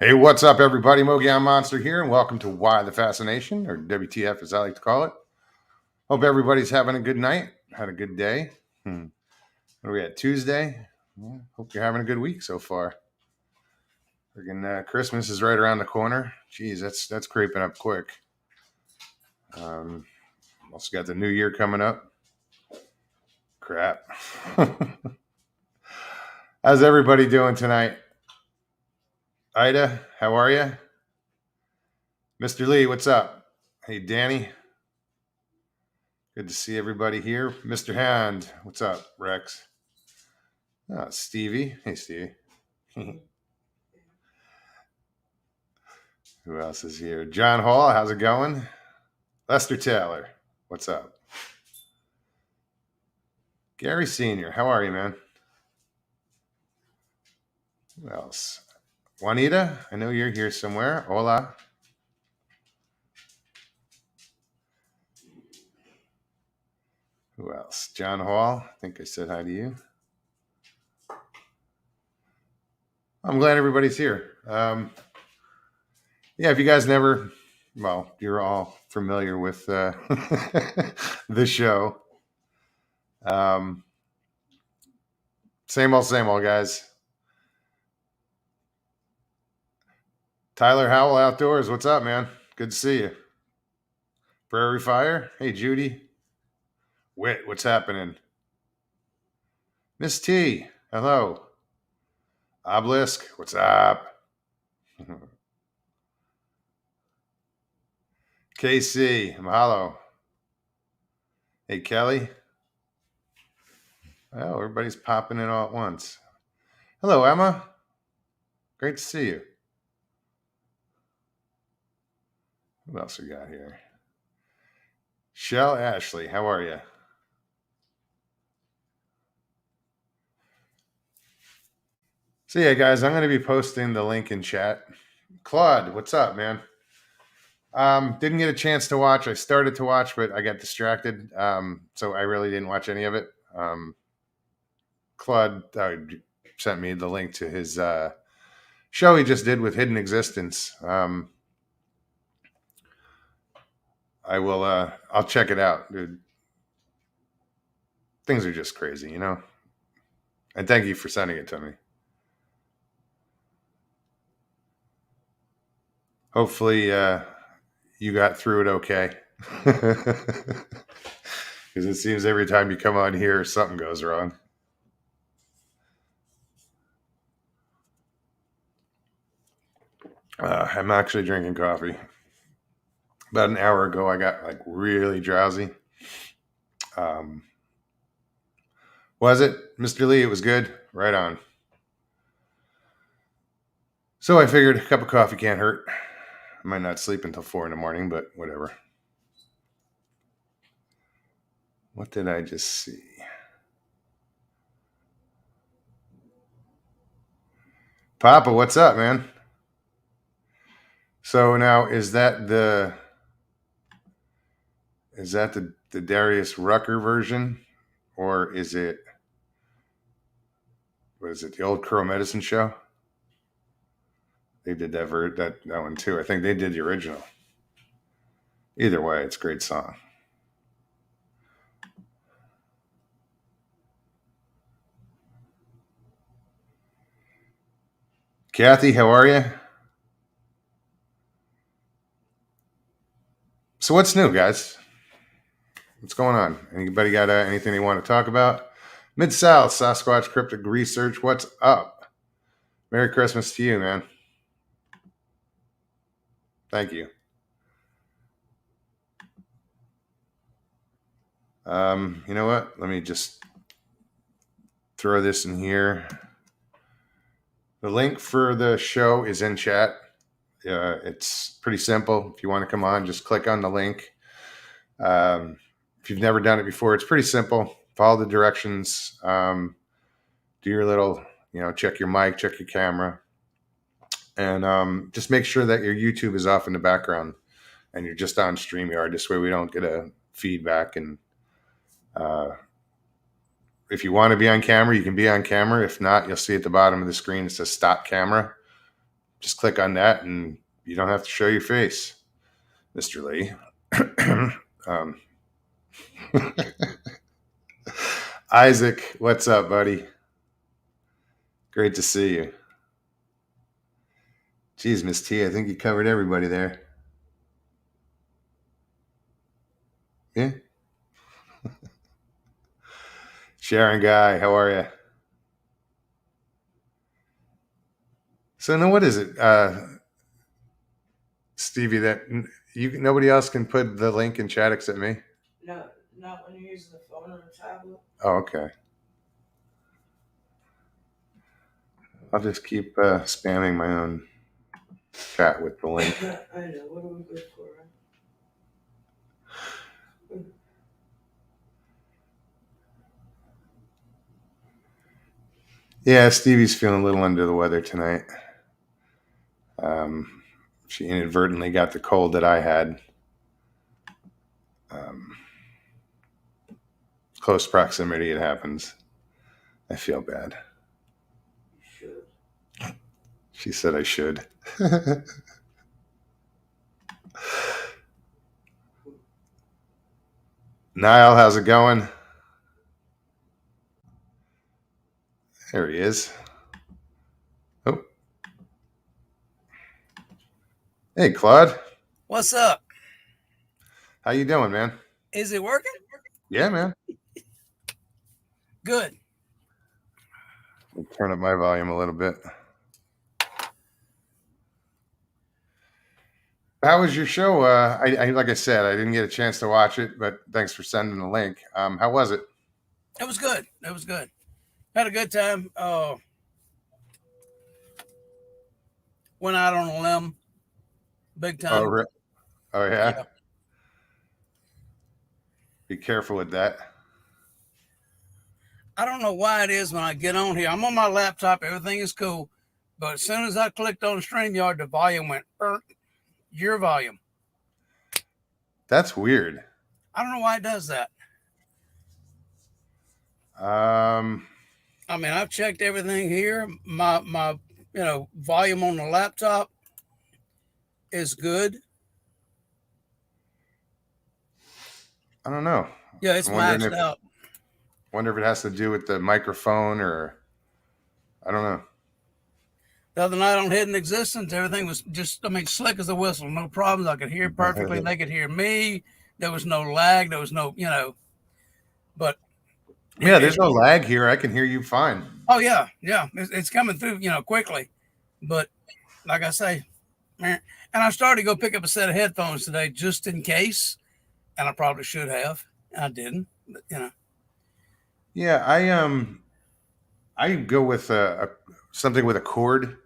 Hey, what's up, everybody? Mogown Monster here, and welcome to Why the Fascination, or WTF as I like to call it. Hope everybody's having a good night, had a good day. What are we at, Tuesday? Yeah, hope you're having a good week so far. Friggin' Christmas is right around the corner. Jeez, that's creeping up quick. Also got the new year coming up. Crap. How's everybody doing tonight? Ida, how are you? Mr. Lee, what's up? Hey, Danny. Good to see everybody here. Mr. Hand, what's up? Rex. Oh, Stevie. Hey, Stevie. Who else is here? John Hall, how's it going? Lester Taylor, what's up? Gary Sr., how are you, man? Who else? Juanita, I know you're here somewhere. Hola. Who else? John Hall, I think I said hi to you. I'm glad everybody's here. Yeah, if you guys never, well, you're all familiar with the show. Same old, guys. Tyler Howell Outdoors, what's up, man? Good to see you. Prairie Fire, hey, Judy. Wit, what's happening? Miss T, hello. Obelisk, what's up? KC, mahalo. Hey, Kelly. Oh, everybody's popping in all at once. Hello, Emma. Great to see you. Who else we got here? Shell Ashley, how are you? So yeah, guys, I'm going to be posting the link in chat. Claude, what's up, man? Didn't get a chance to watch. I started to watch, but I got distracted. So I really didn't watch any of it. Claude sent me the link to his show he just did with Hidden Existence. I'll check it out, dude. Things are just crazy, you know? And thank you for sending it to me. Hopefully, you got through it okay. Because it seems every time you come on here, something goes wrong. I'm actually drinking coffee. About an hour ago, I got like really drowsy. Was it, Mr. Lee? It was good. Right on. So I figured a cup of coffee can't hurt. I might not sleep until 4 in the morning, but whatever. What did I just see? Papa, what's up, man? So now, is that the Darius Rucker version, or is it, what is it, the old Crow Medicine show? They did that one too. I think they did the original. Either way, it's a great song. Kathy, how are you? So what's new, guys? What's going on? Anybody got anything they want to talk about? Mid-South, Sasquatch Cryptic Research, what's up? Merry Christmas to you, man. Thank you. You know what? Let me just throw this in here. The link for the show is in chat. It's pretty simple. If you want to come on, just click on the link. If you've never done it before, it's pretty simple. Follow the directions. Do your little, check your mic, check your camera. And just make sure that your YouTube is off in the background and you're just on StreamYard. This way we don't get a feedback. And if you want to be on camera, you can be on camera. If not, you'll see at the bottom of the screen, it says stop camera. just click on that and you don't have to show your face, Mr. Lee. um, Isaac, what's up, buddy? Great to see you. Geez, Miss T, I think you covered everybody there. Yeah. Sharon Guy, how are you? So now what is it, Stevie? That nobody else can put the link in chat except me. No, not when you're using the phone or the tablet. Oh, okay. I'll just keep spamming my own chat with the link. I know. What are we good for? Yeah, Stevie's feeling a little under the weather tonight. She inadvertently got the cold that I had. Close proximity, it happens. I feel bad. You should. She said I should. Niall, how's it going? There he is. Oh. Hey, Claude. What's up? How you doing, man? Is it working? Yeah, man. Good. I'll turn up my volume a little bit. How was your show? I like I said, I didn't get a chance to watch it, but thanks for sending the link. How was it? It was good. It was good. Had a good time. Went out on a limb. Big time. Oh yeah? Be careful with that. I don't know why it is when I get on here. I'm on my laptop. Everything is cool. But as soon as I clicked on StreamYard, the volume went, your volume. That's weird. I don't know why it does that. I mean, I've checked everything here. My volume on the laptop is good. I don't know. Yeah, it's maxed out. Wonder if it has to do with the microphone or I don't know. The other night on Hidden Existence, everything was just, slick as a whistle. No problems. I could hear perfectly. They could hear me. There was no lag. There was no, but. Yeah, there's no lag here. I can hear you fine. Oh, yeah. Yeah. It's coming through, quickly. But like I say, and I started to go pick up a set of headphones today just in case. And I probably should have. I didn't, but, Yeah, I go with something with a cord,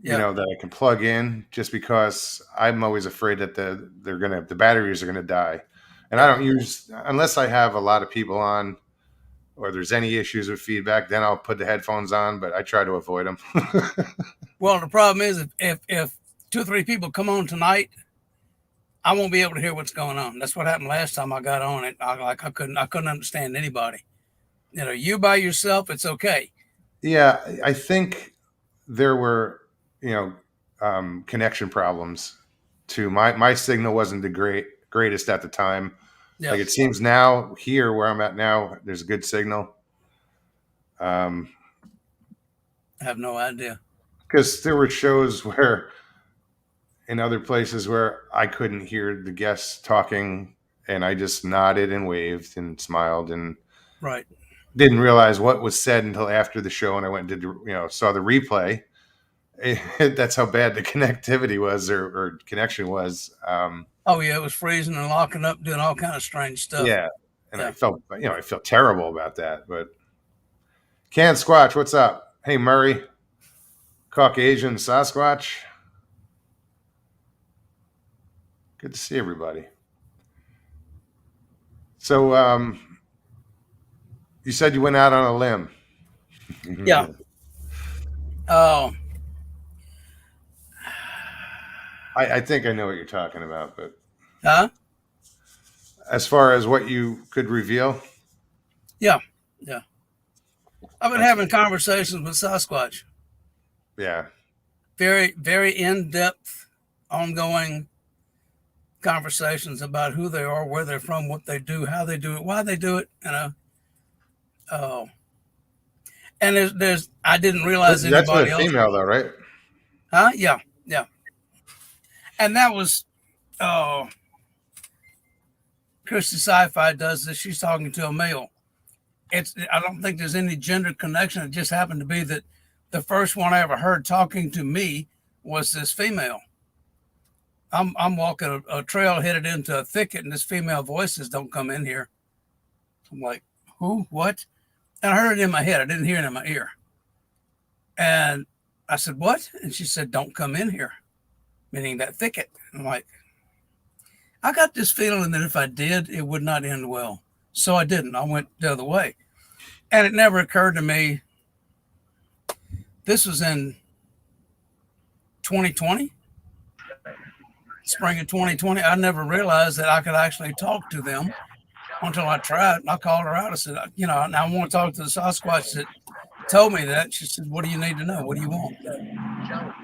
that I can plug in, just because I'm always afraid that the batteries are gonna die, and I don't use unless I have a lot of people on, or there's any issues with feedback. Then I'll put the headphones on, but I try to avoid them. Well, the problem is if 2 or 3 people come on tonight, I won't be able to hear what's going on. That's what happened last time I got on it. I couldn't understand anybody. You by yourself, it's okay. Yeah, I think there were, connection problems too. My signal wasn't the greatest at the time. Yeah. Like it seems now here where I'm at now, there's a good signal. I have no idea. Because there were shows where in other places where I couldn't hear the guests talking, and I just nodded and waved and smiled and right. Didn't realize what was said until after the show, and I went and did saw the replay. That's how bad the connectivity was or connection was. Oh yeah, it was freezing and locking up, doing all kind of strange stuff. Yeah, and I felt terrible about that. But Can Squatch, what's up? Hey Murray, Caucasian Sasquatch. Good to see everybody. So, you said you went out on a limb. Yeah. Oh. I think I know what you're talking about, but as far as what you could reveal? Yeah. I've been having conversations with Sasquatch. Yeah. very, very in-depth, ongoing conversations about who they are, where they're from, what they do, how they do it, why they do it, and there's I didn't realize That's anybody a else. female though, right? Huh? Yeah. And that was Christy Sci-Fi does this. She's talking to a male. I don't think there's any gender connection. It just happened to be that the first one I ever heard talking to me was this female. I'm walking a trail headed into a thicket, and this female voice says, "Don't come in here." I'm like, "Who? What?" And I heard it in my head. I didn't hear it in my ear. And I said, "What?" And she said, "Don't come in here," meaning that thicket. I'm like, I got this feeling that if I did, it would not end well. So I didn't. I went the other way. And it never occurred to me. This was in 2020, spring of 2020. I never realized that I could actually talk to them until I tried. And I called her out. I said, I want to talk to the Sasquatch that told me that. She said, "What do you need to know? What do you want?"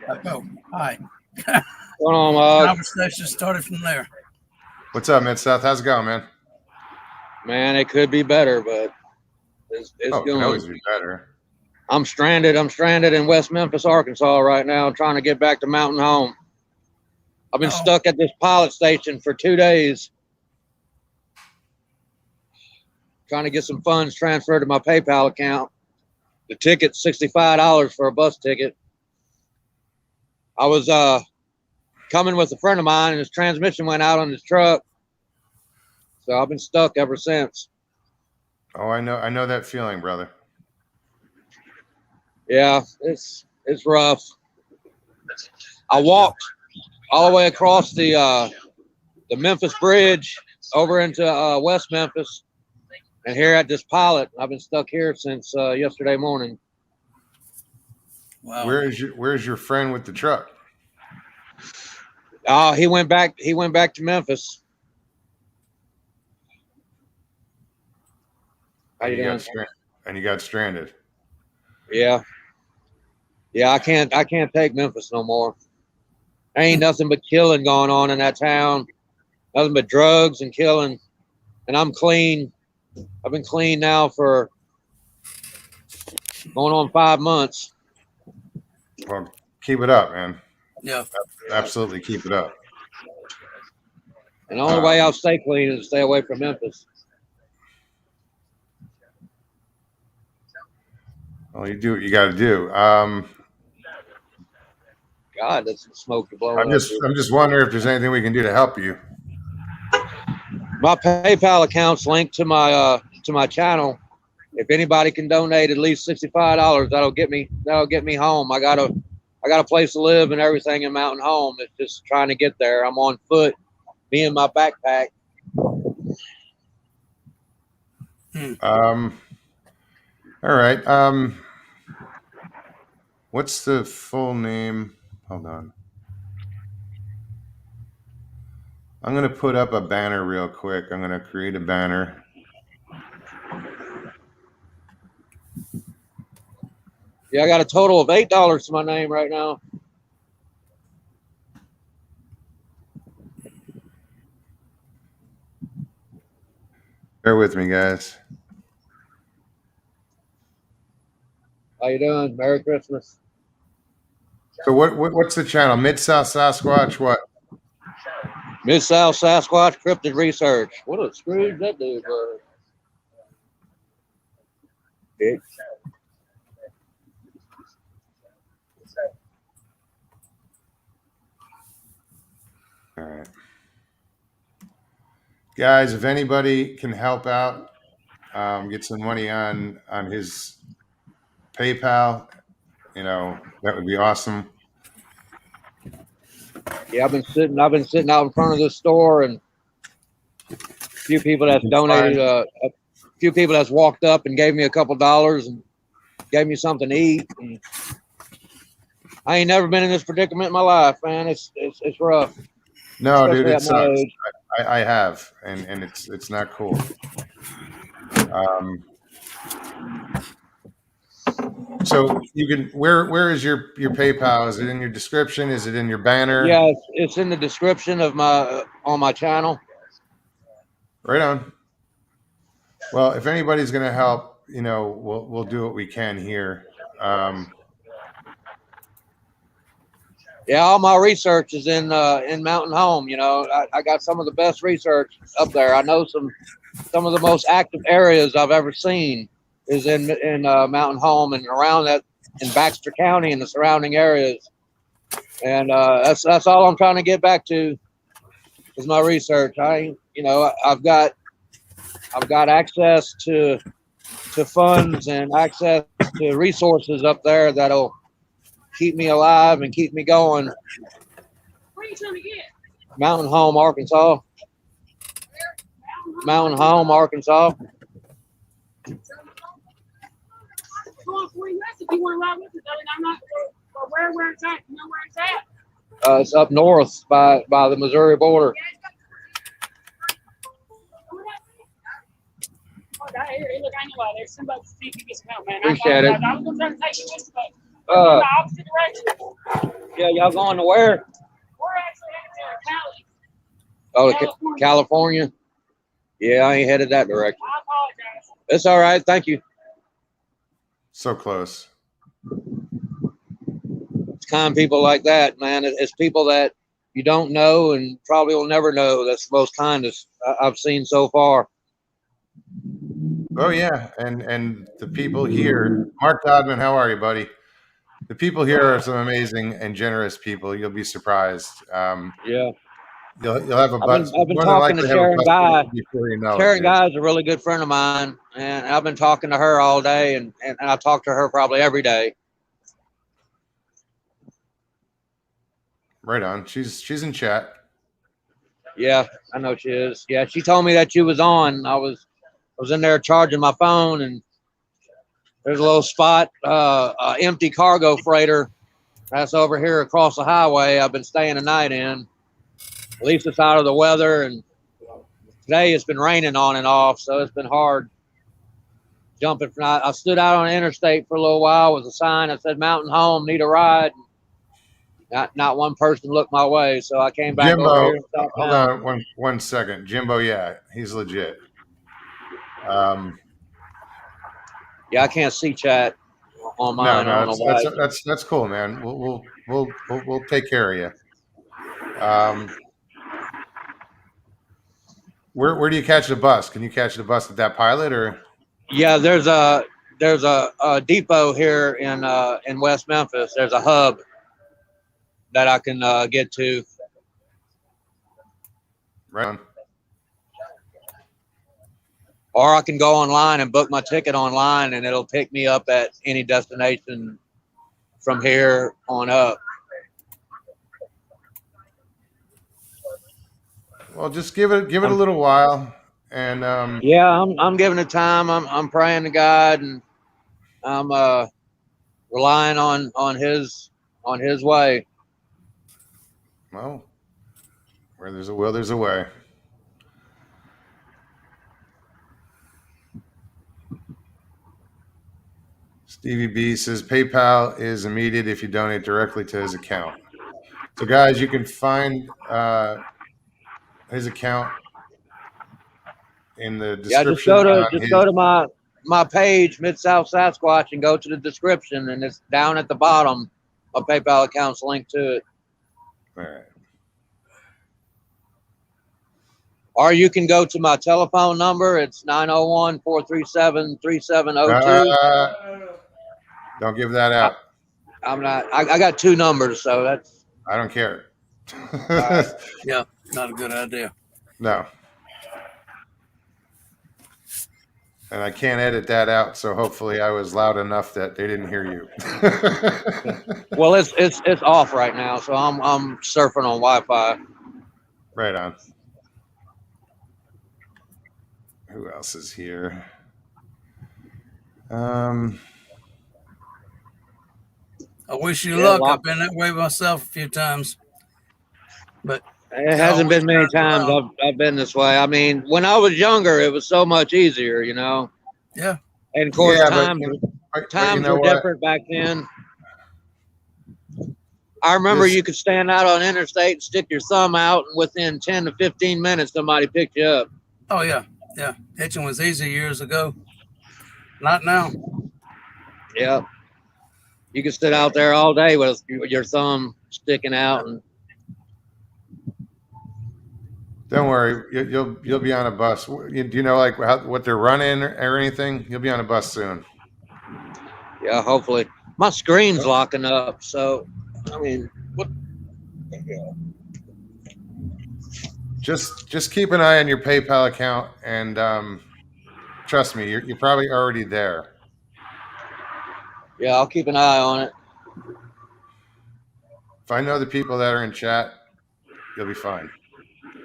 I go, "Hi." Going on, Mug? Conversation started from there. What's up, Mid-South? How's it going, man? Man, it could be better, but it's It can going. always be better. I'm stranded in West Memphis, Arkansas right now, trying to get back to Mountain Home. I've been stuck at this pilot station for 2 days, trying to get some funds transferred to my PayPal account. The ticket's $65 for a bus ticket. I was coming with a friend of mine, and his transmission went out on his truck. So I've been stuck ever since. Oh, I know that feeling, brother. Yeah, it's rough. I walked all the way across the Memphis Bridge over into West Memphis, and here at this pilot. I've been stuck here since yesterday morning. Wow. Where's your friend with the truck? He went back to Memphis. How you doing? And you got stranded. Yeah, I can't take Memphis no more. Ain't nothing but killing going on in that town. Nothing but drugs and killing. And I'm clean. I've been clean now for going on 5 months. Well, keep it up, man. Yeah. Absolutely keep it up. And the only way I'll stay clean is to stay away from Memphis. Well, you do what you got to do. God, that's some smoke to blow. I'm just wondering if there's anything we can do to help you. My PayPal account's linked to my channel. If anybody can donate at least $65, that'll get me home. I got a place to live and everything in Mountain Home. It's just trying to get there. I'm on foot, me and my backpack. All right. What's the full name? Hold on. I'm going to put up a banner real quick. I'm going to create a banner. Yeah, I got a total of $8 to my name right now. Bear with me, guys. How you doing? Merry Christmas. So what's the channel? Mid-South Sasquatch what? Mid-South Sasquatch Cryptid Research. What a Scrooge that dude was. Bitch. All right. Guys, if anybody can help out, get some money on his PayPal, that would be awesome. Yeah, I've been sitting out in front of this store, and a few people that's donated, a few people that's walked up and gave me a couple dollars and gave me something to eat. And I ain't never been in this predicament in my life, man. It's rough. No, Especially dude, it at my sucks. age. I have, and it's not cool. So you can where is your PayPal? Is it in your description? Is it in your banner? Yeah, it's in the description of my on my channel. Right on. Well, if anybody's going to help, we'll do what we can here. Yeah, all my research is in Mountain Home. I got some of the best research up there. I know some of the most active areas I've ever seen is in Mountain Home and around that in Baxter County and the surrounding areas. And that's all I'm trying to get back to is my research. I've got access to funds and access to resources up there that'll keep me alive and keep me going. Where are you trying to get? Mountain Home, Arkansas. Mountain Home, Arkansas. Go on 40 West if you want to ride with us. I'm not. Where it's at? You know where it's at? It's up north by the Missouri border. Oh, look, I know why. There's somebody to see if you get some help, man. Appreciate it. I was going to try to take you with us, but we're in the opposite direction. Yeah, y'all going to where? We're actually headed to Cali. Oh, California. Yeah, I ain't headed that direction. I apologize. It's all right. Thank you. So close. It's kind people like that, man. It's people that you don't know and probably will never know. That's the most kindest I've seen so far. Oh yeah, and the people here, Mark Dodman, how are you, buddy? The people here are some amazing and generous people. You'll be surprised. Yeah. You'll have a bunch. I've been talking to Sharon Guy. Sharon Guy. Guy is a really good friend of mine, and I've been talking to her all day, and I talk to her probably every day. Right on. She's in chat. Yeah, I know she is. Yeah, she told me that you was on. I was in there charging my phone, and there's a little spot, empty cargo freighter that's over here across the highway. I've been staying the night in. At least it's out of the weather, and today it's been raining on and off, so it's been hard jumping. I stood out on the interstate for a little while with a sign that said "Mountain Home, need a ride." Not one person looked my way, so I came back Jimbo, over here. hold on one second. Jimbo, yeah, he's legit. Yeah, I can't see chat on mine. No, that's cool, man. We'll take care of you. Where do you catch the bus? Can you catch the bus at that pilot or? Yeah, there's a depot here in West Memphis. There's a hub that I can get to. Right on. Or I can go online and book my ticket online, and it'll pick me up at any destination from here on up. Well, just give it a little while, and yeah, I'm giving it time. I'm praying to God, and I'm relying on His way. Well, where there's a will, there's a way. Stevie B says PayPal is immediate if you donate directly to his account. So, guys, you can find his account in the description. Yeah, just go to my page, Mid-South Sasquatch, and go to the description, and it's down at the bottom. My PayPal account's linked to it. All right. Or you can go to my telephone number. It's 901-437-3702. Don't give that out. I'm not. I got two numbers, so that's. I don't care. Yeah, not a good idea. No. And I can't edit that out, so hopefully I was loud enough that they didn't hear you. Well, it's off right now, so I'm surfing on Wi-Fi. Right on. Who else is here? I wish you luck. I've been that way myself a few times, but it hasn't been many times I've been this way. I mean, when I was younger, it was so much easier, you know. Yeah. And of course, But times you know were what? different back then. I remember This- you could stand out on interstate and stick your thumb out, and within 10 to 15 minutes, somebody picked you up. Oh yeah, yeah. Hitching was easy years ago. Not now. Yeah. You could sit out there all day with your thumb sticking out. And Don't worry, you'll be on a bus. Do you know like what they're running or anything? You'll be on a bus soon. yeah, hopefully. My screen's locking up. So, I mean, what? Just keep an eye on your PayPal account, and trust me, you're probably already there. Yeah, I'll keep an eye on it. If I know the people that are in chat, you'll be fine.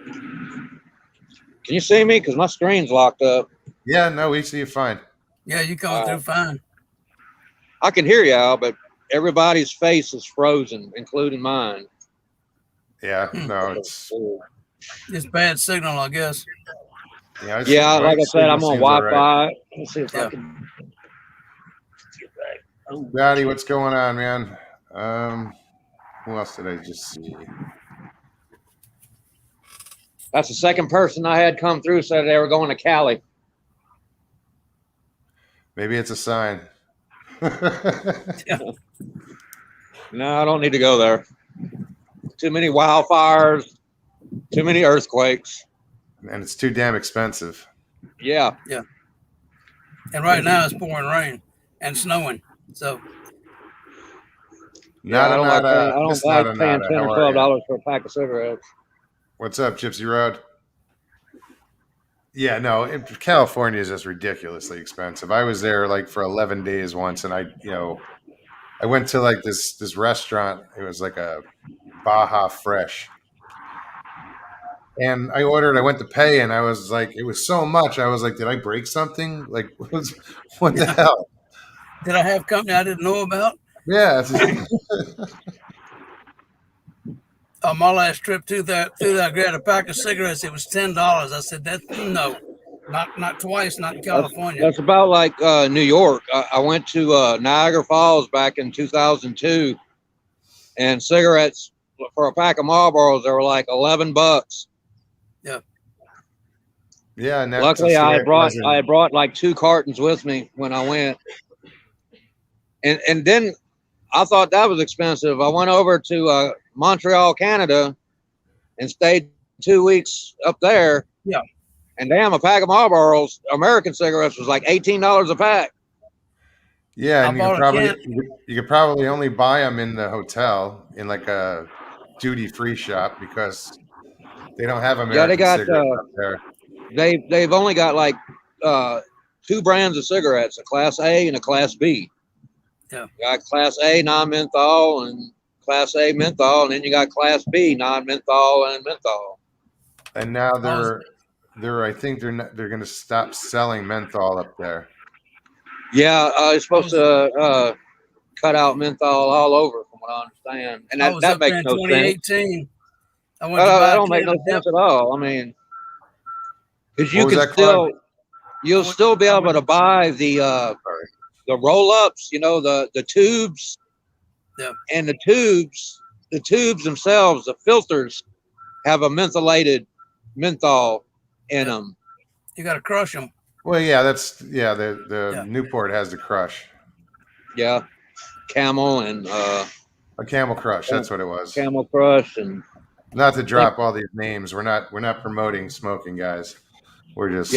Can you see me? Because my screen's locked up. Yeah, no, we see you fine. Yeah, you coming through fine. I can hear y'all, but everybody's face is frozen, including mine. Yeah, no, it's It's bad signal, I guess. yeah. Yeah, like I said, I'm on Seems all Wi-Fi. right. Let's see if Yeah. I can get back. Daddy, what's going on, man? Who else did I just see? That's the second person I had come through said they were going to Cali. Maybe it's a sign. No, I don't need to go there. Too many wildfires, too many earthquakes. And it's too damn expensive. Yeah. And right now it's pouring rain and snowing. So Yeah, I don't like that. I Miss don't like Nada paying Nada, $10 how or are you? $12 for a pack of cigarettes. What's up, Gypsy Road? Yeah, no, California is just ridiculously expensive. I was there like for 11 days once, and I went to like this restaurant. It was like a Baja Fresh, and I went to pay, and I was like, it was so much. I was like, did I break something? Like, what the hell? did I have company I didn't know about? Yeah, On my last trip to that, I grabbed a pack of cigarettes. It was $10. I said, "That no, not twice, not in California." That's about like New York. I went to Niagara Falls back in 2002, and cigarettes for a pack of Marlboros, they were like $11. yeah. And Luckily, I had brought like 2 cartons with me when I went, and then I thought that was expensive. I went over to Montreal, Canada, and stayed 2 weeks up there. Yeah. And damn, a pack of Marlboros, American cigarettes, was like $18 a pack. Yeah, I and bought a you could probably only buy them in the hotel in like a duty-free shop because they don't have American they got, cigarettes up there. They've only got like 2 brands of cigarettes, a Class A and a Class B. Yeah. You got Class A non-menthol and Class A menthol, and then you got Class B non-menthol and menthol. And now I think they're going to stop selling menthol up there. Yeah, it's supposed to cut out menthol all over, from what I understand, and I was that up there makes in no sense. 2018. I went to buy That a don't make can no of dip. sense at all. I mean, because What was that, you'll still be able to buy the roll-ups, the tubes. Yeah. And the tubes themselves, the filters, have a mentholated menthol in them. You got to crush them. Well, yeah, the Newport has the crush. Yeah, Camel and A Camel Crush, that's what it was. Camel Crush and Not to drop all these names. We're not promoting smoking, guys. We're just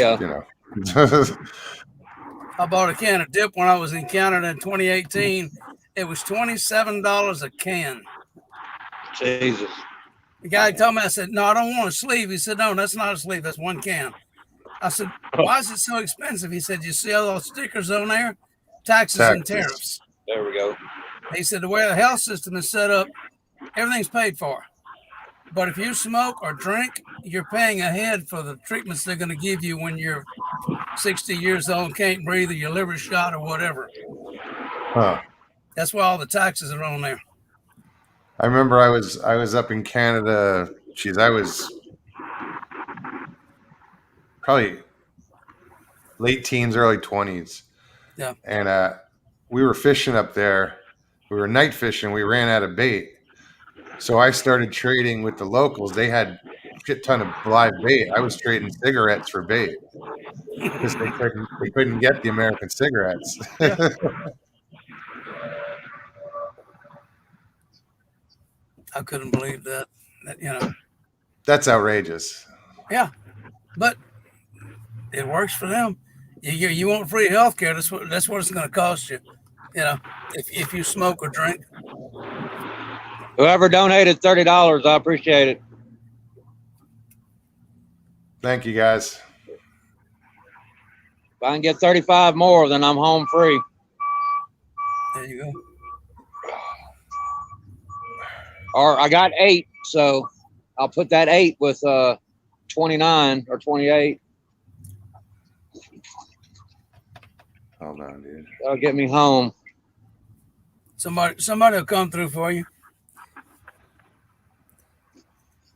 I bought a can of dip when I was in Canada in 2018. It was $27 a can. Jesus. The guy told me, I said, "No, I don't want a sleeve." He said, "No, that's not a sleeve. That's one can." I said, "Why is it so expensive?" He said, "You see all those stickers on there? Taxes and tariffs." There we go. He said, "The way the health system is set up, everything's paid for. But if you smoke or drink, you're paying ahead for the treatments they're going to give you when you're 60 years old, can't breathe, or your liver shot or whatever. Huh. That's why all the taxes are on there." I remember I was up in Canada. Geez, I was probably late teens, early 20s. Yeah. And we were fishing up there. We were night fishing. We ran out of bait. So I started trading with the locals. They had a shit ton of live bait. I was trading cigarettes for bait because they couldn't get the American cigarettes. Yeah. I couldn't believe that. That's outrageous. Yeah, but it works for them. You want free health care. That's what it's going to cost you. If you smoke or drink. Whoever donated $30, I appreciate it. Thank you, guys. If I can get 35 more, then I'm home free. There you go. Or I got 8, so I'll put that 8 with 29 or 28. Hold on, dude. That'll get me home. Somebody will come through for you.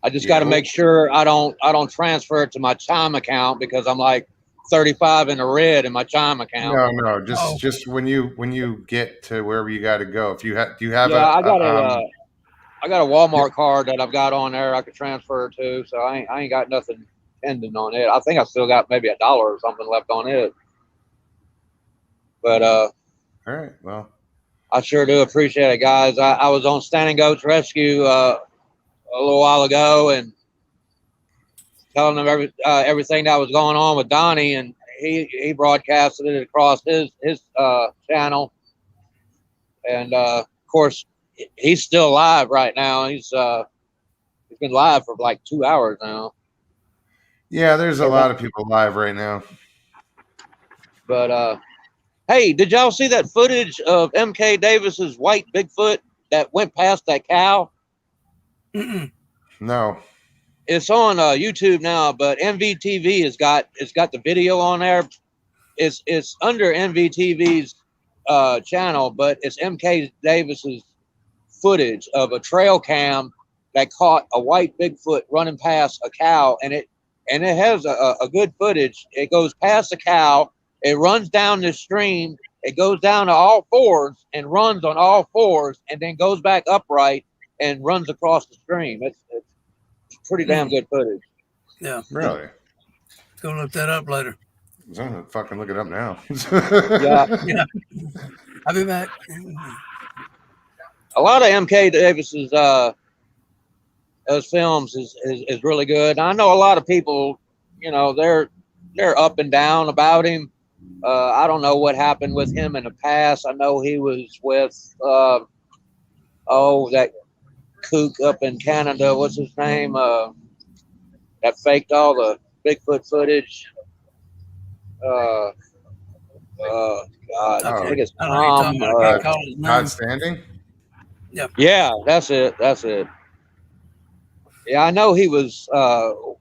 I just got to make sure I don't transfer it to my Chime account because I'm like 35 in the red in my Chime account. No, just when you get to wherever you got to go. If you have, do you have I got a Walmart card that I've got on there I could transfer it to, so I ain't got nothing pending on it. I think I still got maybe $1 or something left on it. But all right, well, I sure do appreciate it, guys. I was on Standing Goats Rescue a little while ago and telling them everything that was going on with Donnie, and he broadcasted it across his channel. And of course, he's still live right now. He's been live for like 2 hours now. yeah, there's a lot of people live right now. But hey, did y'all see that footage of MK Davis's white Bigfoot that went past that cow? Mm-mm. No. It's on YouTube now, but MVTV has got the video on there. It's under MVTV's channel, but it's MK Davis's footage of a trail cam that caught a white Bigfoot running past a cow, and it has a good footage. It goes past the cow, it runs down the stream, it goes down to all fours and runs on all fours, and then goes back upright and runs across the stream. It's pretty damn good footage. Yeah. Really? Go look that up later. I'm gonna fucking look it up now. Yeah. I'll be back. A lot of MK Davis's those films is really good. I know a lot of people, they're up and down about him. I don't know what happened with him in the past. I know he was with that kook up in Canada. What's his name? That faked all the Bigfoot footage. God, I think it's Tom. Not standing. Yeah, that's it. Yeah, I know he was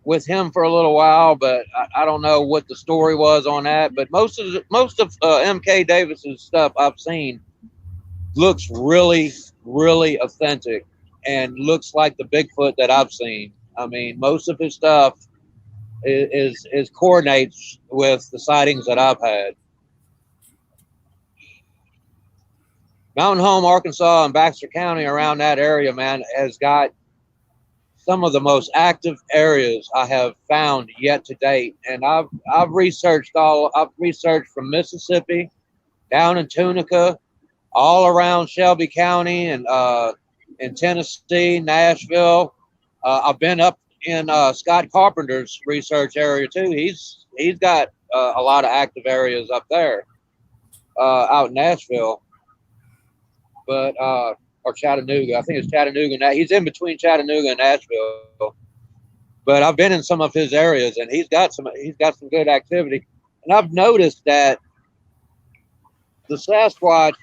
with him for a little while, but I don't know what the story was on that. But most of MK Davis's stuff I've seen looks really, really authentic and looks like the Bigfoot that I've seen. I mean, most of his stuff is coordinates with the sightings that I've had. Mountain Home, Arkansas, and Baxter County around that area, man, has got some of the most active areas I have found yet to date. And I've researched from Mississippi down in Tunica, all around Shelby County and in Tennessee, Nashville. I've been up in Scott Carpenter's research area too. He's got a lot of active areas up there out in Nashville. But or Chattanooga. I think it's Chattanooga. Now he's in between Chattanooga and Nashville. But I've been in some of his areas, and he's got some good activity. And I've noticed that the Sasquatch,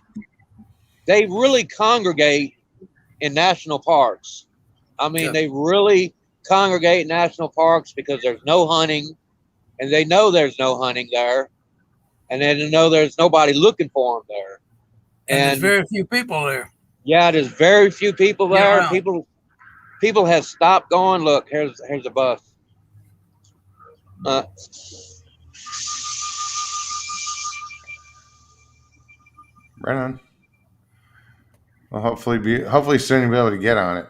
they really congregate in national parks. I mean, They really congregate in national parks because there's no hunting, and they know there's no hunting there, and they know there's nobody looking for them there. And there's very few people there. Yeah, there's very few people there. Yeah. People have stopped going. Look, here's a bus. Right on. Well, hopefully soon you'll be able to get on it.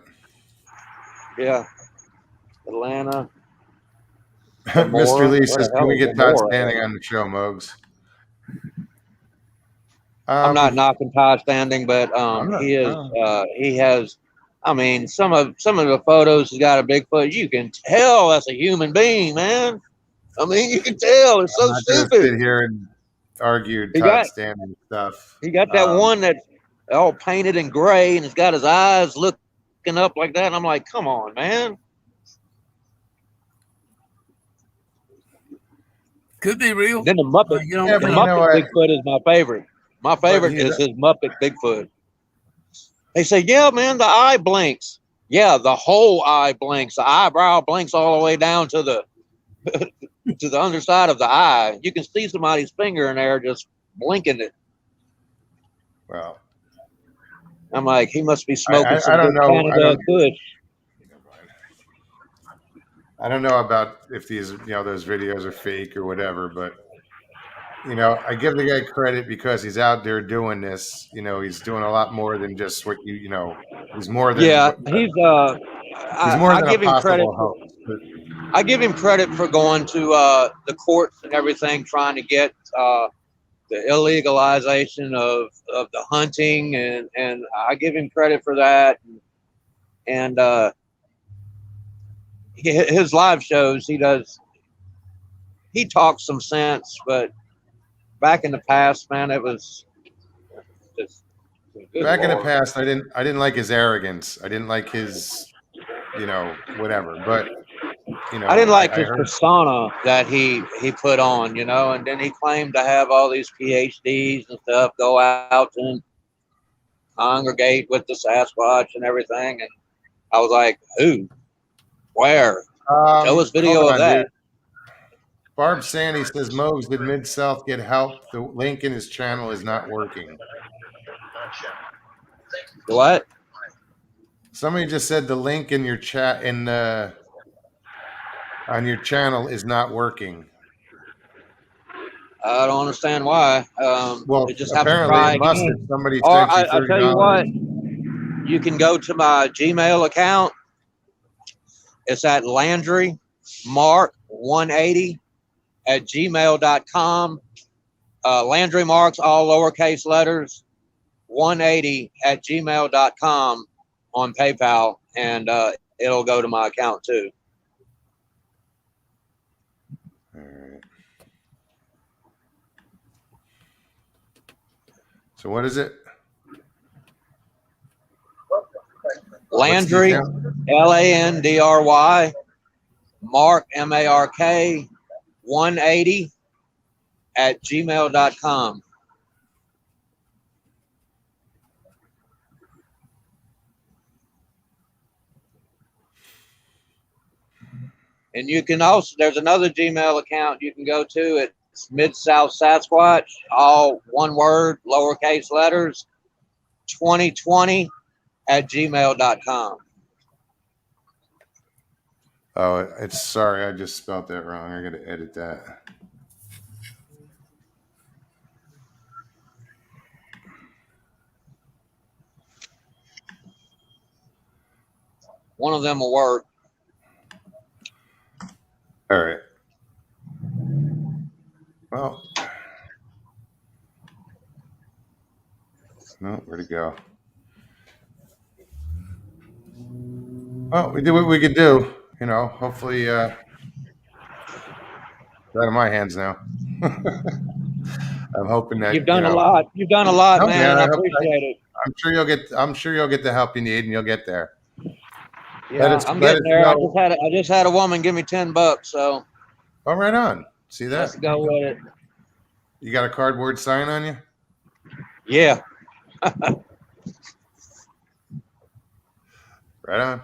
Yeah. Atlanta. Mr. Lee Where says, the "Can hell we is get Todd Zamora? Standing on the show, Mogs?" I'm not knocking Todd Standing, but I'm not. he is he has, I mean, some of the photos he's got a Bigfoot. You can tell that's a human being, man. I mean, you can tell. It's I'm so not going to stupid. sit here and argue He Todd got Standing stuff. he got that one that's all painted in gray and he's got his eyes looking up like that. And I'm like, come on, man. Could be real. Then the Muppet, You don't, Yeah, you but the you know, know Muppet what? Bigfoot is my favorite. My favorite he's- is his Muppet Bigfoot. They say, yeah, man, the eye blinks. Yeah, the whole eye blinks. The eyebrow blinks all the way down to the to the underside of the eye. You can see somebody's finger in there just blinking it. Well, I'm like, he must be smoking I some don't good know. Canada Kush. I don't know about if these, those videos are fake or whatever, but I give the guy credit because he's out there doing this. He's doing a lot more than just what he's more than Yeah, he's I, more I than a give him credit. possible hoax. But I give him credit for going to the courts and everything, trying to get the illegalization of the hunting, and I give him credit for that. And his live shows, he talks some sense, but back in the past, man, it was just good back in the Lord. past, I didn't like his arrogance. I didn't like his, whatever. But I didn't like I his heard, persona that he put on, and then he claimed to have all these PhDs and stuff, go out and congregate with the Sasquatch and everything. And I was like, who? Where? Show us video hold of on, that. dude. Barb Sandy says, Mogs, did Mid-South get help? The link in his channel is not working. What? Somebody just said the link in your chat on your channel is not working. I don't understand why. Well, you just have to apparently try it must again. have. Somebody Or sent you I tell you $30. what, you can go to my Gmail account. It's at LandryMark180@gmail.com. Landry Marks, all lowercase letters, 180@gmail.com on PayPal, and it'll go to my account too. All right. So what is it? Landry, LANDRY, Mark, MARK, 180@gmail.com. And you can also, there's another Gmail account you can go to. It's Mid-South Sasquatch, all one word, lowercase letters, 2020@gmail.com. Oh, it's sorry. I just spelled that wrong. I got to edit that. One of them will work. All right. Well, no, where'd it go? Well, we did what we could do. Hopefully, it's out of my hands now. I'm hoping that You've done a lot. You've done a lot, No, man. man, I I hope appreciate it. I'm sure you'll get the help you need, and you'll get there. Yeah, I'm getting there. I just had a woman give me $10, so Oh, right on. See that? let's go with it. You got a cardboard sign on you? Yeah. Right on.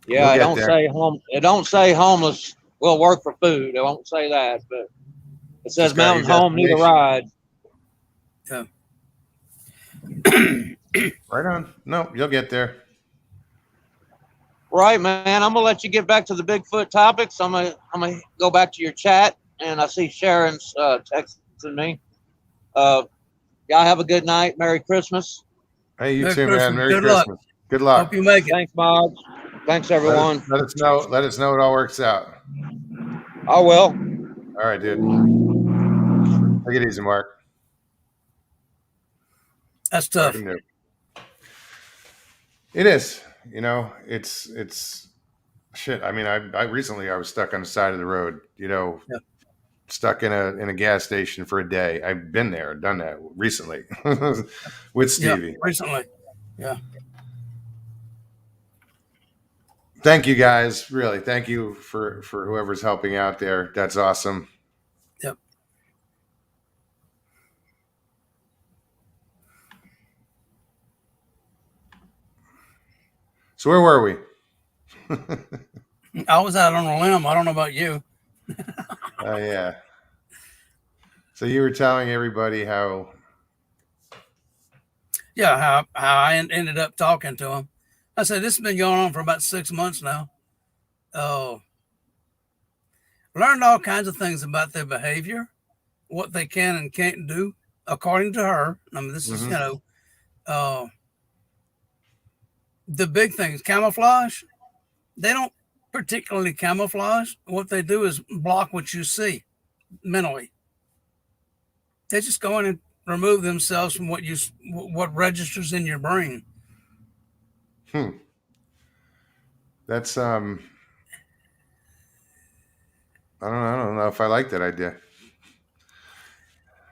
Yeah, You'll it get don't there. say it don't say homeless will work for food. It won't say that, but it says Just got mountain your home need a ride. Right on. No, you'll get there. Right, man. I'm gonna let you get back to the Bigfoot topics. I'm gonna go back to your chat. and I see Sharon's texting me. Y'all have a good night. Merry Christmas. Hey, you Merry too, man. Christmas. Merry Good luck. Christmas. Good luck. Hope you make it. Thanks, Mods. Thanks, everyone. Let us know. Let us know it all works out. I will. All right, dude. Take it easy, Mark. That's tough. It is. You know, it's shit. I mean, I recently I was stuck on the side of the road. You know, Yeah. stuck in a gas station for a day. I've been there, done that recently with Stevie. Yeah, recently. Yeah. Thank you guys. Really, thank you for whoever's helping out there. That's awesome. Yep. So where were we? I was out on a limb. I don't know about you. Oh yeah. So you were telling everybody how. Yeah, how I ended up talking to him. I said, this has been going on for about 6 months now. Oh, learned all kinds of things about their behavior, what they can and can't do, according to her. I mean, this is, Mhm. you know, the big things, camouflage. They don't particularly camouflage. What they do is block what you see mentally. They just go in and remove themselves from what registers in your brain. That's I don't know if I like that idea.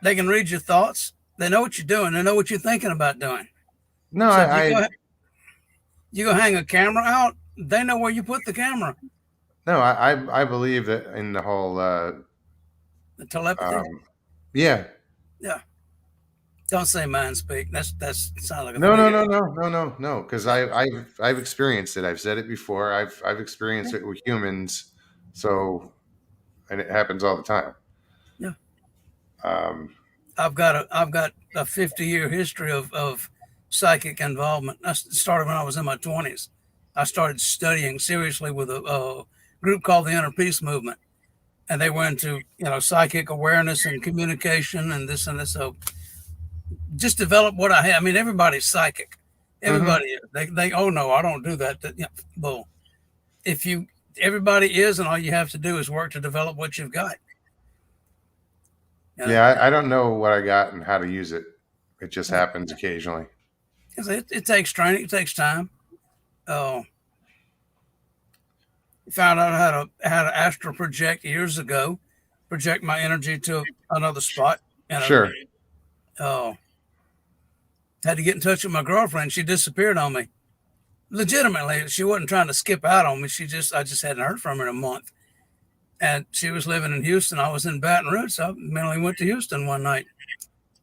They can read your thoughts. They know what you're doing. They know what you're thinking about doing. No, So you go hang a camera out. They know where you put the camera. I believe that in the whole The telepathy. yeah. Yeah. Don't say mind speak. That's sound like a No. Because I've experienced it. I've said it before. I've experienced it with humans. So, and it happens all the time. Yeah. Um, I've got a 50-year history of psychic involvement. I started when I was in my 20s. I started studying seriously with a group called the Inner Peace Movement, and they were into psychic awareness and communication and this and this. So just develop what I have. I mean, everybody's psychic. Everybody is. They oh no, I don't do that. Bull. Everybody is, and all you have to do is work to develop what you've got. yeah, I don't know what I got and how to use it. It just happens occasionally. It takes training. It takes time. Found out how to astral project years ago. Project my energy to another spot. Sure. Had to get in touch with my girlfriend. She disappeared on me. Legitimately, she wasn't trying to skip out on me. I just hadn't heard from her in a month. And she was living in Houston. I was in Baton Rouge. So I mentally went to Houston one night.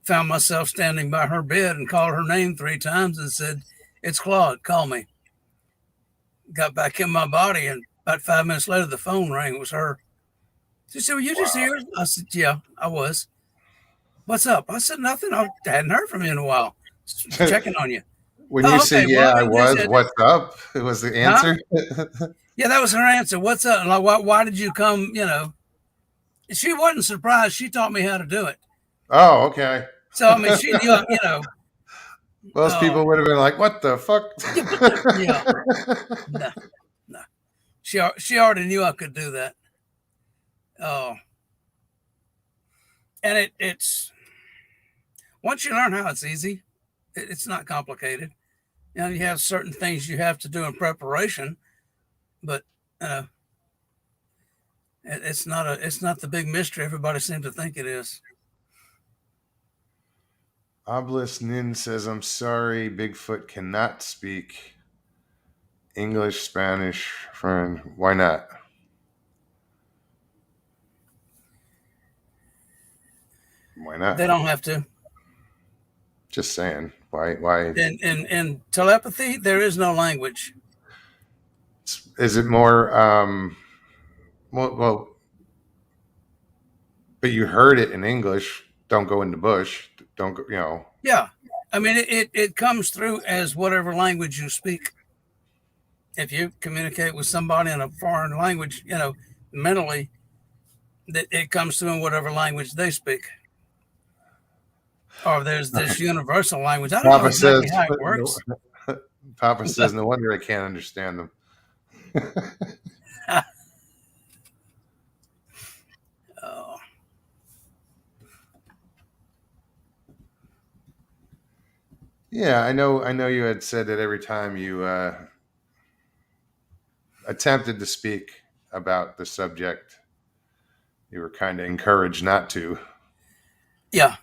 Found myself standing by her bed and called her name 3 times and said, "It's Claude, call me." Got back in my body, and about 5 minutes later, the phone rang. It was her. She said, "Were you just here?" I said, "Yeah, I was." "What's up?" I said, "Nothing. I hadn't heard from you in a while. Just checking on you." When you say, okay, yeah, well, I was, said, what's up? It was the answer. Yeah, that was her answer. "What's up?" And like, why did you come? She wasn't surprised. She taught me how to do it. Oh, okay. So, I mean, she knew, Most people would have been like, what the fuck? Yeah. No. She already knew I could do that. And it's once you learn how, it's easy. It's not complicated. You have certain things you have to do in preparation, but it's not the big mystery everybody seems to think it is. Obelisk Nin says, I'm sorry, Bigfoot cannot speak English, Spanish, French. Why not? Why not? They don't have to. Just saying. Why? In telepathy, there is no language. Is it more, well, but you heard it in English. Don't go in the bush. Don't go, Yeah. I mean, it comes through as whatever language you speak. If you communicate with somebody in a foreign language, mentally, that it comes through in whatever language they speak. Or there's this universal language. I don't know Papa exactly says, how it works. Papa says, no wonder I can't understand them. Oh, Yeah, I know. I know you had said that every time you attempted to speak about the subject, you were kind of encouraged not to. yeah.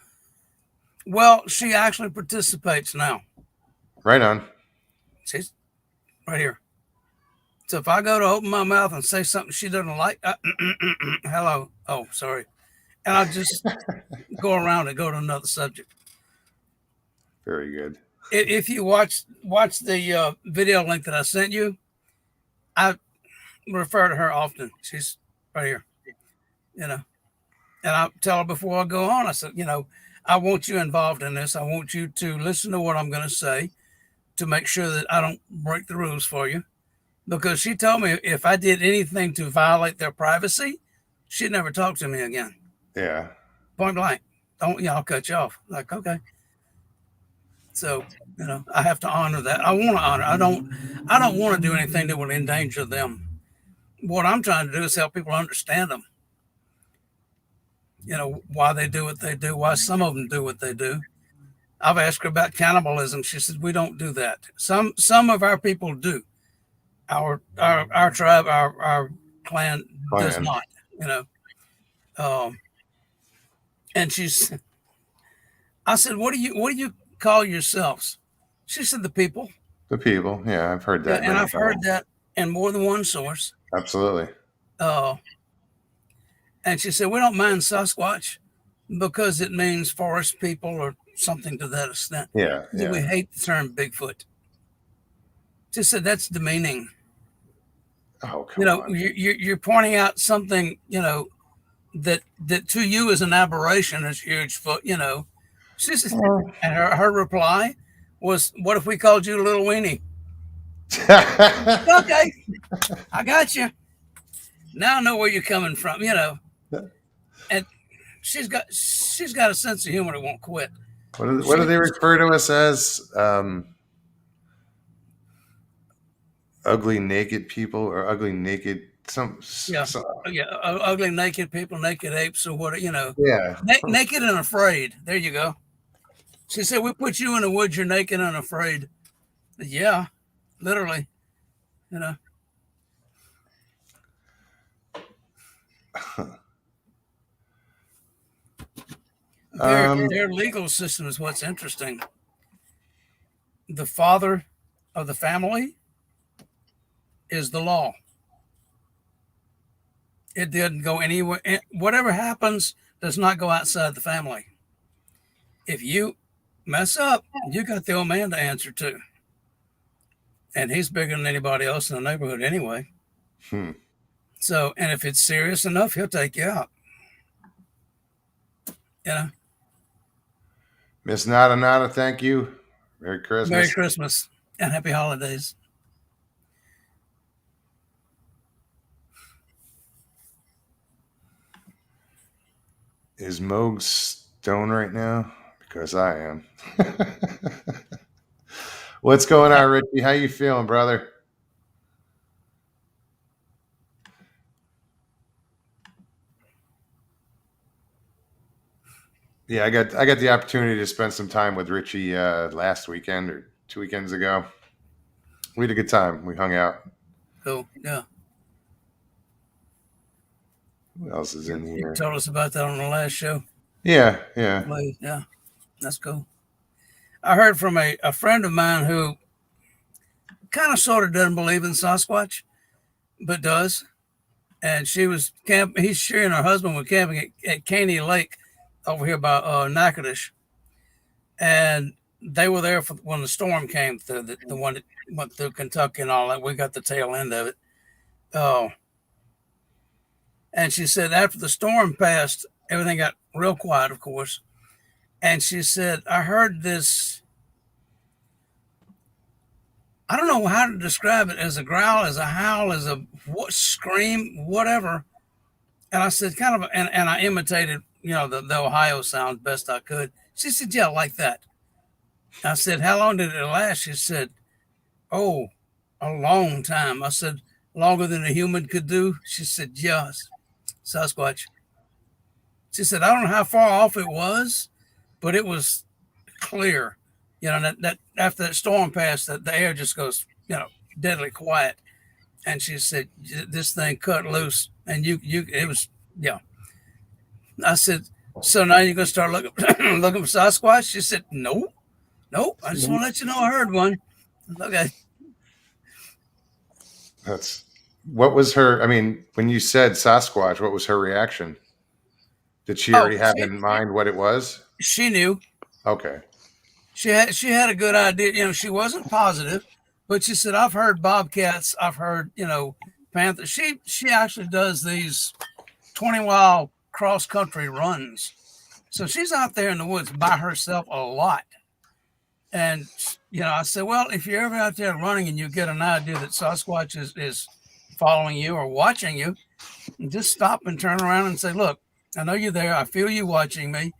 Well, she actually participates now. Right on. She's right here. So if I go to open my mouth and say something she doesn't like, hello. Oh, sorry. And I'll just go around and go to another subject. Very good. If you watch the video link that I sent you, I refer to her often. She's right here, you know. And I tell her before I go on, I said, I want you involved in this. I want you to listen to what I'm going to say to make sure that I don't break the rules for you. Because she told me if I did anything to violate their privacy, she'd never talk to me again. Yeah. Point blank. I'll cut you off. Like, okay. So, I have to honor that. I want to honor. I don't want to do anything that would endanger them. What I'm trying to do is help people understand them. Why they do what they do, why some of them do what they do. I've asked her about cannibalism. She said, we don't do that. Some of our people do. Our tribe, our clan does not, and I said, what do you call yourselves? She said, the people. The people. Yeah, I've heard that. And I've heard that in more than one source. Absolutely. And she said, we don't mind Sasquatch because it means forest people or something to that extent. Yeah. We hate the term Bigfoot. She said, that's demeaning. Oh, come on. You're pointing out something, that to you is an aberration, is huge foot, She said, and her reply was, what if we called you Little Weenie? Okay, I got you. Now I know where you're coming from, And she's got a sense of humor that won't quit. What do they refer to us as? Ugly naked people or ugly naked ugly naked people, naked apes, or what, Yeah. Naked and afraid. There you go. She said, we put you in the woods, you're naked and afraid. Yeah, literally, Their legal system is what's interesting. The father of the family is the law. It didn't go anywhere. Whatever happens does not go outside the family. If you mess up, you got the old man to answer to. And he's bigger than anybody else in the neighborhood anyway. So, and if it's serious enough, he'll take you out. Miss Nada, thank you. Merry Christmas. Merry Christmas and happy holidays. Is Moog stoned right now? Because I am. What's going on, Richie? How you feeling, brother? Yeah, I got the opportunity to spend some time with Richie last weekend or 2 weekends ago. We had a good time. We hung out. Cool. Yeah. Who else is in here? You told us about that on the last show. Yeah. Yeah, that's cool. I heard from a friend of mine who kind of sort of doesn't believe in Sasquatch, but does. And she was camping. She and her husband were camping at Caney Lake over here by Natchitoches. And they were there when the storm came through, the one that went through Kentucky and all that. We got the tail end of it. And she said after the storm passed, everything got real quiet, of course. And she said, I heard this, I don't know how to describe it, as a growl, as a howl, as a scream, whatever. And I said, kind of, and I imitated, the Ohio sound best I could. She said, yeah, like that. I said, how long did it last? She said, oh, a long time. I said, longer than a human could do? She said, yes, Sasquatch. She said, I don't know how far off it was, but it was clear. That after that storm passed, that the air just goes, deadly quiet. And she said, this thing cut loose. And it was, yeah. I said, so now you're going to start looking, looking for Sasquatch? She said, nope. I just want to let you know I heard one. Okay. What was her, I mean, when you said Sasquatch, what was her reaction? Did she already have in mind what it was? She knew. Okay. She had a good idea. She wasn't positive, but she said, I've heard bobcats. I've heard, panthers. She actually does these 20-mile cross-country runs. So she's out there in the woods by herself a lot. And, I said, well, if you're ever out there running and you get an idea that Sasquatch is following you or watching you, just stop and turn around and say, look, I know you're there. I feel you watching me.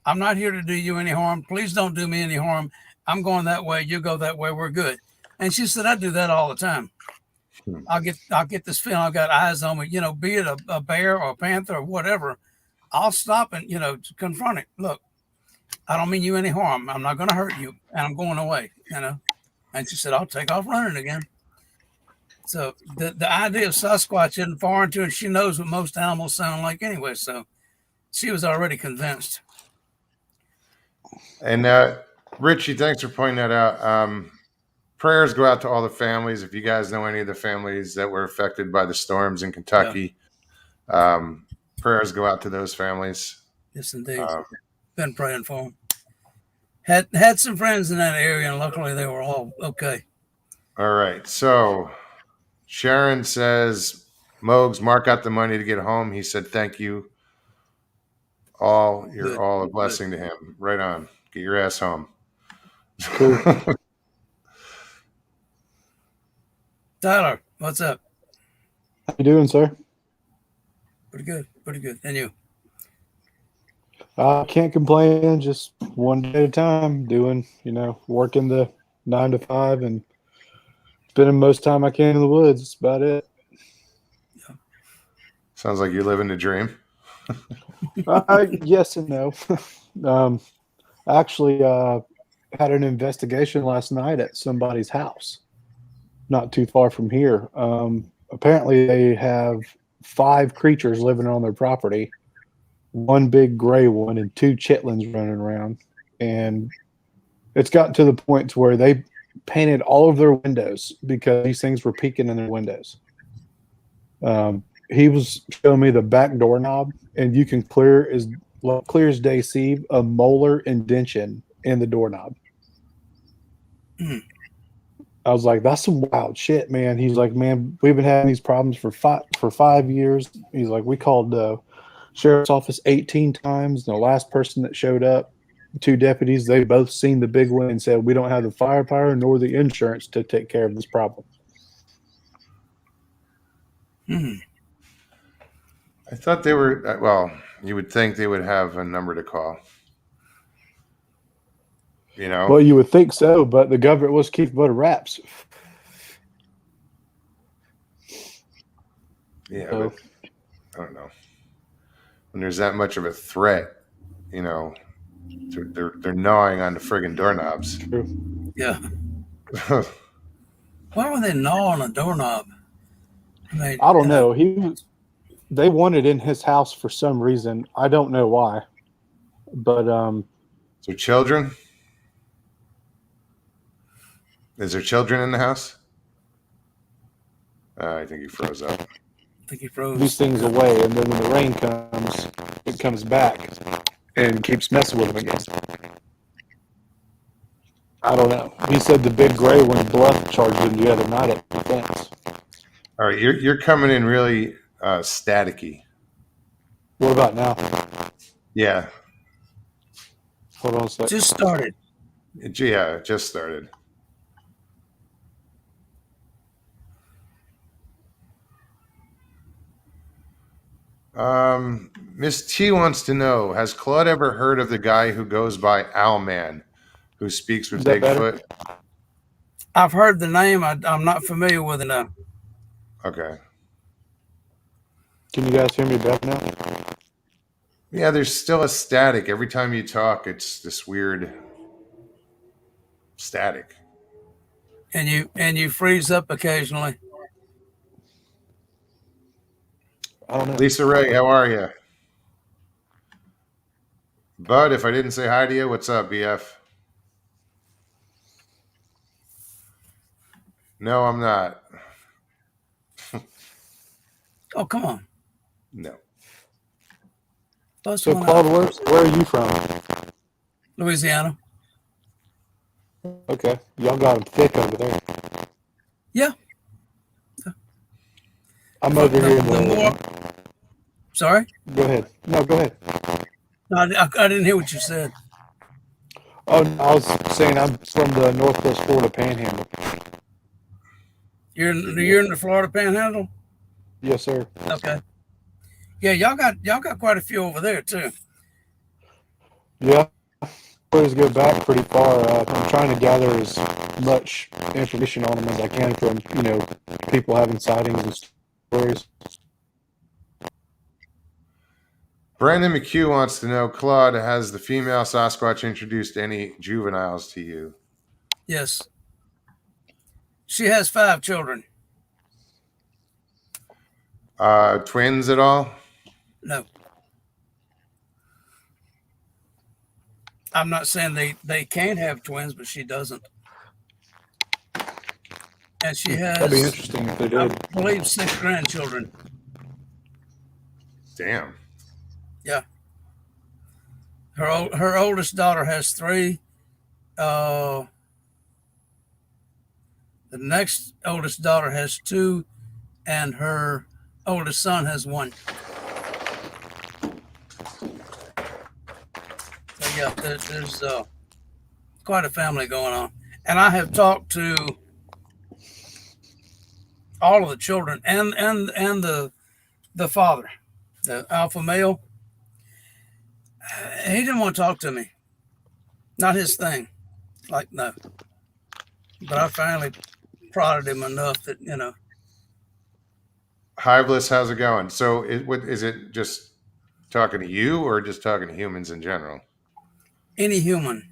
I'm not here to do you any harm. Please don't do me any harm. I'm going that way. You go that way. We're good. And she said, I do that all the time. I'll get this feeling. I've got eyes on me, be it a bear or a panther or whatever. I'll stop and, confront it. Look, I don't mean you any harm. I'm not going to hurt you. And I'm going away, And she said, I'll take off running again. So the idea of Sasquatch isn't foreign to her. She knows what most animals sound like anyway. So she was already convinced. And Richie, thanks for pointing that out. Prayers go out to all the families. If you guys know any of the families that were affected by the storms in Kentucky, prayers go out to those families. Yes, indeed. Been praying for them. Had some friends in that area, and luckily they were all okay. All right. So Sharon says, Mogs, Mark got the money to get home. He said, thank you. You're Good. all a blessing to him. Right on. Get your ass home. Cool. Tyler, what's up? How you doing, sir? Pretty good. And you? I can't complain. Just one day at a time, doing, working the 9 to 5 and spending most time I can in the woods. That's about it. Sounds like you're living the dream. Yes and no. I actually had an investigation last night at somebody's house, not too far from here. Apparently, they have 5 creatures living on their property, 1 big gray one and 2 chitlins running around. And it's gotten to the point to where they painted all of their windows because these things were peeking in their windows. He was showing me the back doorknob, and you can clear as day see a molar indentation in the doorknob. I was like, that's some wild shit, man. He's like, man, we've been having these problems for 5 years. He's like, we called the sheriff's office 18 times. The last person that showed up, 2 deputies, they both seen the big one and said, we don't have the firepower nor the insurance to take care of this problem. I thought they were, well, you would think they would have a number to call. Well, you would think so, but the government was keeping voter wraps. Yeah, but I don't know. When there's that much of a threat, they're gnawing on the friggin' doorknobs. True. Yeah. Why would they gnaw on a doorknob? I don't know. They wanted in his house for some reason. I don't know why. But So children? Is there children in the house? I think he froze up. I think he froze. These things away, and then when the rain comes, it comes back and keeps messing with them again. I don't know. He said the big gray one bluff charged him the other night at the fence. All right, you're coming in really staticky. What about now? Yeah. Hold on a second. Just started. Yeah, it just started. Miss T wants to know: has Claude ever heard of the guy who goes by Owlman, who speaks with Is that better? Bigfoot? I've heard the name. I'm not familiar with it. No. Okay. Can you guys hear me better now? Yeah, there's still a static every time you talk. It's this weird static. And you freeze up occasionally. I don't know. Lisa Ray, how are you? Bud, if I didn't say hi to you, what's up, BF? No, I'm not. Oh, come on. No. Bust So, one Claude, out. where are you from? Louisiana. Okay, y'all got them thick over there. Yeah. I'm over here in The more. Sorry. Go ahead. No, go ahead. No, I didn't hear what you said. Oh, no, I was saying I'm from the Northwest Florida Panhandle. You're in the Florida Panhandle. Yes, sir. Okay. Yeah, y'all got quite a few over there too. Yeah, always go back pretty far. I'm trying to gather as much information on them as I can from people having sightings and stories. Brandon McHugh wants to know: Claude, has the female Sasquatch introduced any juveniles to you? Yes. She has 5 children. Twins at all? No. I'm not saying they can't have twins, but she doesn't. And she That'd be has, interesting if they I did. believe, 6 grandchildren. Damn. Yeah. Her oldest daughter has 3. The next oldest daughter has 2, and her oldest son has 1. So yeah, there's quite a family going on, and I have talked to all of the children and the father, the alpha male. He didn't want to talk to me. Not his thing. Like, no. But I finally prodded him enough that, Hiveless, how's it going? So, is it just talking to you, or just talking to humans in general? any human.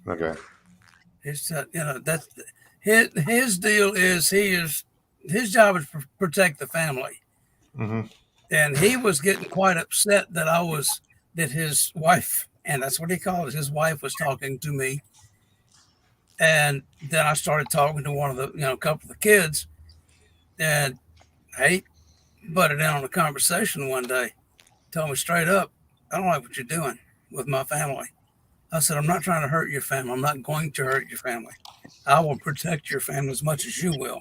Okay. It's that's his deal is his job is to protect the family. Mm-hmm. And he was getting quite upset that his wife, and that's what he called it, his wife was talking to me. And then I started talking to one of the, a couple of the kids, and he butted in on a conversation one day, told me straight up, I don't like what you're doing with my family. I said, I'm not trying to hurt your family. I'm not going to hurt your family. I will protect your family as much as you will.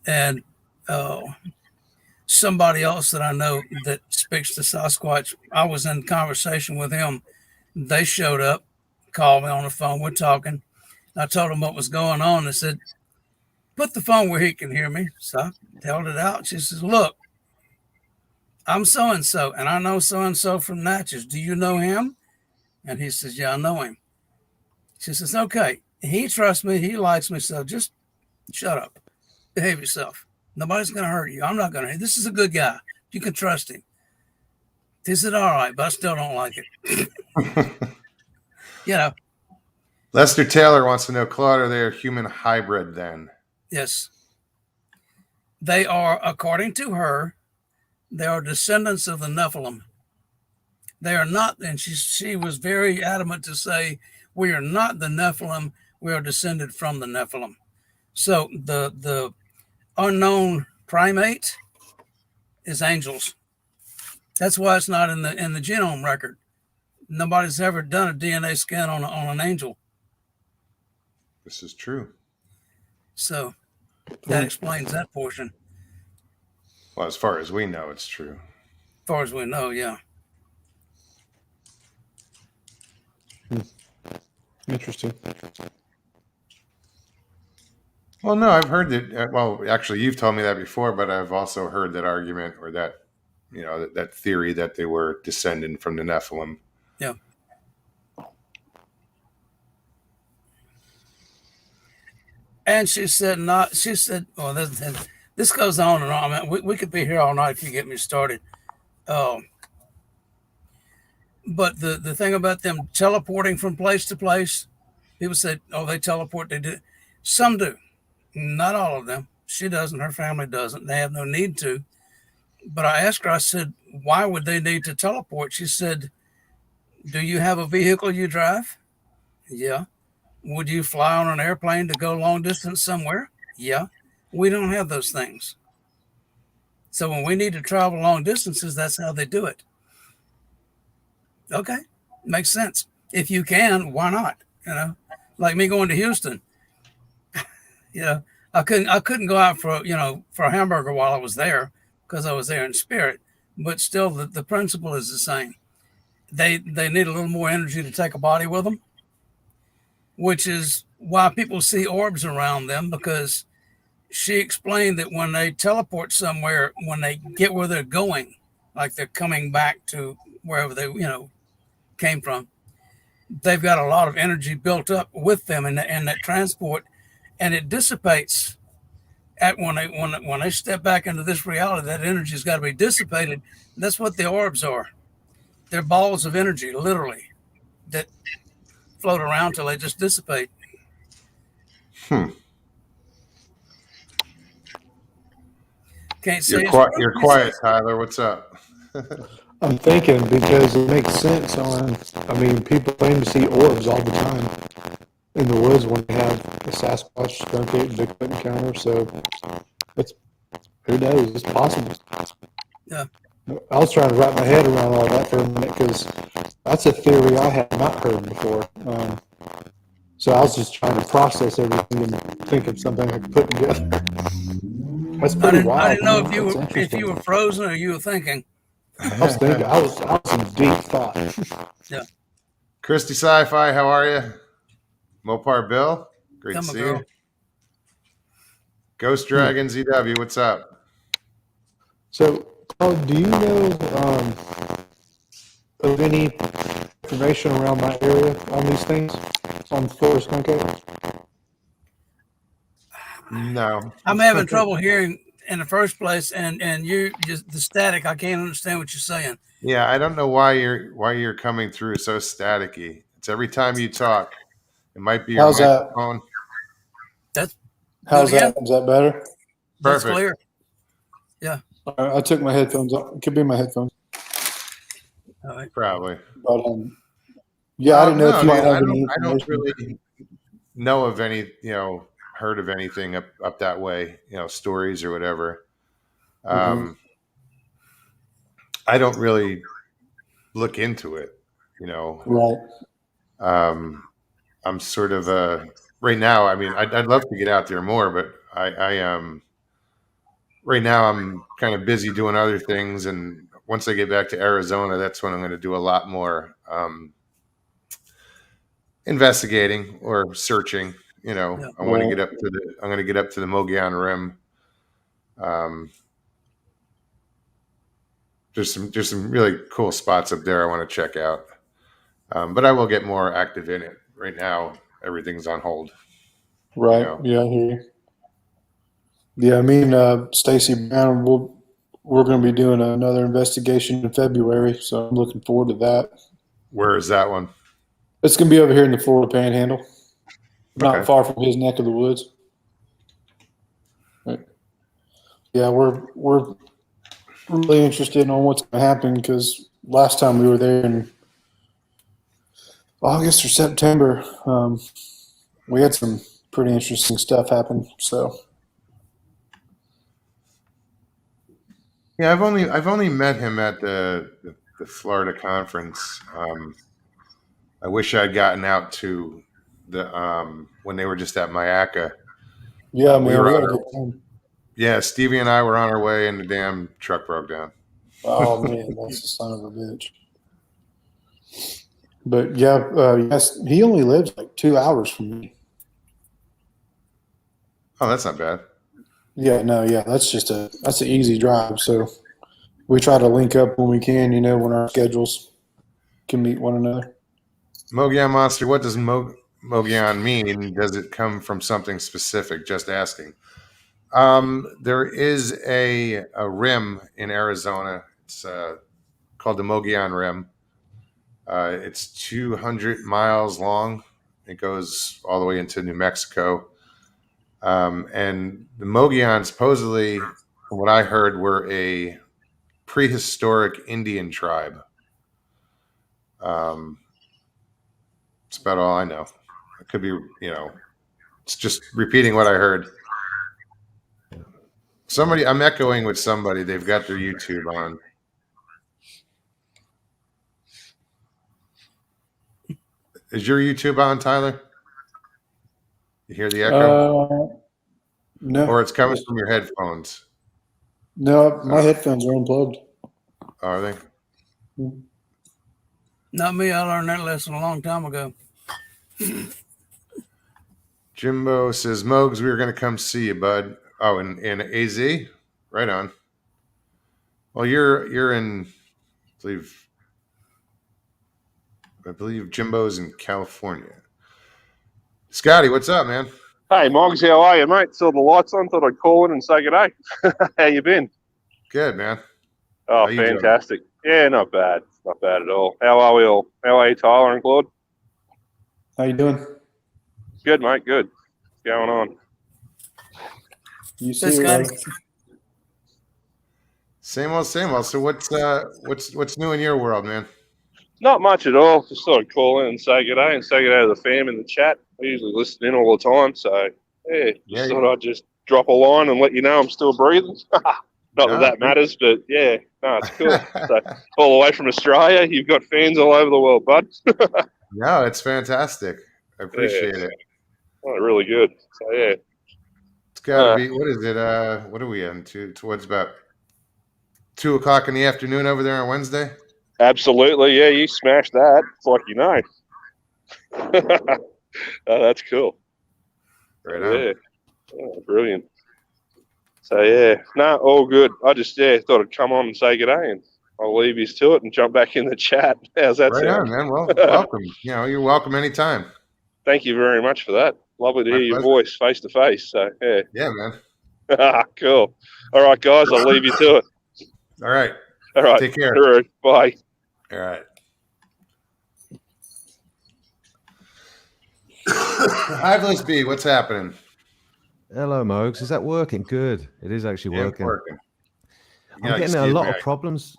And somebody else that I know that speaks to Sasquatch, I was in conversation with him. They showed up, called me on the phone. We're talking. I told him what was going on. I said, put the phone where he can hear me. So I held it out. She says, look, I'm so-and-so, and I know so-and-so from Natchez. Do you know him? And he says, yeah, I know him. She says, okay. He trusts me. He likes me. So just shut up. Behave yourself. Nobody's going to hurt you. I'm not going to. This is a good guy. You can trust him. He said, all right, but I still don't like it. Lester Taylor wants to know, Claude, are they a human hybrid then? Yes. They are, according to her, they are descendants of the Nephilim. They are not, and she was very adamant to say, we are not the Nephilim. We are descended from the Nephilim. So the unknown primate is angels. That's why it's not in the genome record. Nobody's ever done a DNA scan on an angel. This is true. So that explains that portion. Well, as far as we know, it's true. As far as we know, yeah. Interesting. Well, no, I've heard that. Well, actually, you've told me that before, but I've also heard that argument or that you know, that theory that they were descending from the Nephilim. Yeah. And she said, not. She said, well, this goes on and on. I mean, we could be here all night if you get me started. But the thing about them teleporting from place to place, people said, oh, they teleport. They do. Some do. Not all of them. She doesn't. Her family doesn't. They have no need to. But I asked her, I said, why would they need to teleport? She said, do you have a vehicle you drive? Yeah. Would you fly on an airplane to go long distance somewhere? Yeah. We don't have those things. So when we need to travel long distances, that's how they do it. Okay. Makes sense. If you can, why not? You know, like me going to Houston. You know, I couldn't go out for a hamburger while I was there because I was there in spirit. But still, the principle is the same. They need a little more energy to take a body with them, which is why people see orbs around them, because she explained that when they teleport somewhere, when they get where they're going, like they're coming back to wherever they came from, they've got a lot of energy built up with them in that transport, and it dissipates when they step back into this reality. That energy's got to be dissipated. That's what the orbs are. They're balls of energy, literally, that float around till they just dissipate. Can't say you're quiet, Tyler. What's up? I'm thinking because it makes sense people claim to see orbs all the time in the woods when they have the Sasquatch, skunk ape, Bigfoot encounter. So who knows? It's possible. Yeah. I was trying to wrap my head around all that for a minute because that's a theory I had not heard before. So I was just trying to process everything and think of something I could put together. That's pretty wild. I didn't know if you were frozen or you were thinking. I was thinking. I was in deep thought. Yeah. Christy Sci-Fi, how are you? Mopar Bill, great Come to on, see girl. you. Ghost Dragon ZW, what's up? So, do you know of any information around my area on these things on Florida skunk ape? No. I'm having trouble hearing in the first place, and you just the static. I can't understand what you're saying. Yeah, I don't know why you're coming through so staticky. It's every time you talk. It might be your How's that? microphone. How's that? Is that better? That's Perfect. clear. Yeah. I took my headphones off. It could be my headphones. All right. Probably. But yeah, I didn't know if you might have any I don't information. really know of any, heard of anything up that way, stories or whatever. I don't really look into it, Right. I'm sort of right now. I mean, I'd love to get out there more, but I right now I'm kind of busy doing other things, and once I get back to Arizona, that's when I'm going to do a lot more investigating or searching. I want to get up to I'm going to get up to the Mogollon Rim. There's some really cool spots up there I want to check out. But I will get more active in it. Right now, everything's on hold. Right. Yeah, I hear you. Yeah, me and Stacy Brown, we're going to be doing another investigation in February, so I'm looking forward to that. Where is that one? It's going to be over here in the Florida Panhandle, not Okay. far from his neck of the woods. But yeah, we're really interested in what's going to happen because last time we were there in August or September, we had some pretty interesting stuff happen. So Yeah, I've only met him at the Florida conference. I wish I'd gotten out to the when they were just at Mayaca. yeah, we man, were we on had a our, good time. yeah, Stevie and I were on our way, and the damn truck broke down. Oh man, that's the son of a bitch. But yeah, yes, he only lives like 2 hours from me. Oh, that's not bad. Yeah, no, yeah, that's an easy drive. So We try to link up when we can, when our schedules can meet one another. Mogollon Monster, what does Mogollon mean? Does it come from something specific? Just asking. There is a rim in Arizona. It's called the Mogollon Rim. It's 200 miles long. It goes all the way into New Mexico. And the Mogollon, supposedly, from what I heard, were a prehistoric Indian tribe. That's about all I know. It could be, it's just repeating what I heard. I'm echoing with somebody. They've got their YouTube on. Is your YouTube on, Tyler? You hear the echo? No. Or it's coming from your headphones? No, my headphones are unplugged. Are they? Not me. I learned that lesson a long time ago. Jimbo says, Mogs, we were going to come see you, bud. Oh, in AZ? Right on. Well, you're in, I believe Jimbo's in California. Scotty, what's up, man? Hey, Moggs, how are you, mate? Saw the lights on, thought I'd call in and say good day. How you been? Good, man. Oh, How you doing? fantastic. Yeah, not bad. Not bad at all. How are we all? How are you, Tyler and Claude? How you doing? Good, mate, good. What's going on? You That's see, good. Same old, same old. So what's new in your world, man? Not much at all. Just thought I'd call in and say good day to the fam in the chat. I usually listen in all the time, so Yeah, thought I'd just drop a line and let you know I'm still breathing. Not that matters, but yeah, no, it's cool. So all the way from Australia, you've got fans all over the world, bud. No, it's fantastic. I appreciate it. Oh, really good. So yeah. It's got to be, what is it? What are we on to? Towards about 2 o'clock in the afternoon over there on Wednesday? Absolutely, yeah, you smashed that. It's like you know. Oh, that's cool. Right on. Yeah. Oh, brilliant. So yeah, no, all good. I just thought I'd come on and say good day, and I'll leave you to it and jump back in the chat. How's that Right sound? on, man. Well, welcome. You're welcome anytime. Thank you very much for that. Lovely to My hear your pleasure. voice face to face. So yeah. Yeah, man. Cool. All right, guys, I'll leave you to it. All right. All right. Take care. All right. Bye. All right. Hiveless B, what's happening? Hello, Mogs. Is that working? Good. It is actually Yeah, working. working. I'm getting a lot of problems.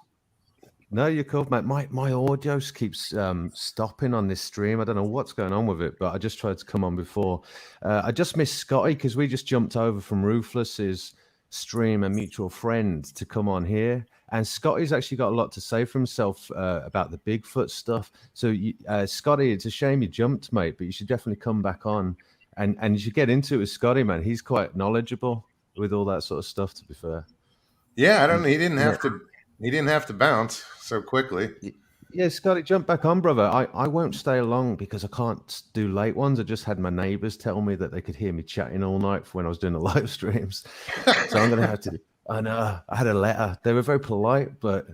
No, you're cool, mate. My audio keeps stopping on this stream. I don't know what's going on with it, but I just tried to come on before. I just missed Scotty because we just jumped over from Ruthless's stream, a mutual friend, to come on here. And Scotty's actually got a lot to say for himself about the Bigfoot stuff. So, Scotty, it's a shame you jumped, mate, but you should definitely come back on and you should get into it with Scotty, man. He's quite knowledgeable with all that sort of stuff, to be fair. Yeah, he didn't have to bounce so quickly. Yeah, Scotty, jump back on, brother. I won't stay long because I can't do late ones. I just had my neighbors tell me that they could hear me chatting all night when I was doing the live streams. So I'm going to have to. I know. I had a letter. They were very polite, but,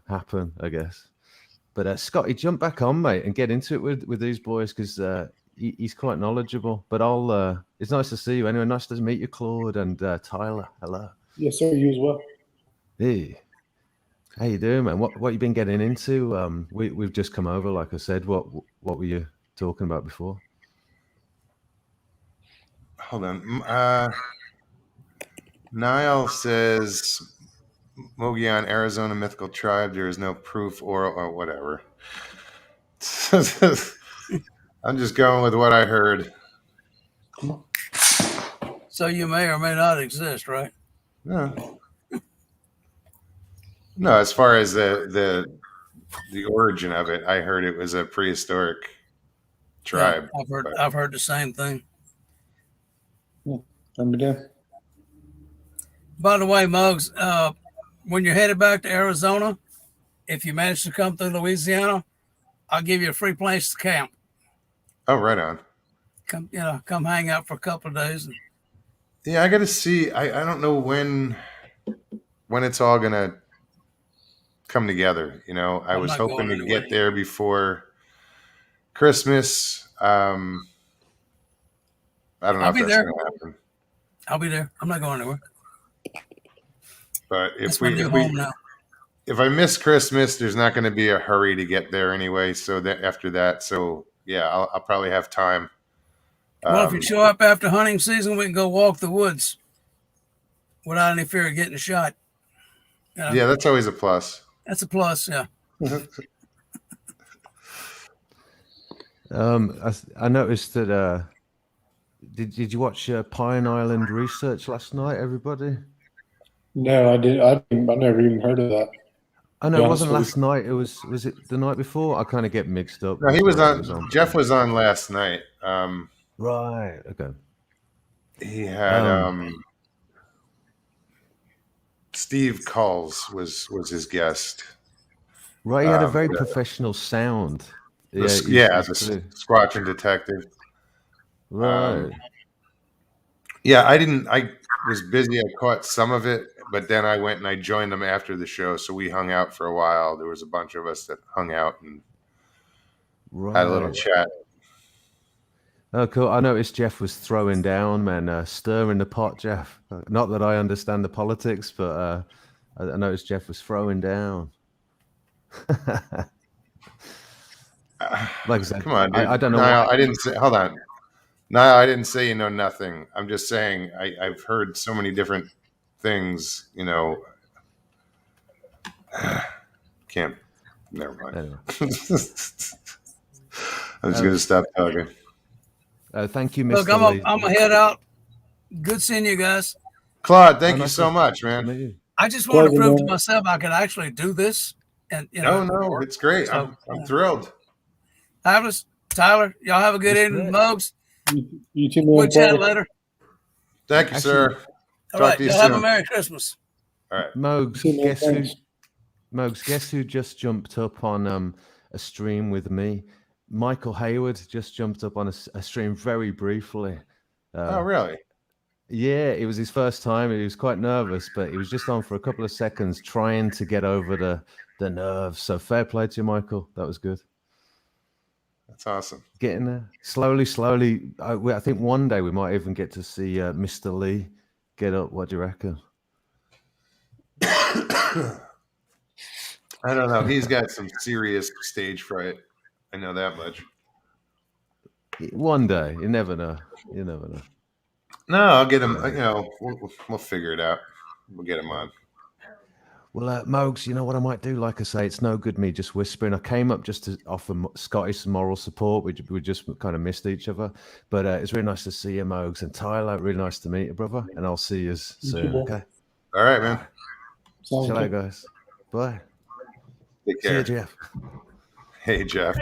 happen, I guess. But Scotty, jump back on, mate, and get into it with these boys because he's quite knowledgeable. But it's nice to see you anyway. Nice to meet you, Claude and Tyler. Hello. Yes, sir. You as well. Hey. How you doing, man? What you been getting into? We've just come over, like I said. What were you talking about before? Hold on. Niall says, Mogollon, Arizona mythical tribe. There is no proof or whatever. I'm just going with what I heard. So you may or may not exist, right? No. No, as far as the origin of it, I heard it was a prehistoric tribe. Yeah, I've heard the same thing. By the way, Muggs, when you're headed back to Arizona, if you manage to come through Louisiana, I'll give you a free place to camp. Oh, right on. Come hang out for a couple of days. Yeah, I got to see. I don't know when it's all gonna come together. You know, I I'm was not hoping going to anywhere. get there before Christmas. I don't know I'll if be that's there. going to happen. I'll be there. I'm not going anywhere. But That's my new home now. if I miss Christmas, there's not going to be a hurry to get there anyway. So that after that, so yeah, I'll probably have time. Well, if you show up after hunting season, we can go walk the woods without any fear of getting shot. You know? Yeah, that's always a plus. That's a plus. Yeah. I noticed that. Did you watch Pine Island Research last night, everybody? No, I did. I never even heard of that. Oh no, Yeah, it wasn't so- last night. Was it the night before? I kind of get mixed up. No, he was What on. Jeff was on last night. Right. Okay. He had Steve Culls was his guest. Right. He had a very professional sound. The he's Squatch detective. Right. Yeah, I was busy. I caught some of it, but then I went and I joined them after the show. So we hung out for a while. There was a bunch of us that hung out and had a little chat. Oh, cool. I noticed Jeff was throwing down, man, stirring the pot, Jeff. Not that I understand the politics, but I noticed Jeff was throwing down. Like I said, Come on, dude. I don't know. Niall, I didn't say. Hold on. Niall, I didn't say you know nothing. I'm just saying I've heard so many different things. You know, can't. Never mind. Anyway. I'm just gonna stop talking. Thank you, Mr. Look, I'm Lee. gonna head out. Good seeing you guys. Claude, thank you nice so to much, meet man. you. I just wanted to Pleasure, prove to man. myself I could actually do this. And you know, No, it's great. I'm thrilled. Fabulous. Tyler, y'all have a good That's evening. great. Mugs, You two we'll man. chat later. Thank you, sir. All Talk right, to you y'all have a soon. Merry Christmas. All right. Mogs, Two man, thanks. guess who just jumped up on a stream with me? Michael Hayward just jumped up on a stream very briefly. Oh, really? Yeah, it was his first time. He was quite nervous, but he was just on for a couple of seconds trying to get over the nerves. So fair play to you, Michael. That was good. That's awesome. Getting there. Slowly. I think one day we might even get to see Mr. Lee get up. What do you reckon? I don't know. He's got some serious stage fright. I know that much. One day. You never know. No, I'll get him. You know, we'll figure it out. We'll get him on. Well, Mogs, you know what I might do? Like I say, it's no good me just whispering. I came up just to offer Scotty some moral support. We just kind of missed each other. But it's really nice to see you, Mogs. And Tyler, really nice to meet you, brother. And I'll see you soon, too, okay? All right, man. Sounds See you later, good. guys. Bye. Take See care. you, Jeff. Hey, Jeff.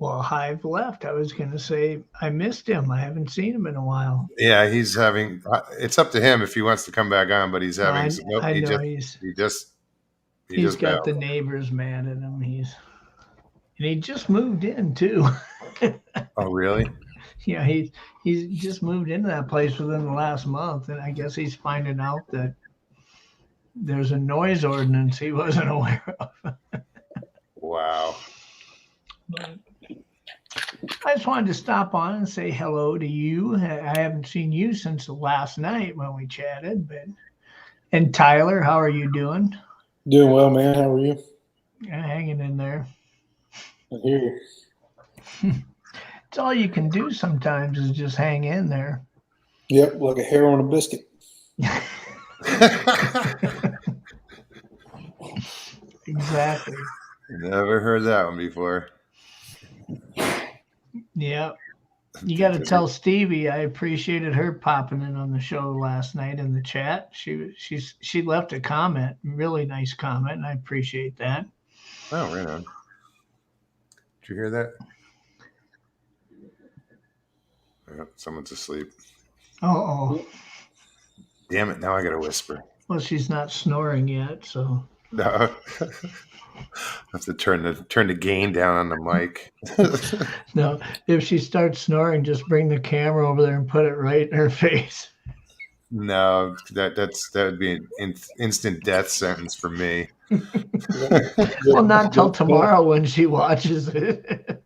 Hive left. I was going to say I missed him. I haven't seen him in a while. Yeah, he's having. It's up to him if he wants to come back on, but he's having. I know He just got the bailed. neighbors mad at him. He just moved in too. Oh, really? Yeah, he's just moved into that place within the last month, and I guess he's finding out that there's a noise ordinance he wasn't aware of. Wow. But I just wanted to stop on and say hello to you. I haven't seen you since last night when we chatted, and Tyler, how are you doing? Doing well, man. How are you? Hanging in there. I hear you. It's all you can do sometimes is just hang in there. Yep, like a hair on a biscuit. Exactly. Never heard that one before. Yeah. You got to tell Stevie I appreciated her popping in on the show last night in the chat. She left a comment, really nice comment, and I appreciate that. Oh, right on. Did you hear that? Oh, someone's asleep. Oh, Damn it! Now I gotta whisper. well, she's not snoring yet, so No, I have to turn the gain down on the mic. no. If she starts snoring, just bring the camera over there and put it right in her face. No, that would be an instant death sentence for me. Well, not till tomorrow when she watches it.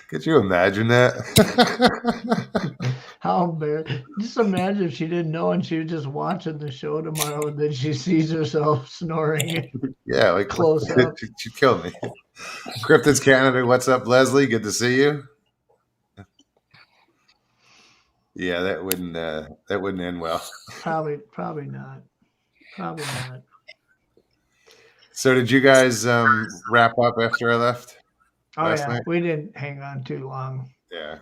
Could you imagine that? How embarrassing. Just imagine if she didn't know and she was just watching the show tomorrow and then she sees herself snoring. Yeah, like Close up. She killed me. Cryptids Canada, what's up, Leslie? Good to see you. Yeah, that wouldn't end well. Probably not. Probably not. So did you guys wrap up after I left? Oh last yeah, night? we didn't hang on too long. Yeah.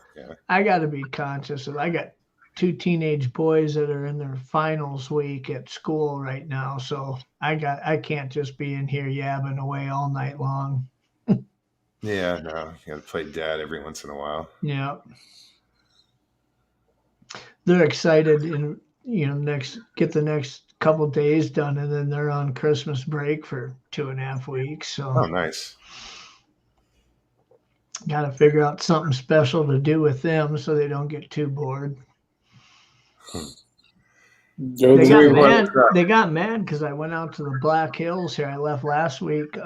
I got to be conscious of. I got 2 teenage boys that are in their finals week at school right now, so I can't just be in here yabbing away all night long. Yeah, no, you gotta play dad every once in a while. Yeah. They're excited and get the next couple days done, and then they're on Christmas break for 2.5 weeks. So Oh, nice. got to figure out something special to do with them so they don't get too bored. They got mad because I went out to the Black Hills here. I left last week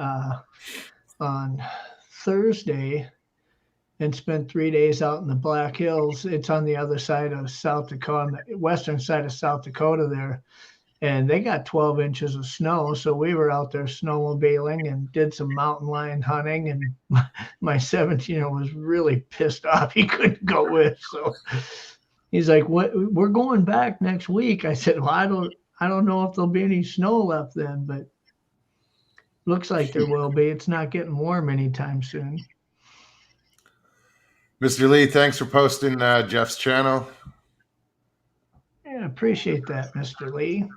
on Thursday and spent 3 days out in the Black Hills. It's on the other side of South Dakota, on the western side of South Dakota there. And they got 12 inches of snow. So we were out there snowmobiling and did some mountain lion hunting. And my 17-year-old was really pissed off. He couldn't go with. So he's like, "What? We're going back next week." I said, "Well, I don't know if there'll be any snow left then, but looks like there will be. It's not getting warm anytime soon." Mr. Lee, thanks for posting Jeff's channel. Yeah, appreciate that, Mr. Lee.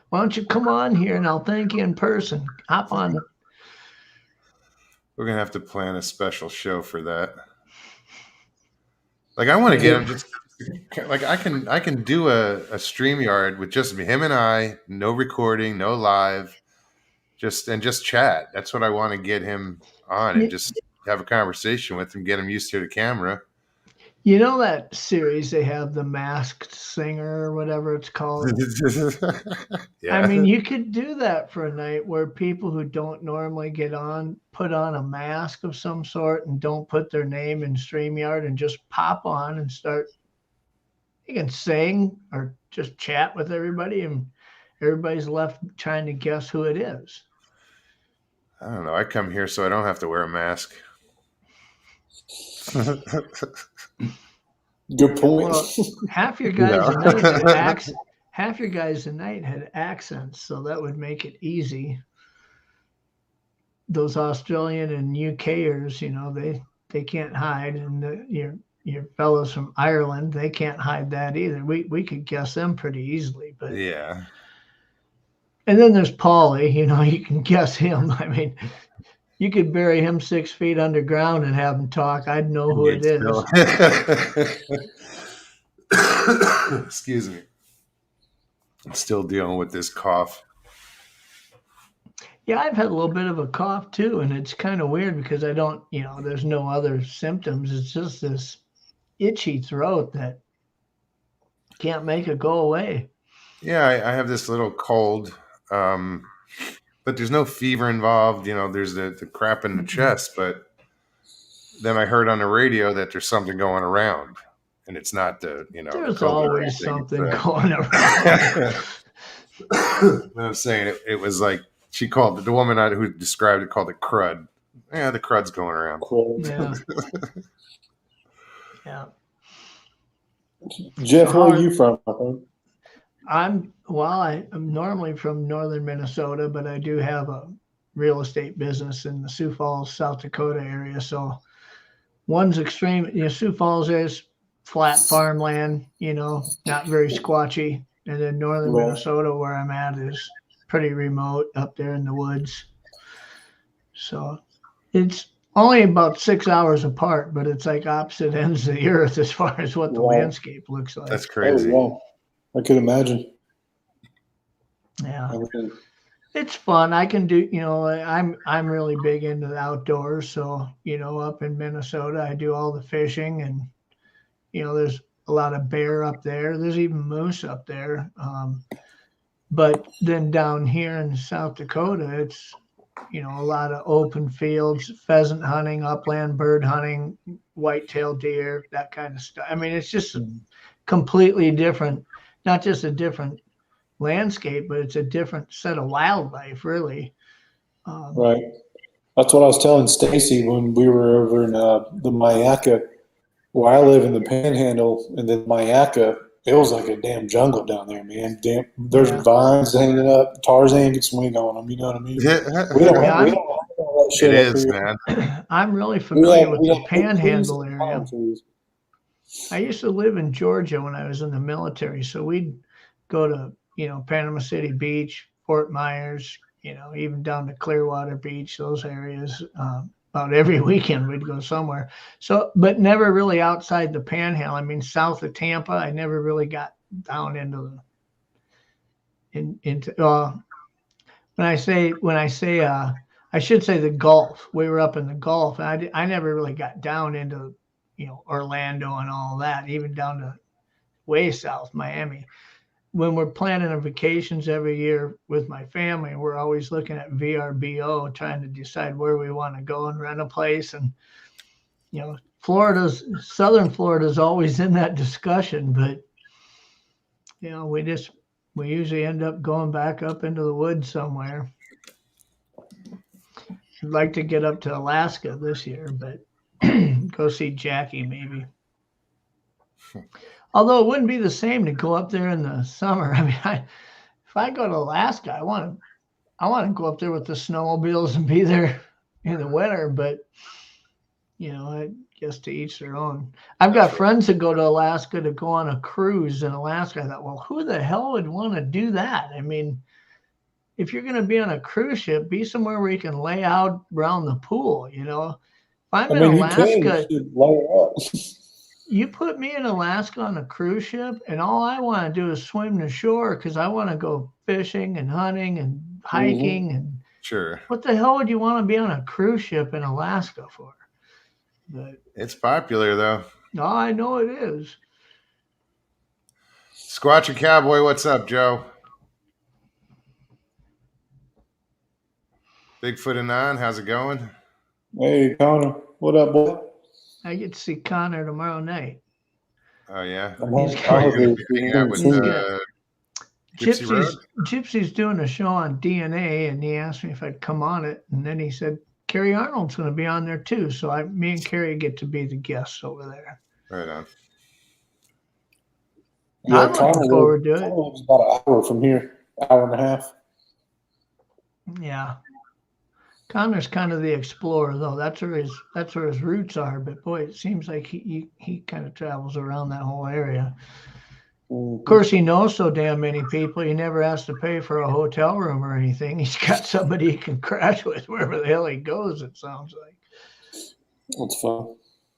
Why don't you come on here and I'll thank you in person. Hop on. We're gonna have to plan a special show for that. Like I want to get him just like I can do a StreamYard with just him and I, no recording, no live, just chat. That's what I want to get him on and just have a conversation with him, get him used to the camera. You know that series they have, The Masked Singer or whatever it's called? Yeah. I mean, you could do that for a night where people who don't normally get on put on a mask of some sort and don't put their name in StreamYard and just pop on and start. You can sing or just chat with everybody and everybody's left trying to guess who it is. I don't know. I come here so I don't have to wear a mask. Good point. Well, half your guys tonight had accents, so that would make it easy. Those Australian and UKers, they can't hide, and your fellows from Ireland, they can't hide that either. We could guess them pretty easily, but yeah. And then there's Paulie, you can guess him. I mean, you could bury him 6 feet underground and have him talk. I'd know who it is. Excuse me. I'm still dealing with this cough. Yeah, I've had a little bit of a cough too, and it's kind of weird because I don't, there's no other symptoms. It's just this itchy throat that can't make it go away. Yeah, I have this little cold, but there's no fever involved. There's the crap in the chest, but then I heard on the radio that there's something going around, and it's not the. There's always something going around. I'm saying it was like she called the woman who described it called it crud. Yeah, the crud's going around. Yeah. Yeah. Jeff, where are you from? I'm normally from northern Minnesota, but I do have a real estate business in the Sioux Falls, South Dakota area. So one's extreme, Sioux Falls is flat farmland, not very squatchy. And then northern Minnesota, where I'm at, is pretty remote up there in the woods. So it's only about 6 hours apart, but it's like opposite ends of the earth as far as what the landscape looks like. That's crazy. Oh, wow. I could imagine. Yeah. It's fun. I can do, I'm really big into the outdoors. So, up in Minnesota, I do all the fishing and, there's a lot of bear up there. There's even moose up there. But then down here in South Dakota, it's, you know, a lot of open fields, pheasant hunting, upland bird hunting, white-tailed deer, that kind of stuff. I mean, it's just a completely different, not just a different landscape, but it's a different set of wildlife, really. Right. That's what I was telling Stacy when we were over in the Mayaca, where I live in the Panhandle, and then Mayaca. It was like a damn jungle down there, man. Damn, there's vines hanging up. Tarzan could swing on them. You know what I mean? We don't have that shit It up is, here. man. I'm really familiar with the have Panhandle trees and area. palm trees. I used to live in Georgia when I was in the military, so we'd go to, you know, Panama City Beach, Fort Myers, you know, even down to Clearwater Beach, those areas. About every weekend we'd go somewhere. So, but never really outside the Panhandle. I mean, south of Tampa, I never really got down into when I say I should say the Gulf. We were up in the Gulf. And I never really got down into, you know, Orlando and all that, even down to way south, Miami. When we're planning our vacations every year with my family, we're always looking at VRBO, trying to decide where we want to go and rent a place. And, you know, Southern Florida's always in that discussion, but, you know, we usually end up going back up into the woods somewhere. I'd like to get up to Alaska this year, but go see Jackie maybe. Although it wouldn't be the same to go up there in the summer. I mean, if I go to Alaska, I want to go up there with the snowmobiles and be there in the winter. But, you know, I guess to each their own. I've got friends that go to Alaska to go on a cruise in Alaska. I thought, well, who the hell would want to do that? I mean, if you're going to be on a cruise ship, be somewhere where you can lay out around the pool, you know. If I'm in Alaska, you put me in Alaska on a cruise ship, and all I want to do is swim to shore because I want to go fishing and hunting and hiking. And sure. What the hell would you want to be on a cruise ship in Alaska for? But it's popular, though. No, I know it is. Squatch and Cowboy, what's up, Joe? Bigfoot and Nine, how's it going? Hey, Connor. What up, boy? I get to see Connor tomorrow night. Oh, yeah? Gypsy's doing a show on DNA, and he asked me if I'd come on it. And then he said, Carrie Arnold's going to be on there, too. So me and Carrie get to be the guests over there. Right on. Yeah, I'm looking forward to it. It's about an hour from here, hour and a half. Yeah. Connor's kind of the explorer, though. That's where his roots are. But boy, it seems like he kind of travels around that whole area. Of course, he knows so damn many people. He never has to pay for a hotel room or anything. He's got somebody he can crash with wherever the hell he goes. It sounds like. That's fun.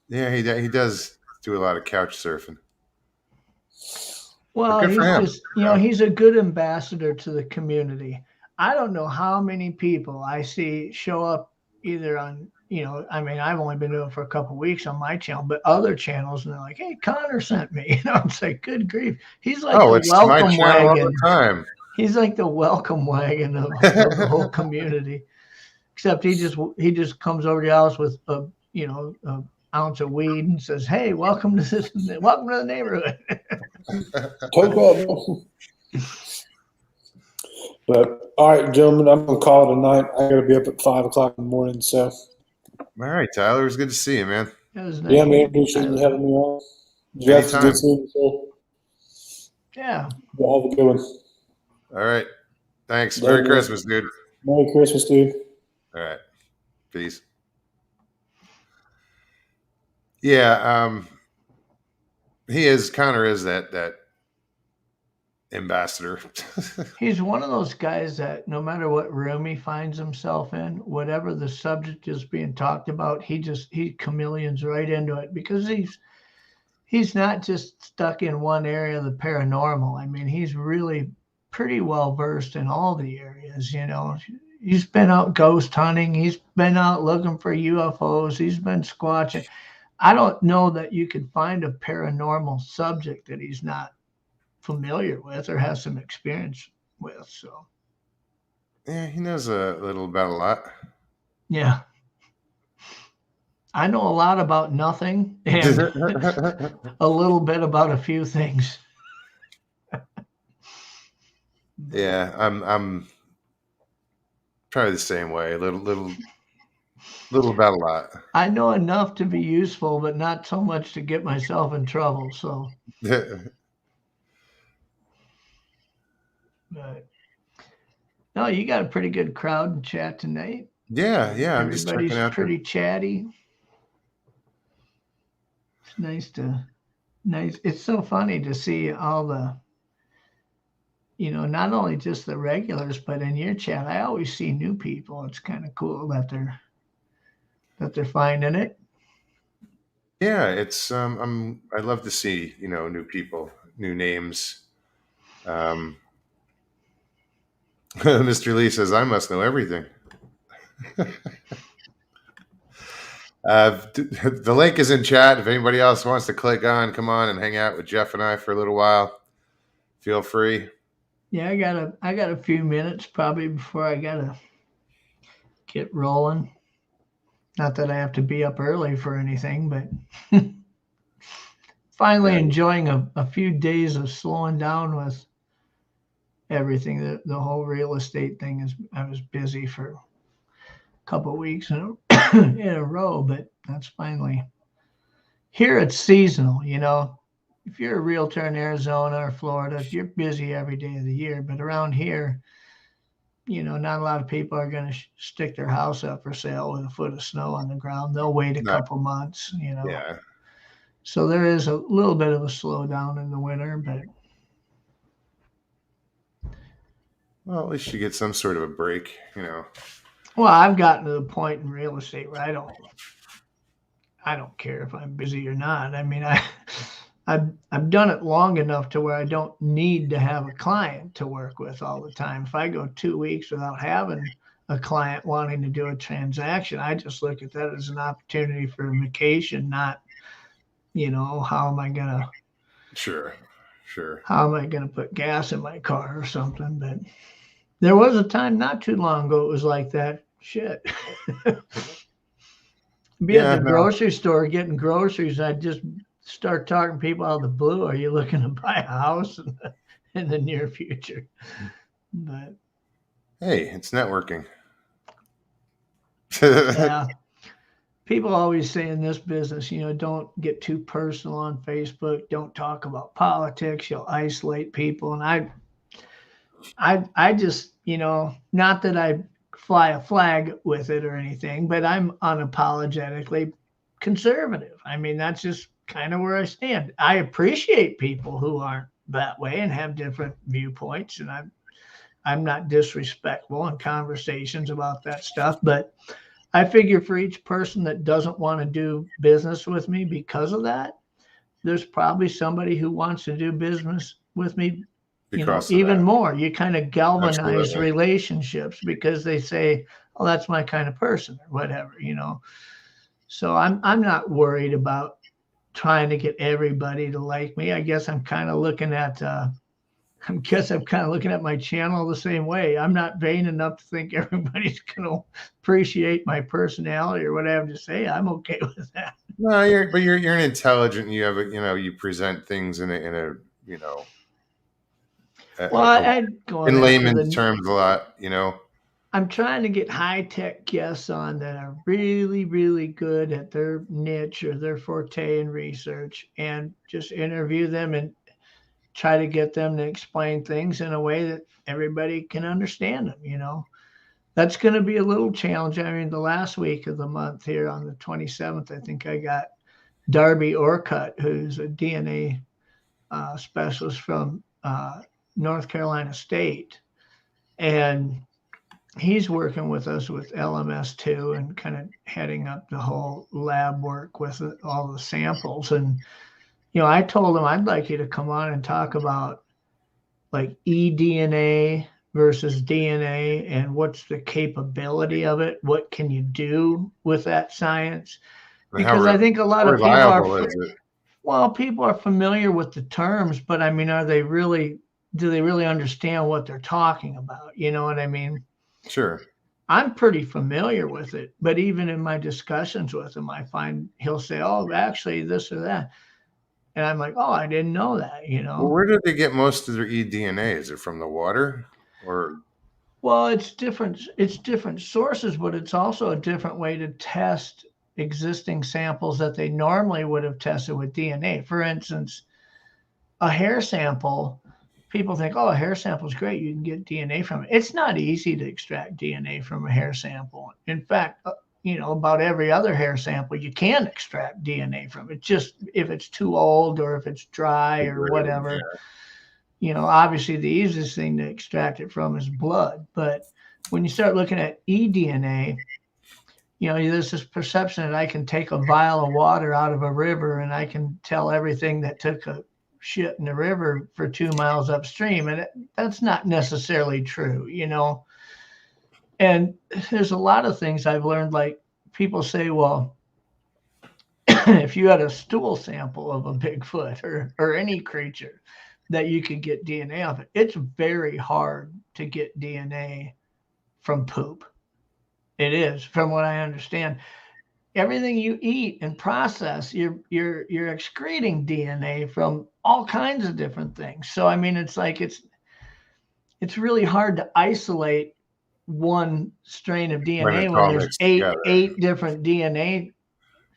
Yeah, he does do a lot of couch surfing. Well, he's a good ambassador to the community. I don't know how many people I see show up either on, you know, I mean, I've only been doing it for a couple of weeks on my channel, but other channels, and they're like, hey, Connor sent me. You know, it's like, good grief. He's like the welcome wagon. All the time. He's like the welcome wagon of the whole community. Except he just comes over to your house with a ounce of weed and says, hey, welcome to the neighborhood. But all right, gentlemen, I'm gonna call it a night. I gotta be up at 5 o'clock in the morning. So, all right, Tyler, it was good to see you, man. Nice. Yeah, man, appreciate you having me on. You guys have a good seeing you. Yeah. Y'all have a good one. All right, thanks. Merry Christmas, dude. Merry Christmas, dude. All right, peace. Yeah, Connor is that ambassador. He's one of those guys that no matter what room he finds himself in, whatever the subject is being talked about, he chameleons right into it because he's not just stuck in one area of the paranormal. I mean, he's really pretty well versed in all the areas, you know. He's been out ghost hunting, he's been out looking for UFOs, he's been squatching. I don't know that you could find a paranormal subject that he's not familiar with or has some experience with. So Yeah, he knows a little about a lot. yeah, I know a lot about nothing and a little bit about a few things. Yeah, I'm probably the same way. Little about a lot. I know enough to be useful, but not so much to get myself in trouble. So, but no, you got a pretty good crowd in chat tonight. Yeah. I'm just checking Everybody's out. pretty chatty. It's nice. It's so funny to see all the, not only just the regulars, but in your chat, I always see new people. It's kind of cool that they're finding it. Yeah, it's I love to see new people, new names. Mr. Lee says I must know everything. The link is in chat. If anybody else wants to click on, come on and hang out with Jeff and I for a little while. Feel free. Yeah, I got a few minutes probably before I gotta get rolling. Not that I have to be up early for anything, but finally enjoying a few days of slowing down with everything. The whole real estate thing is, I was busy for a couple of weeks in a row, but that's finally here. It's seasonal, If you're a realtor in Arizona or Florida, you're busy every day of the year. But around here, not a lot of people are going to stick their house up for sale with a foot of snow on the ground. They'll wait a couple months, Yeah. So there is a little bit of a slowdown in the winter, but. Well, at least you get some sort of a break, Well, I've gotten to the point in real estate where I don't care if I'm busy or not. I mean, I've done it long enough to where I don't need to have a client to work with all the time. If I go 2 weeks without having a client wanting to do a transaction, I just look at that as an opportunity for vacation, not, how am I gonna Sure. how am I gonna put gas in my car or something? But there was a time not too long ago it was like that. Shit. Be at the grocery store getting groceries. I'd just start talking to people out of the blue. Are you looking to buy a house in the near future? But hey, it's networking. yeah. People always say in this business, don't get too personal on Facebook. Don't talk about politics. You'll isolate people. And I just, not that I fly a flag with it or anything, but I'm unapologetically conservative. I mean, that's just kind of where I stand. I appreciate people who aren't that way and have different viewpoints, and I'm not disrespectful in conversations about that stuff, but I figure for each person that doesn't want to do business with me because of that, there's probably somebody who wants to do business with me even more. You kind of galvanize relationships because they say, oh, that's my kind of person or whatever, So I'm not worried about trying to get everybody to like me. I guess I'm kind of looking at my channel the same way. I'm not vain enough to think everybody's going to appreciate my personality or what I have to say. I'm okay with that. No, you're an intelligent. You have you present things in a I'd go in layman's terms a lot. I'm trying to get high-tech guests on that are really, really good at their niche or their forte in research, and just interview them and try to get them to explain things in a way that everybody can understand them, That's going to be a little challenge. I mean, the last week of the month here on the 27th, I think I got Darby Orcutt, who's a DNA specialist from North Carolina State. And he's working with us with LMS2 and kind of heading up the whole lab work with all the samples. And I told him I'd like you to come on and talk about like eDNA versus DNA and what's the capability of it. What can you do with that science? Because I think a lot of people people are familiar with the terms, but I mean, are they really do they really understand what they're talking about? You know what I mean? Sure. I'm pretty familiar with it, but even in my discussions with him, I find he'll say, "Oh, actually, this or that," and I'm like, "Oh, I didn't know that." You know. Well, where do they get most of their eDNA? Is it from the water, or? Well, it's different. It's different sources, but it's also a different way to test existing samples that they normally would have tested with DNA. For instance, a hair sample. People think, oh, a hair sample is great. You can get DNA from it. It's not easy to extract DNA from a hair sample. In fact, you know, about every other hair sample, you can extract DNA from it. Just if it's too old or if it's dry or whatever. Yeah. You know, obviously the easiest thing to extract it from is blood. But when you start looking at eDNA, you know, there's this perception that I can take a vial of water out of a river and I can tell everything that took a shit in the river for 2 miles upstream, and that's not necessarily true, you know. And there's a lot of things I've learned, like people say, well, if you had a stool sample of a Bigfoot or any creature that you could get DNA off it, it's very hard to get DNA from poop. It is, from what I understand. Everything you eat and process, you're excreting DNA from all kinds of different things. So I mean, it's like it's really hard to isolate one strain of DNA when there's eight different DNA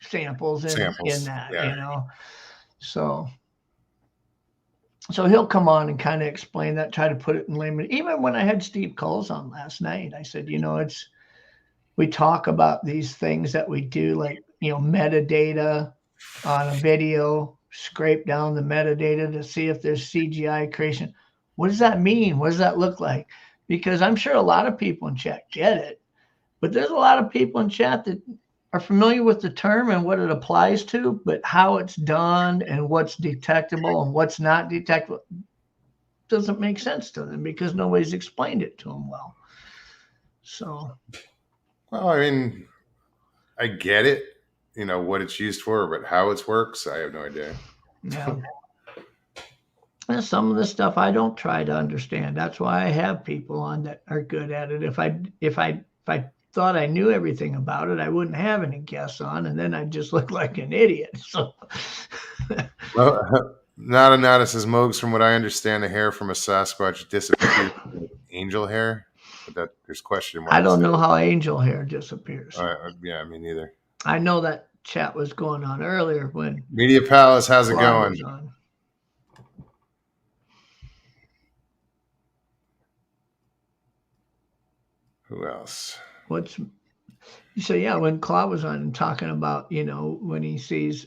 samples in that, yeah. You know. So he'll come on and kind of explain that, try to put it in layman. Even when I had Steve Coles on last night, I said, you know, we talk about these things that we do, like, you know, metadata on a video, scrape down the metadata to see if there's CGI creation. What does that mean? What does that look like? Because I'm sure a lot of people in chat get it, but there's a lot of people in chat that are familiar with the term and what it applies to, but how it's done and what's detectable and what's not detectable doesn't make sense to them because nobody's explained it to them well. So... Well, I mean, I get it, you know, what it's used for, but how it works, I have no idea. Yeah. And some of the stuff I don't try to understand. That's why I have people on that are good at it. If I thought I knew everything about it, I wouldn't have any guests on, and then I'd just look like an idiot. So, well, Nada says, Mogs, from what I understand, the hair from a Sasquatch disappears with angel hair. But that there's question marks. I don't know how angel hair disappears. Yeah, me neither. I know that chat was going on earlier when Media Palace, how's it going? Who else? So yeah, when Claude was on and talking about, you know, when he sees,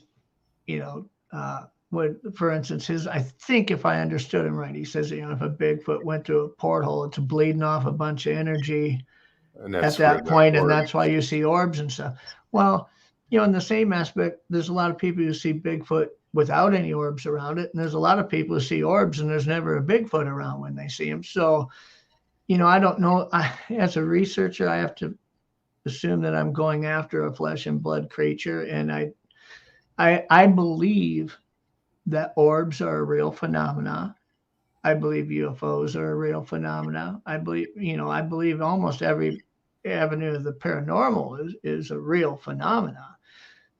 you know, when, for instance, I think if I understood him right, he says, you know, if a Bigfoot went through a porthole, it's bleeding off a bunch of energy at that point, and that's why you see orbs and stuff. Well, you know, in the same aspect, there's a lot of people who see Bigfoot without any orbs around it, and there's a lot of people who see orbs and there's never a Bigfoot around when they see him. So, you know, I don't know. As a researcher, I have to assume that I'm going after a flesh and blood creature, and I believe that orbs are a real phenomena. I believe UFOs are a real phenomena. I believe almost every avenue of the paranormal is a real phenomena.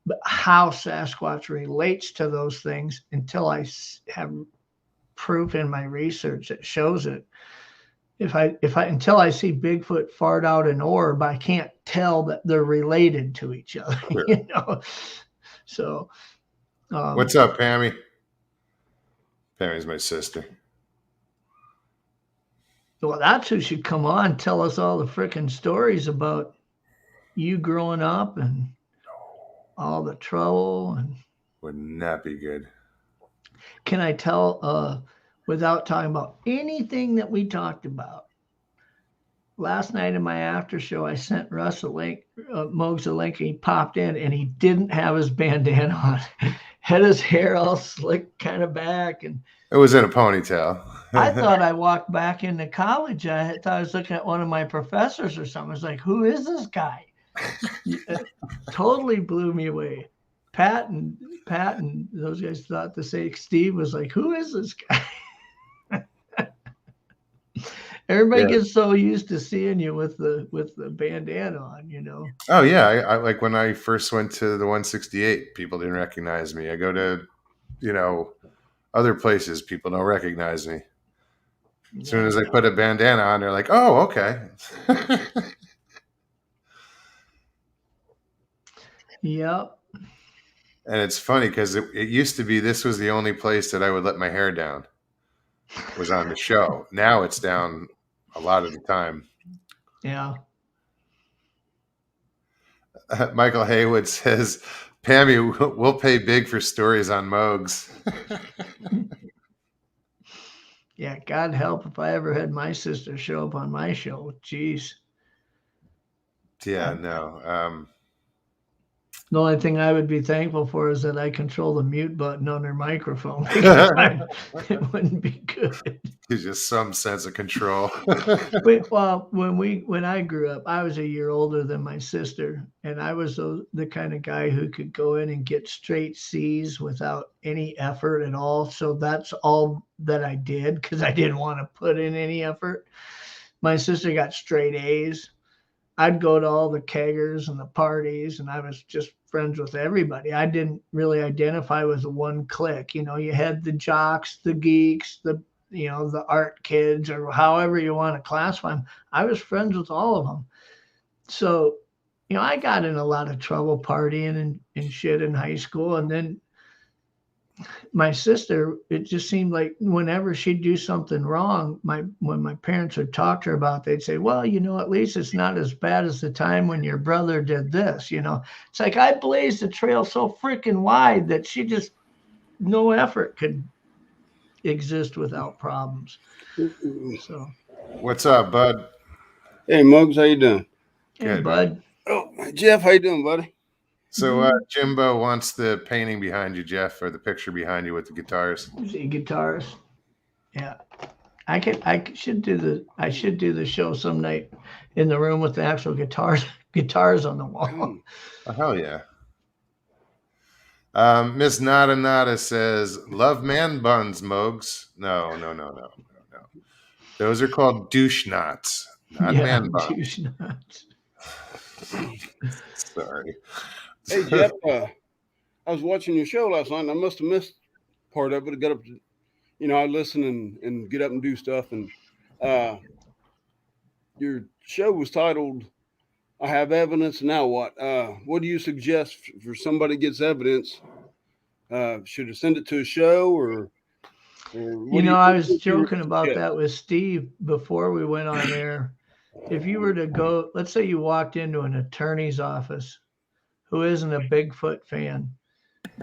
But how Sasquatch relates to those things, until I have proof in my research that shows it, until I see Bigfoot fart out an orb, I can't tell that they're related to each other. Sure. You know, so. What's up, Pammy? Pammy's my sister. Well, that's who should come on, tell us all the freaking stories about you growing up and all the trouble. And wouldn't that be good? Can I tell, without talking about anything that we talked about? Last night in my after show, I sent Russ a link, Mogs a link, and he popped in, and he didn't have his bandana on. Had his hair all slicked kind of back, and it was in a ponytail. I thought I walked back into college. I thought I was looking at one of my professors or something. I was like, who is this guy? It totally blew me away. Pat and those guys thought the same. Steve was like, who is this guy? Everybody Yeah. gets so used to seeing you with the bandana on, you know. Oh yeah, I like when I first went to the 168, people didn't recognize me. I go to, other places, people don't recognize me. As soon as I put a bandana on, they're like, "Oh, okay." Yep. And it's funny because it used to be this was the only place that I would let my hair down, was on the show. Now it's down a lot of the time. Yeah. Michael Haywood says, "Pammy, we'll pay big for stories on Mogs." Yeah, God help if I ever had my sister show up on my show. Jeez. Yeah, no. The only thing I would be thankful for is that I control the mute button on her microphone because it wouldn't be good. There's just some sense of control. Well, when I grew up, I was a year older than my sister, and I was the kind of guy who could go in and get straight C's without any effort at all. So that's all that I did because I didn't want to put in any effort. My sister got straight A's. I'd go to all the keggers and the parties, and I was just friends with everybody. I didn't really identify with one clique. You know, you had the jocks, the geeks, the art kids, or however you want to classify them. I was friends with all of them. So, I got in a lot of trouble partying and shit in high school. And then my sister, it just seemed like whenever she'd do something wrong, when my parents would talk to her about it, they'd say, well, at least it's not as bad as the time when your brother did this. It's like I blazed the trail so freaking wide that she just, no effort could exist without problems. So What's up, bud? Hey, Muggs, how you doing? Hey, Good, bud. Oh, Jeff, how you doing, buddy? So Jimbo wants the painting behind you, Jeff, or the picture behind you with the guitars. See guitars. Yeah. I should do the show some night in the room with the actual guitars on the wall. Oh, hell yeah. Miss Nada Nada says, "Love man buns, Mogs." No. Those are called douche knots, not man buns. Douche knots. Sorry. Hey, Jeff, I was watching your show last night, and I must have missed part of it. I got up to, I listen and get up and do stuff. And your show was titled, "I Have Evidence, Now What?" What do you suggest for somebody gets evidence? Should I send it to a show or I was joking about that with Steve before we went on air. If you were to go, let's say you walked into an attorney's office who isn't a Bigfoot fan,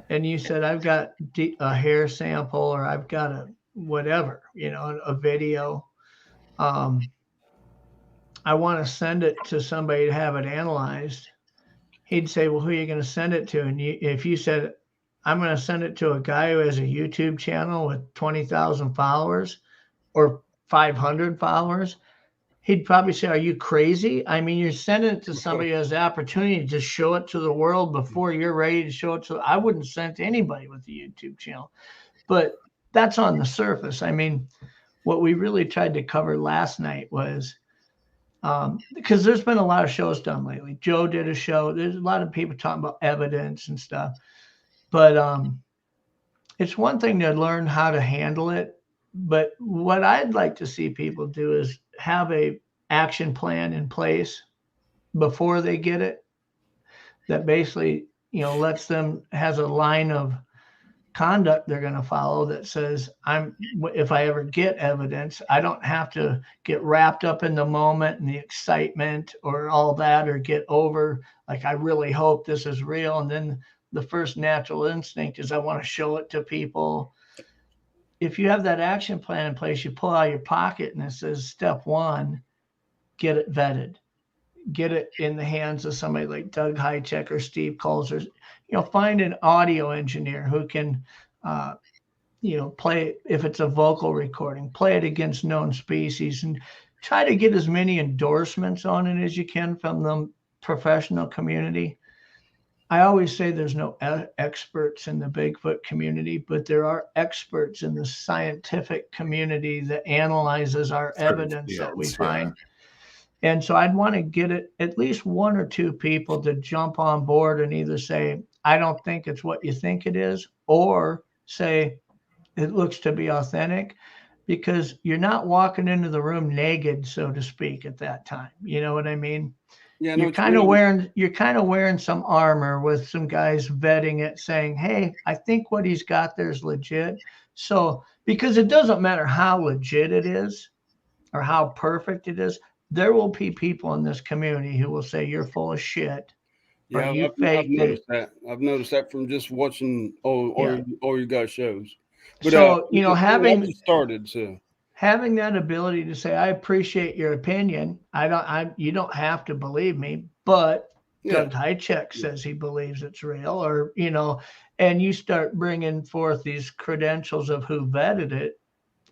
and you said, I've got a hair sample, or I've got a whatever, a video. I want to send it to somebody to have it analyzed. He'd say, well, who are you going to send it to? And if you said, I'm going to send it to a guy who has a YouTube channel with 20,000 followers or 500 followers, he'd probably say, are you crazy? I mean, you're sending it to somebody who has the opportunity to show it to the world before you're ready to show it to. I wouldn't send it to anybody with a YouTube channel. But that's on the surface. I mean, what we really tried to cover last night was, because there's been a lot of shows done lately. Joe did a show. There's a lot of people talking about evidence and stuff. But it's one thing to learn how to handle it. But what I'd like to see people do is have a action plan in place before they get it that basically, lets them, has a line of conduct they're going to follow that says, if I ever get evidence, I don't have to get wrapped up in the moment and the excitement or all that, or get over, like, I really hope this is real. And then the first natural instinct is I want to show it to people. If you have that action plan in place, you pull out your pocket and it says, step 1, get it vetted. Get it in the hands of somebody like Doug Highcheck or Steve Colzer. Find an audio engineer who can, play it. If it's a vocal recording, play it against known species, and try to get as many endorsements on it as you can from the professional community. I always say there's no experts in the Bigfoot community, but there are experts in the scientific community that analyzes our evidence that we find. And so I'd want to get it at least one or two people to jump on board and either say, I don't think it's what you think it is, or say it looks to be authentic, because you're not walking into the room naked, so to speak, at that time. You know what I mean? Yeah, you're kind of wearing some armor with some guys vetting it, saying, hey, I think what he's got there is legit. So, because it doesn't matter how legit it is or how perfect it is, there will be people in this community who will say you're full of shit. Yeah, I've noticed that. I've noticed that from just watching all your guys' shows. But, so, having started, so having that ability to say, I appreciate your opinion. You don't have to believe me, but Doug Hychek says he believes it's real, or, and you start bringing forth these credentials of who vetted it.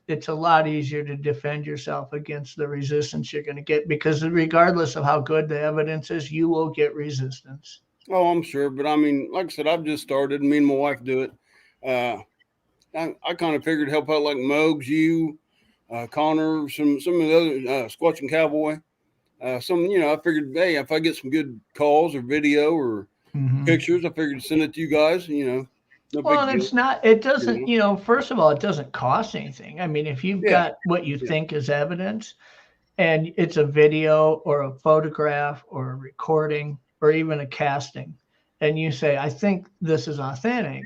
It's a lot easier to defend yourself against the resistance you're going to get, because regardless of how good the evidence is, you will get resistance. Oh, I'm sure. But I mean, like I said, I've just started. Me and my wife do it. I kind of figured to help out like Mogs, you, Connor, some of the other Squatch and Cowboy. I figured, hey, if I get some good calls or video or pictures, I figured to send it to you guys, No well, and it doesn't, first of all, it doesn't cost anything. I mean, if you've got what you think is evidence and it's a video or a photograph or a recording or even a casting, and you say, I think this is authentic.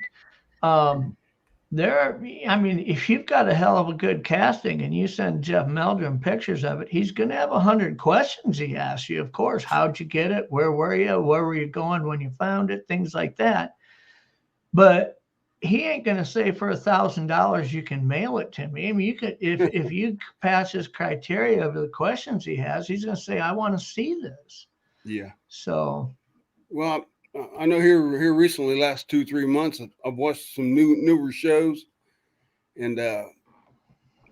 If you've got a hell of a good casting and you send Jeff Meldrum pictures of it, he's going to have 100 questions he asks you. Of course, how'd you get it? Where were you? Where were you going when you found it? Things like that. But he ain't going to say for $1,000 you can mail it to me. I mean, you could, if you pass his criteria of the questions he has, he's going to say, I want to see this. Yeah. So, well, I know here recently, last 2-3 months, I've watched some newer shows, and they've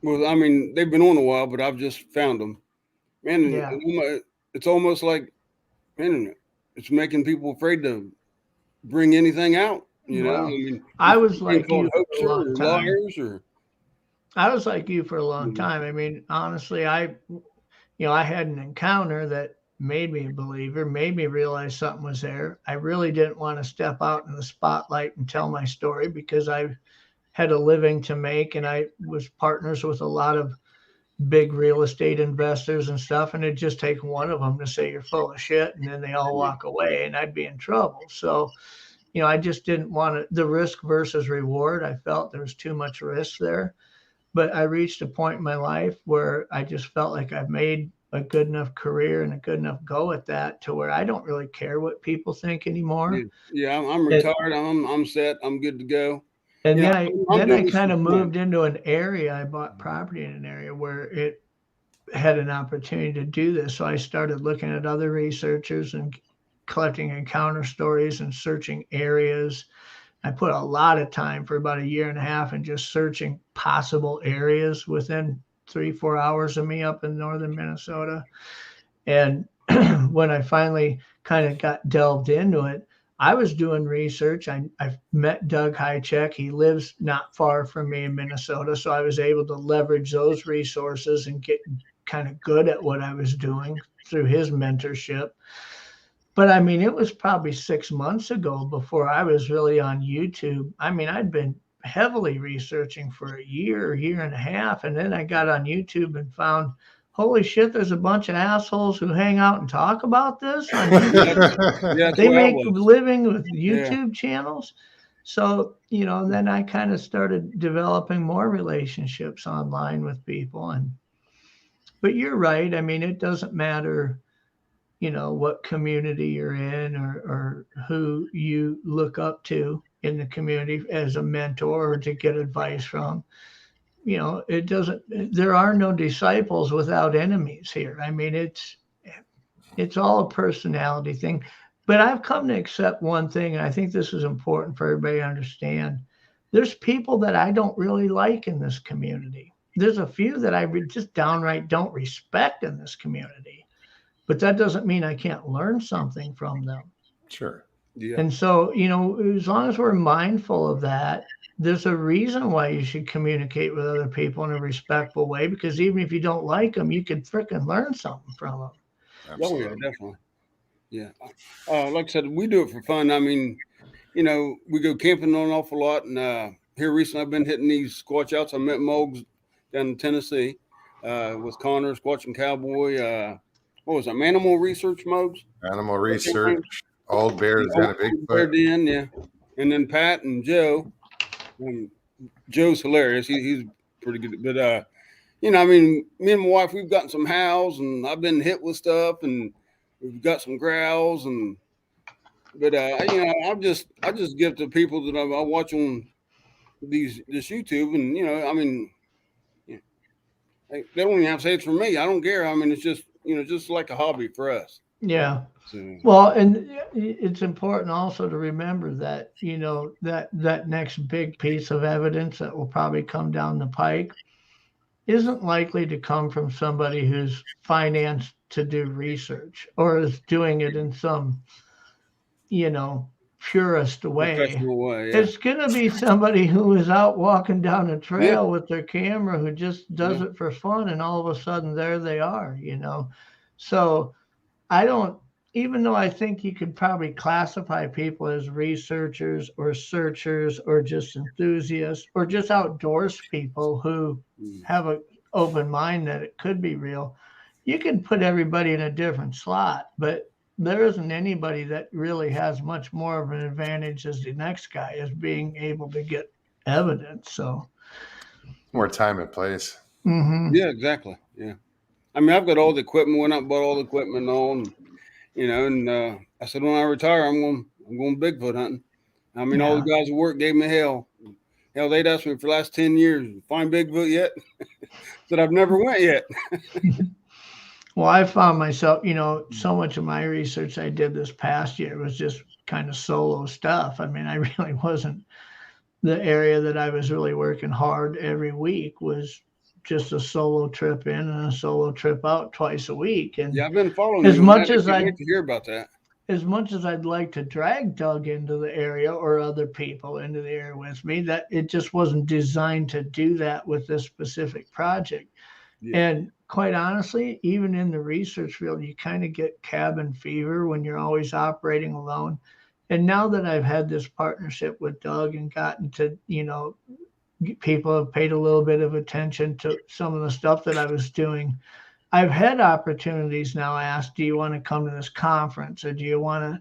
been on a while, but I've just found them. Man, it's almost like, man, it's making people afraid to bring anything out. I was like you for a long time. I was like you for a long time. I mean, honestly, I had an encounter that made me a believer, made me realize something was there. I really didn't want to step out in the spotlight and tell my story, because I had a living to make, and I was partners with a lot of big real estate investors and stuff, and it'd just take one of them to say you're full of shit, and then they all walk away and I'd be in trouble. So, I just didn't want the risk versus reward. I felt there was too much risk there, but I reached a point in my life where I just felt like I've made a good enough career and a good enough go at that to where I don't really care what people think anymore. Yeah, I'm retired. I'm set. I'm good to go. And then I kind of moved into an area. I bought property in an area where it had an opportunity to do this. So I started looking at other researchers and collecting encounter stories and searching areas. I put a lot of time for about 1.5 years in just searching possible areas within 3-4 hours of me up in northern Minnesota. And when I finally kind of got delved into it, I was doing research. I met Doug Hychek. He lives not far from me in Minnesota. So I was able to leverage those resources and get kind of good at what I was doing through his mentorship. But I mean, it was probably 6 months ago before I was really on YouTube. I mean, I'd been heavily researching for a year, 1.5 years. And then I got on YouTube and found, holy shit, there's a bunch of assholes who hang out and talk about this. They make a living with YouTube channels. So, then I kind of started developing more relationships online with people. But you're right. I mean, it doesn't matter, what community you're in or who you look up to in the community as a mentor or to get advice from. There are no disciples without enemies here. I mean, it's all a personality thing. But I've come to accept one thing, and I think this is important for everybody to understand. There's people that I don't really like in this community. There's a few that I just downright don't respect in this community. But that doesn't mean I can't learn something from them. Sure. Yeah. And so, you know, as long as we're mindful of that, there's a reason why you should communicate with other people in a respectful way, because even if you don't like them, you could fricking learn something from them. Oh, yeah, definitely. Yeah. Like I said, we do it for fun. I mean, you know, we go camping an awful lot. And here recently, I've been hitting these Squatch outs. I met Mogs down in Tennessee with Connor, Squatch and Cowboy. What was that? Animal Research, Mogs? Animal Research, Old Bears, and a Bigfoot. Bear Den, yeah. And then Pat and Joe. Joe's hilarious. He's pretty good. But, you know, I mean, me and my wife, we've gotten some howls, and I've been hit with stuff, and we've got some growls, but you know, I just give to people that I watch on this YouTube, and you know, I mean, yeah, they don't even have to say it's for me. I don't care. I mean, it's just, you know, just like a hobby for us. Yeah. So, well, and it's important also to remember that, you know, that next big piece of evidence that will probably come down the pike isn't likely to come from somebody who's financed to do research or is doing it in some, you know, purest way. Yeah. It's going to be somebody who is out walking down a trail with their camera who just does it for fun, and all of a sudden there they are, you know. So I don't, even though I think you could probably classify people as researchers or searchers or just enthusiasts or just outdoors people who have an open mind that it could be real, you can put everybody in a different slot, but there isn't anybody that really has much more of an advantage as the next guy as being able to get evidence. So more time and place. Mm-hmm. Yeah, exactly. Yeah. I mean, I've got all the equipment, went out and bought all the equipment on, you know, and I said, when I retire, I'm going Bigfoot hunting. I mean, all the guys at work gave me hell. Hell, they'd asked me for the last 10 years, find Bigfoot yet? Said, I've never went yet. Well, I found myself, you know, so much of my research I did this past year was just kind of solo stuff. I mean, I really wasn't, the area that I was really working hard every week was just a solo trip in and a solo trip out twice a week. And yeah, I've been following as you much as I'd like to hear about that. As much as I'd like to drag Doug into the area or other people into the area with me, that it just wasn't designed to do that with this specific project. Yeah. And quite honestly, even in the research field, you kind of get cabin fever when you're always operating alone. And now that I've had this partnership with Doug and gotten to, you know, people have paid a little bit of attention to some of the stuff that I was doing, I've had opportunities now asked, do you want to come to this conference, or do you want to,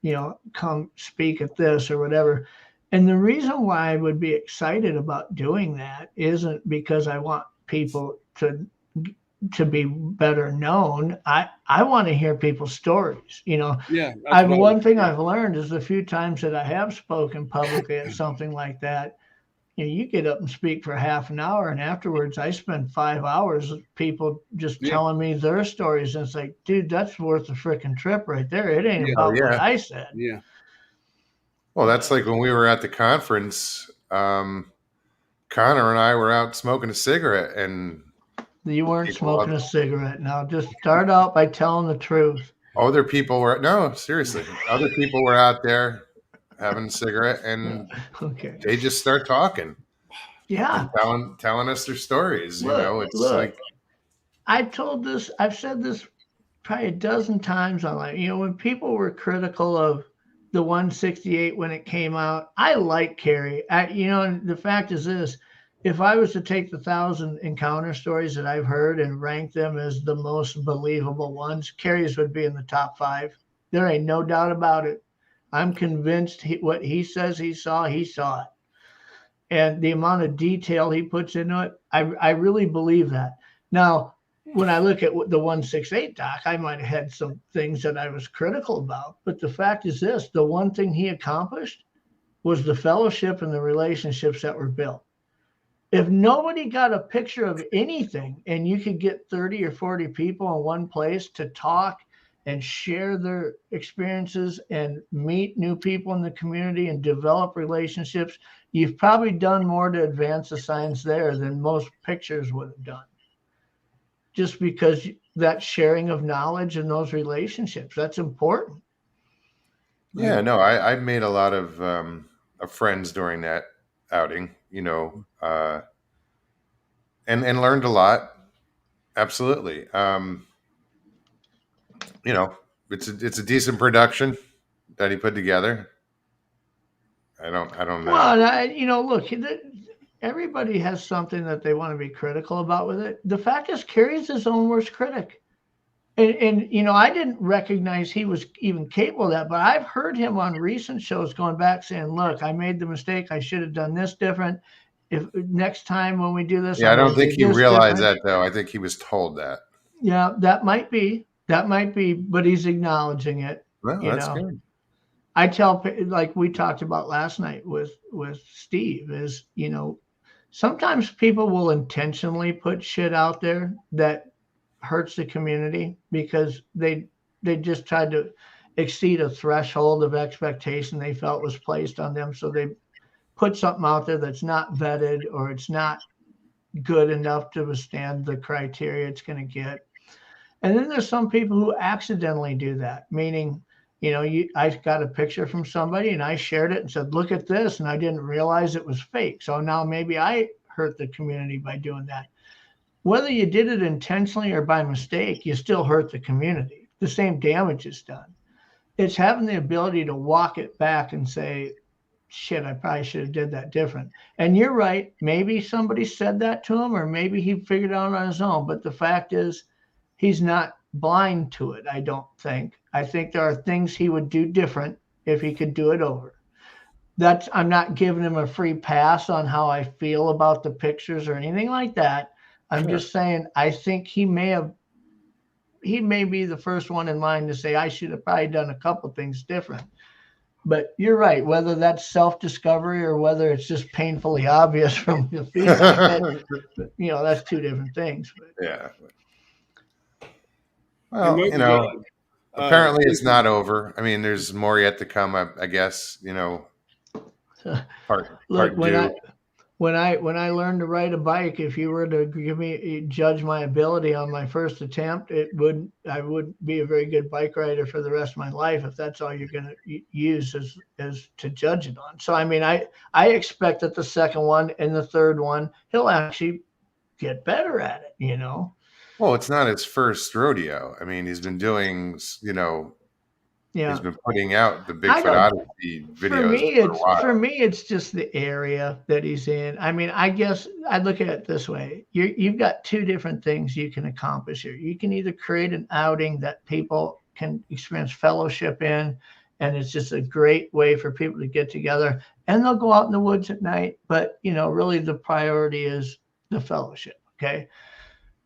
you know, come speak at this or whatever? And the reason why I would be excited about doing that isn't because I want people to be better known. I want to hear people's stories, you know. Yeah. One thing I've learned is the few times that I have spoken publicly at something like that, you know, you get up and speak for half an hour, and afterwards I spend 5 hours with people just telling me their stories. And it's like, dude, that's worth a freaking trip right there. It ain't about what I said. Yeah. Well, that's like when we were at the conference, Connor and I were out smoking a cigarette, and you weren't smoking a cigarette. Now just start out by telling the truth. Other people were, no, seriously. Other people were out there having a cigarette, and they just start talking. Yeah. Telling us their stories. Look, you know, it's like I've said this probably a dozen times online. You know, when people were critical of the 168 when it came out, I like Carrie. You know, and the fact is this, if I was to take the 1,000 encounter stories that I've heard and rank them as the most believable ones, Carrie's would be in the top 5. There ain't no doubt about it. I'm convinced what he says he saw it. And the amount of detail he puts into it, I really believe that. Now, when I look at the 168 doc, I might have had some things that I was critical about. But the fact is this, the one thing he accomplished was the fellowship and the relationships that were built. If nobody got a picture of anything and you could get 30 or 40 people in one place to talk and share their experiences and meet new people in the community and develop relationships, you've probably done more to advance the science there than most pictures would have done. Just because that sharing of knowledge and those relationships, that's important. Yeah, no, I made a lot of friends during that outing, and learned a lot. Absolutely. It's a decent production that he put together. I don't know. Well, look, everybody has something that they want to be critical about with it. The fact is, Kerry's his own worst critic. And I didn't recognize he was even capable of that, but I've heard him on recent shows going back saying, look, I made the mistake. I should have done this different. If next time when we do this, I don't think he realized that, though. I think he was told that. Yeah, that might be, but he's acknowledging it. Well, that's good. I tell, like we talked about last night with Steve, is, sometimes people will intentionally put shit out there that hurts the community because they just tried to exceed a threshold of expectation they felt was placed on them. So they put something out there that's not vetted, or it's not good enough to withstand the criteria it's going to get. And then there's some people who accidentally do that, meaning, I got a picture from somebody and I shared it and said, look at this. And I didn't realize it was fake. So now maybe I hurt the community by doing that. Whether you did it intentionally or by mistake, you still hurt the community. The same damage is done. It's having the ability to walk it back and say, shit, I probably should have did that different. And you're right. Maybe somebody said that to him, or maybe he figured it out on his own. But the fact is, he's not blind to it, I don't think. I think there are things he would do different if he could do it over. I'm not giving him a free pass on how I feel about the pictures or anything like that. I'm just saying, I think he may be the first one in line to say, I should have probably done a couple things different. But you're right, whether that's self-discovery or whether it's just painfully obvious from the feedback, that's two different things. But. Yeah. Well, apparently it's not over. I mean, there's more yet to come, I guess, part two. When I learned to ride a bike, if you were to judge my ability on my first attempt, I would be a very good bike rider for the rest of my life if that's all you're going to use as to judge it on. So I mean, I expect that the second one and the third one he'll actually get better at it. Well, it's not his first rodeo. I mean, he's been doing, he's been putting out the Bigfoot Odyssey videos. For me, it's just the area that he's in. I mean, I guess I'd look at it this way. You've got two different things you can accomplish here. You can either create an outing that people can experience fellowship in, and it's just a great way for people to get together, and they'll go out in the woods at night. But, really the priority is the fellowship, okay?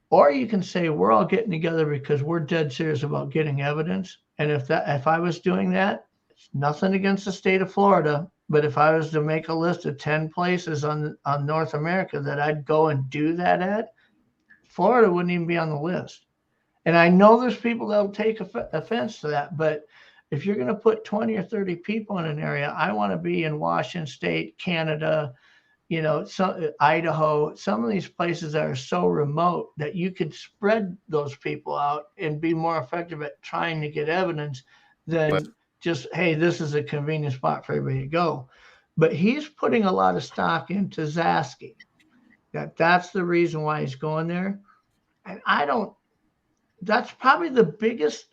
Or you can say, we're all getting together because we're dead serious about getting evidence. And if I was doing that, it's nothing against the state of Florida, but if I was to make a list of 10 places on North America that I'd go and do that at, Florida wouldn't even be on the list. And I know there's people that'll take offense to that, but if you're going to put 20 or 30 people in an area, I want to be in Washington State, Canada, Idaho, some of these places that are so remote that you could spread those people out and be more effective at trying to get evidence than just, hey, this is a convenient spot for everybody to go. But he's putting a lot of stock into Zasky. That's the reason why he's going there. And that's probably the biggest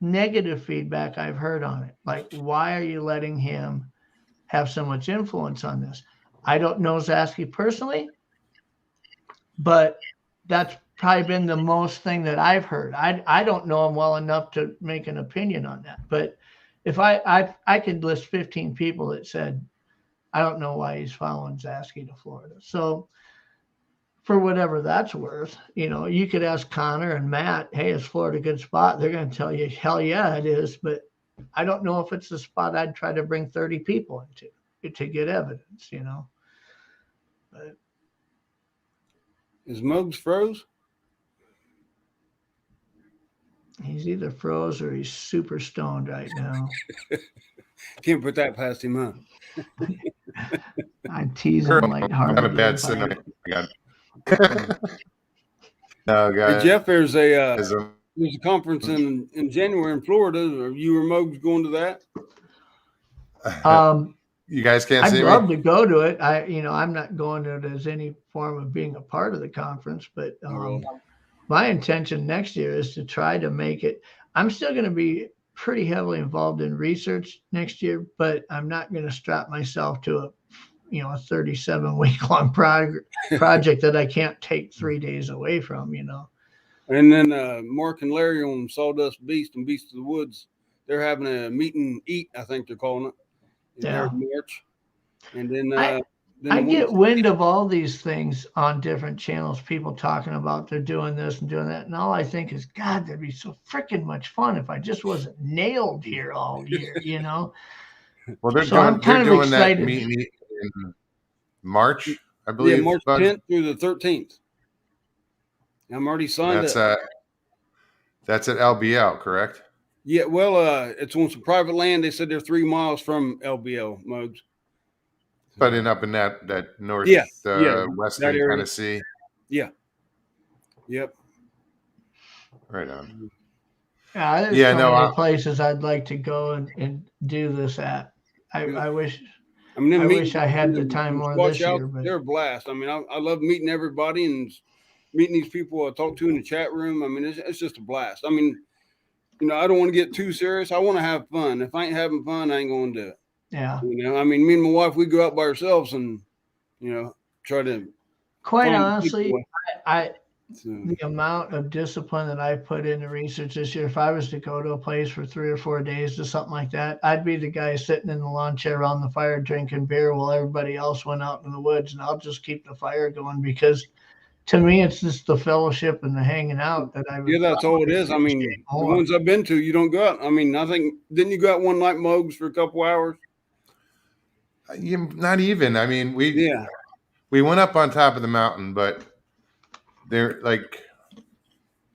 negative feedback I've heard on it. Like, why are you letting him have so much influence on this? I don't know Zasky personally, but that's probably been the most thing that I've heard. I don't know him well enough to make an opinion on that. But if I could list 15 people that said, I don't know why he's following Zasky to Florida. So for whatever that's worth, you could ask Connor and Matt, hey, is Florida a good spot? They're going to tell you, hell yeah, it is. But I don't know if it's the spot I'd try to bring 30 people into to get evidence, But is Muggs froze? He's either froze or he's super stoned right now. Can't put that past him, huh? I tease him lighthearted. Not a bad sin. No, guys. Hey, Jeff, there's a there's a conference in January in Florida. Are you or Mogs going to that? You guys can't I'd see love me? to go to it. I'm not going to it as any form of being a part of the conference, but my intention next year is to try to make it. I'm still going to be pretty heavily involved in research next year, but I'm not going to strap myself to a 37-week-long project that I can't take 3 days away from, And then Mark and Larry on Sawdust Beast and Beast of the Woods, they're having a meet and eat, I think they're calling it. Yeah. March. And then I get wind of all these things on different channels, people talking about they're doing this and doing that. And all I think is, God, that'd be so freaking much fun if I just wasn't nailed here all year, Well, they're I'm kind of doing excited. that meet and eat in March, I believe. Yeah, March Bud. 10th through the 13th. I'm already signed up. That's at LBL, correct? Yeah, well, it's on some private land. They said they're 3 miles from LBL, Mogs. But up in that north, western that area. Tennessee. Yeah. Yep. Right on. Yeah, there's so many places I'd like to go and do this at. I wish. I wish I had the time more this year. But they're a blast. I mean, I love meeting everybody and meeting these people I talk to in the chat room. I mean, it's just a blast. I mean, I don't want to get too serious. I want to have fun. If I ain't having fun, I ain't going to do it. Yeah. I mean, me and my wife, we go out by ourselves and, try to. Quite honestly, the amount of discipline that I put into research this year, if I was to go to a place for 3 or 4 days or something like that, I'd be the guy sitting in the lawn chair around the fire drinking beer while everybody else went out in the woods, and I'll just keep the fire going because to me, it's just the fellowship and the hanging out that I. Yeah, that's all it is. I mean, the ones I've been to, you don't go out. I mean, didn't you go out one night, Mogs, for a couple hours? Not even. I mean, we went up on top of the mountain, but they're like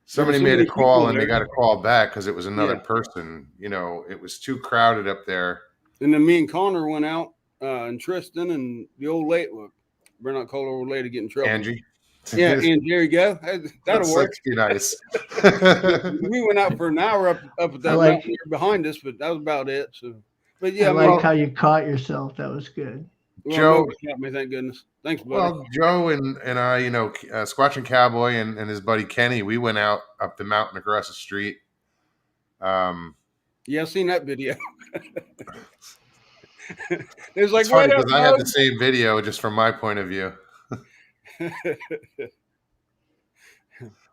somebody made a call and they got a call back because it was another person. It was too crowded up there. And then me and Connor went out, and Tristan and the old lady. Well, better not call her old lady, get in trouble. Angie. Yeah, and there you go. That'll work. Nice. We went out for an hour up at that mountain here behind us, but that was about it. So, but yeah, I how you caught yourself. That was good. Well, Joe, got me, thank goodness. Thanks, buddy. Well, Joe and I, Squatch and Cowboy and his buddy Kenny, we went out up the mountain across the street. Yeah, I've seen that video. It was like it's funny because I have the same video just from my point of view.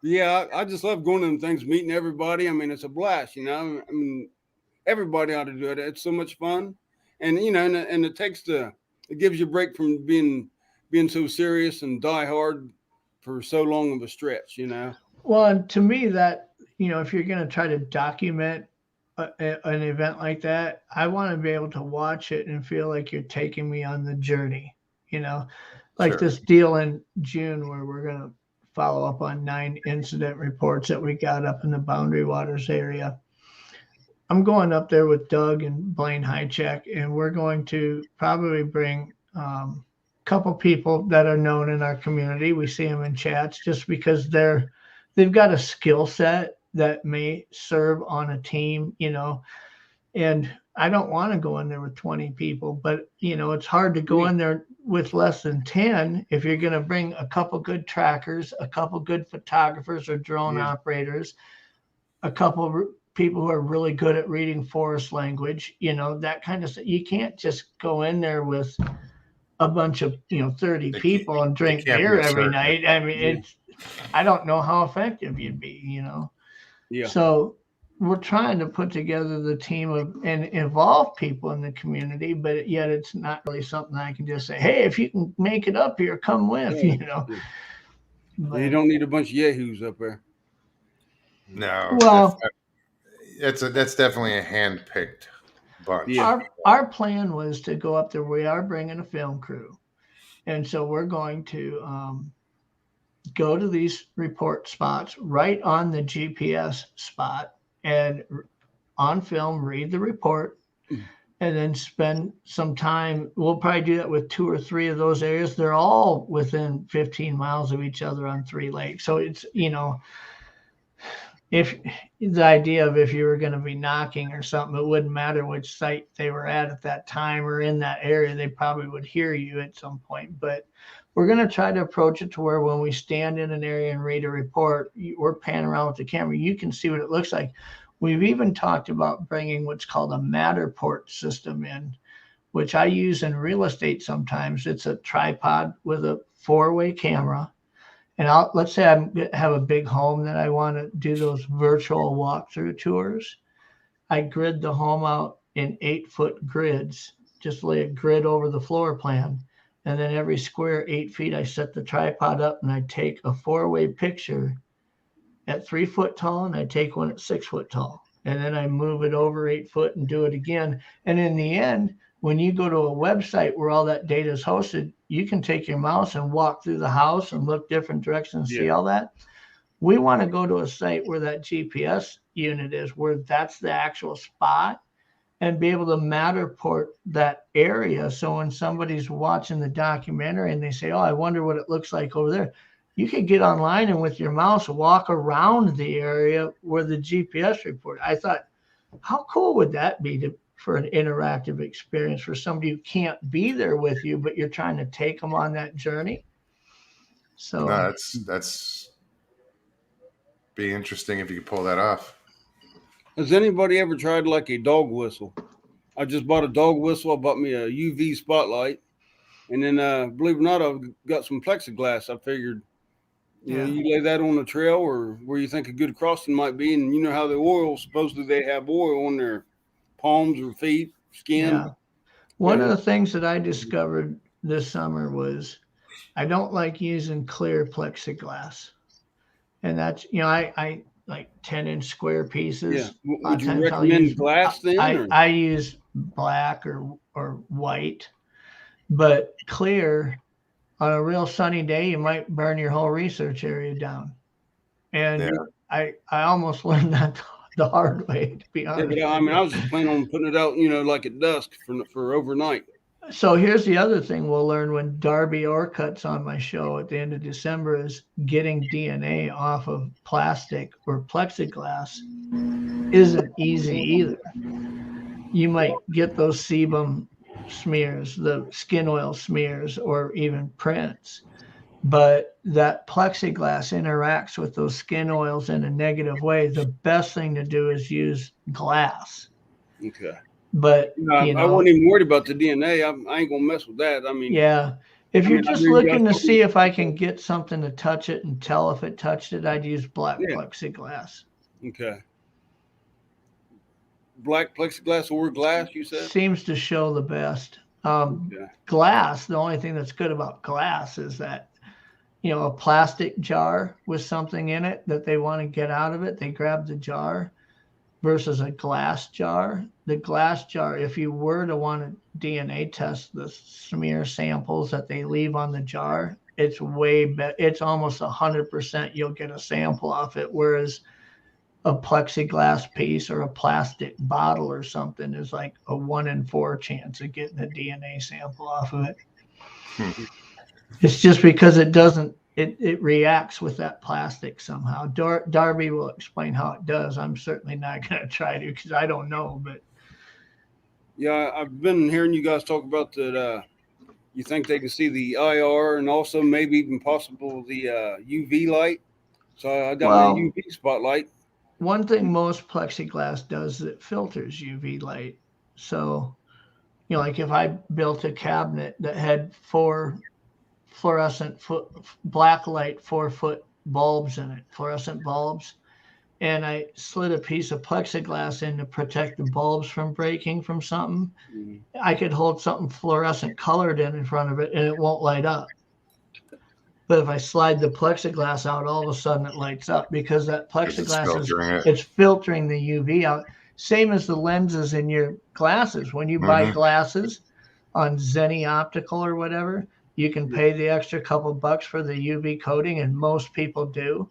Yeah, I just love going to them things, meeting everybody. I mean, it's a blast, I mean, everybody ought to do it. It's so much fun, and and it gives you a break from being so serious and die hard for so long of a stretch, Well, and to me, that if you're going to try to document an event like that, I want to be able to watch it and feel like you're taking me on the journey, like this deal in June where we're going to follow up on 9 incident reports that we got up in the Boundary Waters area. I'm going up there with Doug and Blaine Highcheck, and we're going to probably bring a couple people that are known in our community. We see them in chats just because they've got a skill set that may serve on a team, and I don't want to go in there with 20 people, but it's hard to go in there with less than 10 if you're going to bring a couple good trackers, a couple good photographers or drone operators, a couple people who are really good at reading forest language, that kind of stuff. You can't just go in there with a bunch of 30 people and drink beer every night. I mean, I don't know how effective you'd be, Yeah. So we're trying to put together the team and involve people in the community, but yet it's not really something I can just say, hey, if you can make it up here, come with, But you don't need a bunch of yahoos up there. No. Well, that's definitely a hand-picked bunch. Yeah. Our plan was to go up there. We are bringing a film crew. And so we're going to go to these report spots right on the GPS spot and on film, read the report, and then spend some time. We'll probably do that with 2 or 3 of those areas. They're all within 15 miles of each other on 3 lakes. So it's, if the idea of if you were going to be knocking or something, it wouldn't matter which site they were at that time or in that area, they probably would hear you at some point. But we're going to try to approach it to where when we stand in an area and read a report, we're panning around with the camera, you can see what it looks like. We've even talked about bringing what's called a Matterport system in, which I use in real estate sometimes. It's a tripod with a 4-way camera. And let's say I have a big home that I want to do those virtual walkthrough tours. I grid the home out in 8-foot grids, just lay a grid over the floor plan. And then every square 8 feet, I set the tripod up and I take a 4-way picture at 3 foot tall, and I take one at 6 foot tall. And then I move it over 8 foot and do it again. And in the end, when you go to a website where all that data is hosted, you can take your mouse and walk through the house and look different directions, see all that. We want to go to a site where that GPS unit is, where that's the actual spot, and be able to Matterport that area. So when somebody's watching the documentary and they say, oh, I wonder what it looks like over there, you can get online and with your mouse walk around the area where the GPS report. I thought, how cool would that be for an interactive experience for somebody who can't be there with you, but you're trying to take them on that journey? So no, that's be interesting if you could pull that off. Has anybody ever tried like a dog whistle? I just bought a dog whistle. I bought me a UV spotlight, and then believe it or not, I've got some plexiglass. I figured, you know, you lay that on the trail or where you think a good crossing might be, and you know how the oil, supposedly they have oil on their palms or feet, skin. Yeah. One of the things that I discovered this summer was I don't like using clear plexiglass. And that's, you know, I like 10-inch square pieces. Yeah. Would you recommend glass then? I use black or white, but clear on a real sunny day, you might burn your whole research area down. And I almost learned that the hard way, to be honest. Yeah, I mean, I was just planning on putting it out, you know, like at dusk for overnight. So here's the other thing we'll learn when Darby Orcutt's on my show at the end of December is getting DNA off of plastic or plexiglass isn't easy either. You might get those sebum smears, the skin oil smears, or even prints. But that plexiglass interacts with those skin oils in a negative way. The best thing to do is use glass. Okay. But I wasn't even worried about the DNA. I ain't gonna mess with that. I mean, if you're just looking to see if I can get something to touch it and tell if it touched it, I'd use black plexiglass. Okay. Black plexiglass or glass, you said? Seems to show the best. Glass, the only thing that's good about glass is that, you know, a plastic jar with something in it that they want to get out of it, they grab the jar, versus a glass jar. The glass jar, if you were to want to DNA test the smear samples that they leave on the jar, it's way better. It's almost 100% you'll get a sample off it, whereas a plexiglass piece or a plastic bottle or something is like a 1 in 4 chance of getting a DNA sample off of it. It's just because it doesn't, it reacts with that plastic somehow. Darby will explain how it does. I'm certainly not going to try to because I don't know. But yeah, I've been hearing you guys talk about that. You think they can see the IR and also maybe even possible the UV light. So I got my UV spotlight. One thing most plexiglass does is it filters UV light. So, you know, like if I built a cabinet that had 4 fluorescent black light 4-foot bulbs in it, fluorescent bulbs, and I slid a piece of plexiglass in to protect the bulbs from breaking from something, I could hold something fluorescent colored in front of it and it won't light up. But if I slide the plexiglass out, all of a sudden it lights up because that plexiglass it's filtering the UV out. Same as the lenses in your glasses. When you buy glasses on Zenni Optical or whatever, you can pay the extra couple bucks for the UV coating, and most people do.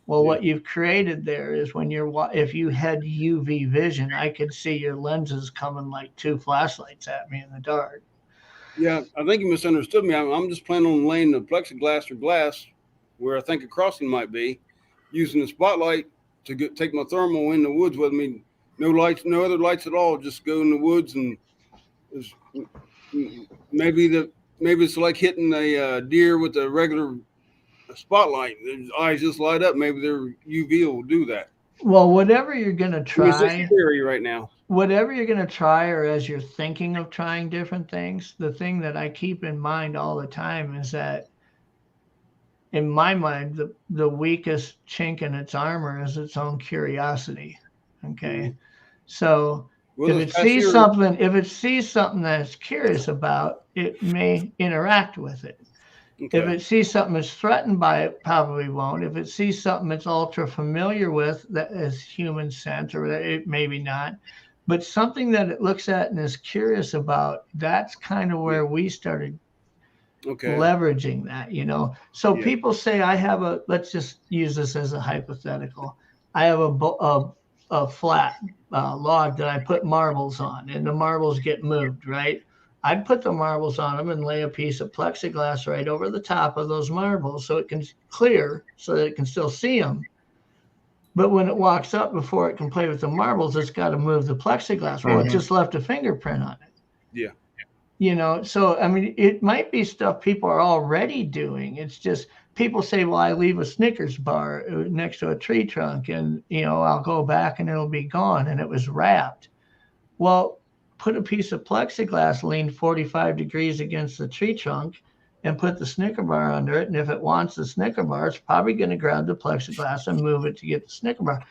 Well, what you've created there is when if you had UV vision, I could see your lenses coming like 2 flashlights at me in the dark. Yeah, I think you misunderstood me. I'm just planning on laying the plexiglass or glass where I think a crossing might be, using the spotlight to take my thermal in the woods with me. No lights, no other lights at all. Just go in the woods, and maybe it's like hitting a deer with a regular spotlight. Their eyes just light up. Maybe their UV will do that. Well, whatever you're gonna try, it's just scary right now. Whatever you're gonna try, or as you're thinking of trying different things, the thing that I keep in mind all the time is that, in my mind, the weakest chink in its armor is its own curiosity. Okay, so if it sees something that it's curious about, it may interact with it. Okay. If it sees something it's threatened by, it probably won't. If it sees something it's ultra familiar with, that is human scent, or it maybe not, but something that it looks at and is curious about, that's kind of where we started leveraging that, you know. So people say, let's just use this as a hypothetical. I have a flat log that I put marbles on, and the marbles get moved, right? I'd put the marbles on them and lay a piece of plexiglass right over the top of those marbles so it can clear, so that it can still see them. But when it walks up, before it can play with the marbles, it's got to move the plexiglass. Well, it just left a fingerprint on it. Yeah. You know, so, I mean, it might be stuff people are already doing. It's just people say, well, I leave a Snickers bar next to a tree trunk, and, you know, I'll go back and it'll be gone, and it was wrapped. Well, put a piece of plexiglass leaned 45 degrees against the tree trunk and put the Snicker bar under it. And if it wants the Snicker bar, it's probably going to grab the plexiglass and move it to get the Snicker bar.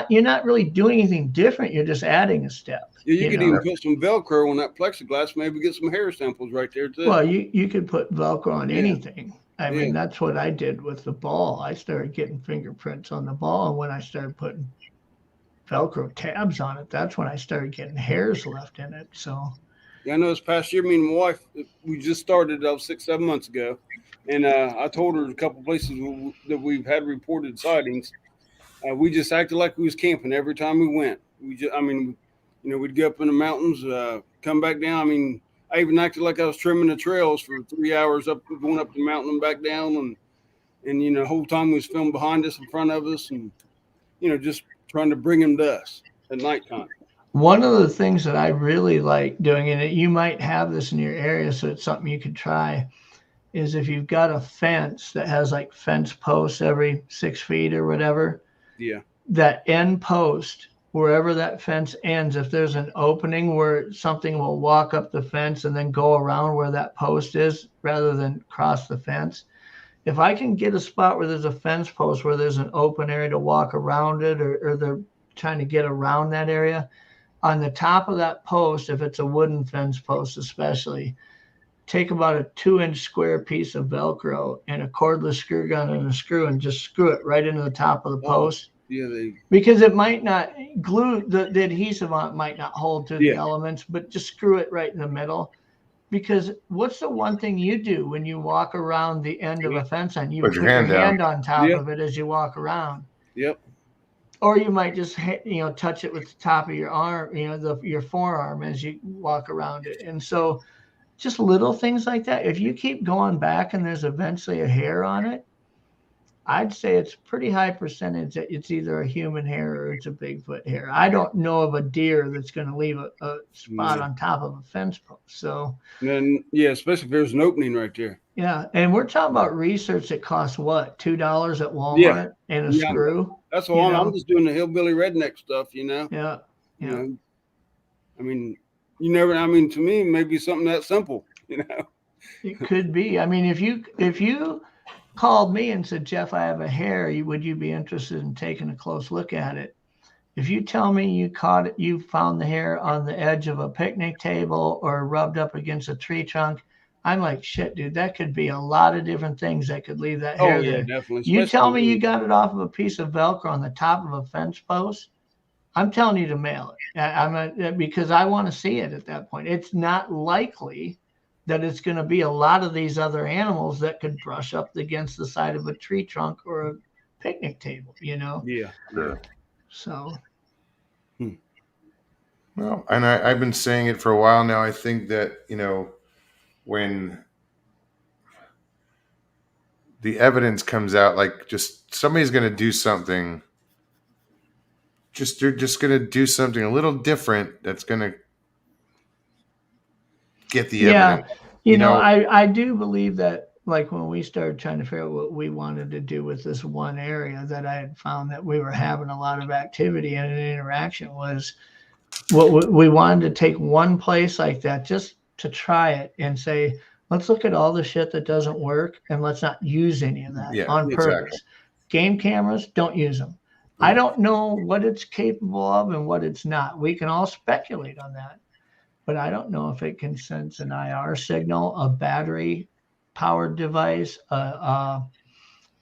You're not really doing anything different. You're just adding a step. Yeah, you could even put some Velcro on that plexiglass, maybe get some hair samples right there too. Well, you could put Velcro on anything. I mean, that's what I did with the ball. I started getting fingerprints on the ball. And when I started putting Velcro tabs on it, that's when I started getting hairs left in it. So I know this past year, me and my wife, we just started 6-7 months ago, and I told her a couple places that we've had reported sightings. We just acted like we was camping every time we went. We'd go up in the mountains, come back down. I mean, I even acted like I was trimming the trails for 3 hours going up the mountain and back down, and the whole time we was filming behind us, in front of us, and just trying to bring them to us at nighttime. One of the things that I really like doing, and you might have this in your area, so it's something you could try, is if you've got a fence that has like fence posts every 6 feet or whatever, that end post, wherever that fence ends, if there's an opening where something will walk up the fence and then go around where that post is rather than cross the fence. If I can get a spot where there's a fence post where there's an open area to walk around it, or they're trying to get around that area, on the top of that post, if it's a wooden fence post especially, take about a 2-inch square piece of Velcro and a cordless screw gun and a screw, and just screw it right into the top of the post. Because it might not glue, the adhesive on it might not hold to the elements, but just screw it right in the middle. Because what's the one thing you do when you walk around the end of a fence line? You put your hand on top of it as you walk around. Yep. Or you might just, touch it with the top of your arm, your forearm as you walk around it. And so just little things like that. If you keep going back and there's eventually a hair on it, I'd say it's pretty high percentage that it's either a human hair or it's a Bigfoot hair. I don't know of a deer that's going to leave a spot on top of a fence post. So then, especially if there's an opening right there. Yeah, and we're talking about research that costs what, $2 at Walmart and a screw. That's all. I'm just doing the hillbilly redneck stuff, Yeah. I mean, to me, maybe something that simple, It could be. I mean, if you called me and said, Jeff, I have a hair, would you be interested in taking a close look at it? If you tell me you found the hair on the edge of a picnic table or rubbed up against a tree trunk, I'm like, shit, dude, that could be a lot of different things that could leave that hair there. Definitely. You tell me you got it off of a piece of Velcro on the top of a fence post, I'm telling you to mail it. Because I want to see it at that point. It's not likely that it's going to be a lot of these other animals that could brush up against the side of a tree trunk or a picnic table, Yeah. So. Well, and I've been saying it for a while now. I think that, when the evidence comes out, like just somebody's going to do something they're just going to do something a little different that's going to get the evidence. You know, I do believe that, like when we started trying to figure out what we wanted to do with this one area, that I had found that we were having a lot of activity and an interaction, was what we wanted to take one place like that just to try it and say, let's look at all the shit that doesn't work and let's not use any of that on purpose. Game cameras, don't use them. I don't know what it's capable of and what it's not. We can all speculate on that, but I don't know if it can sense an IR signal, a battery powered device, a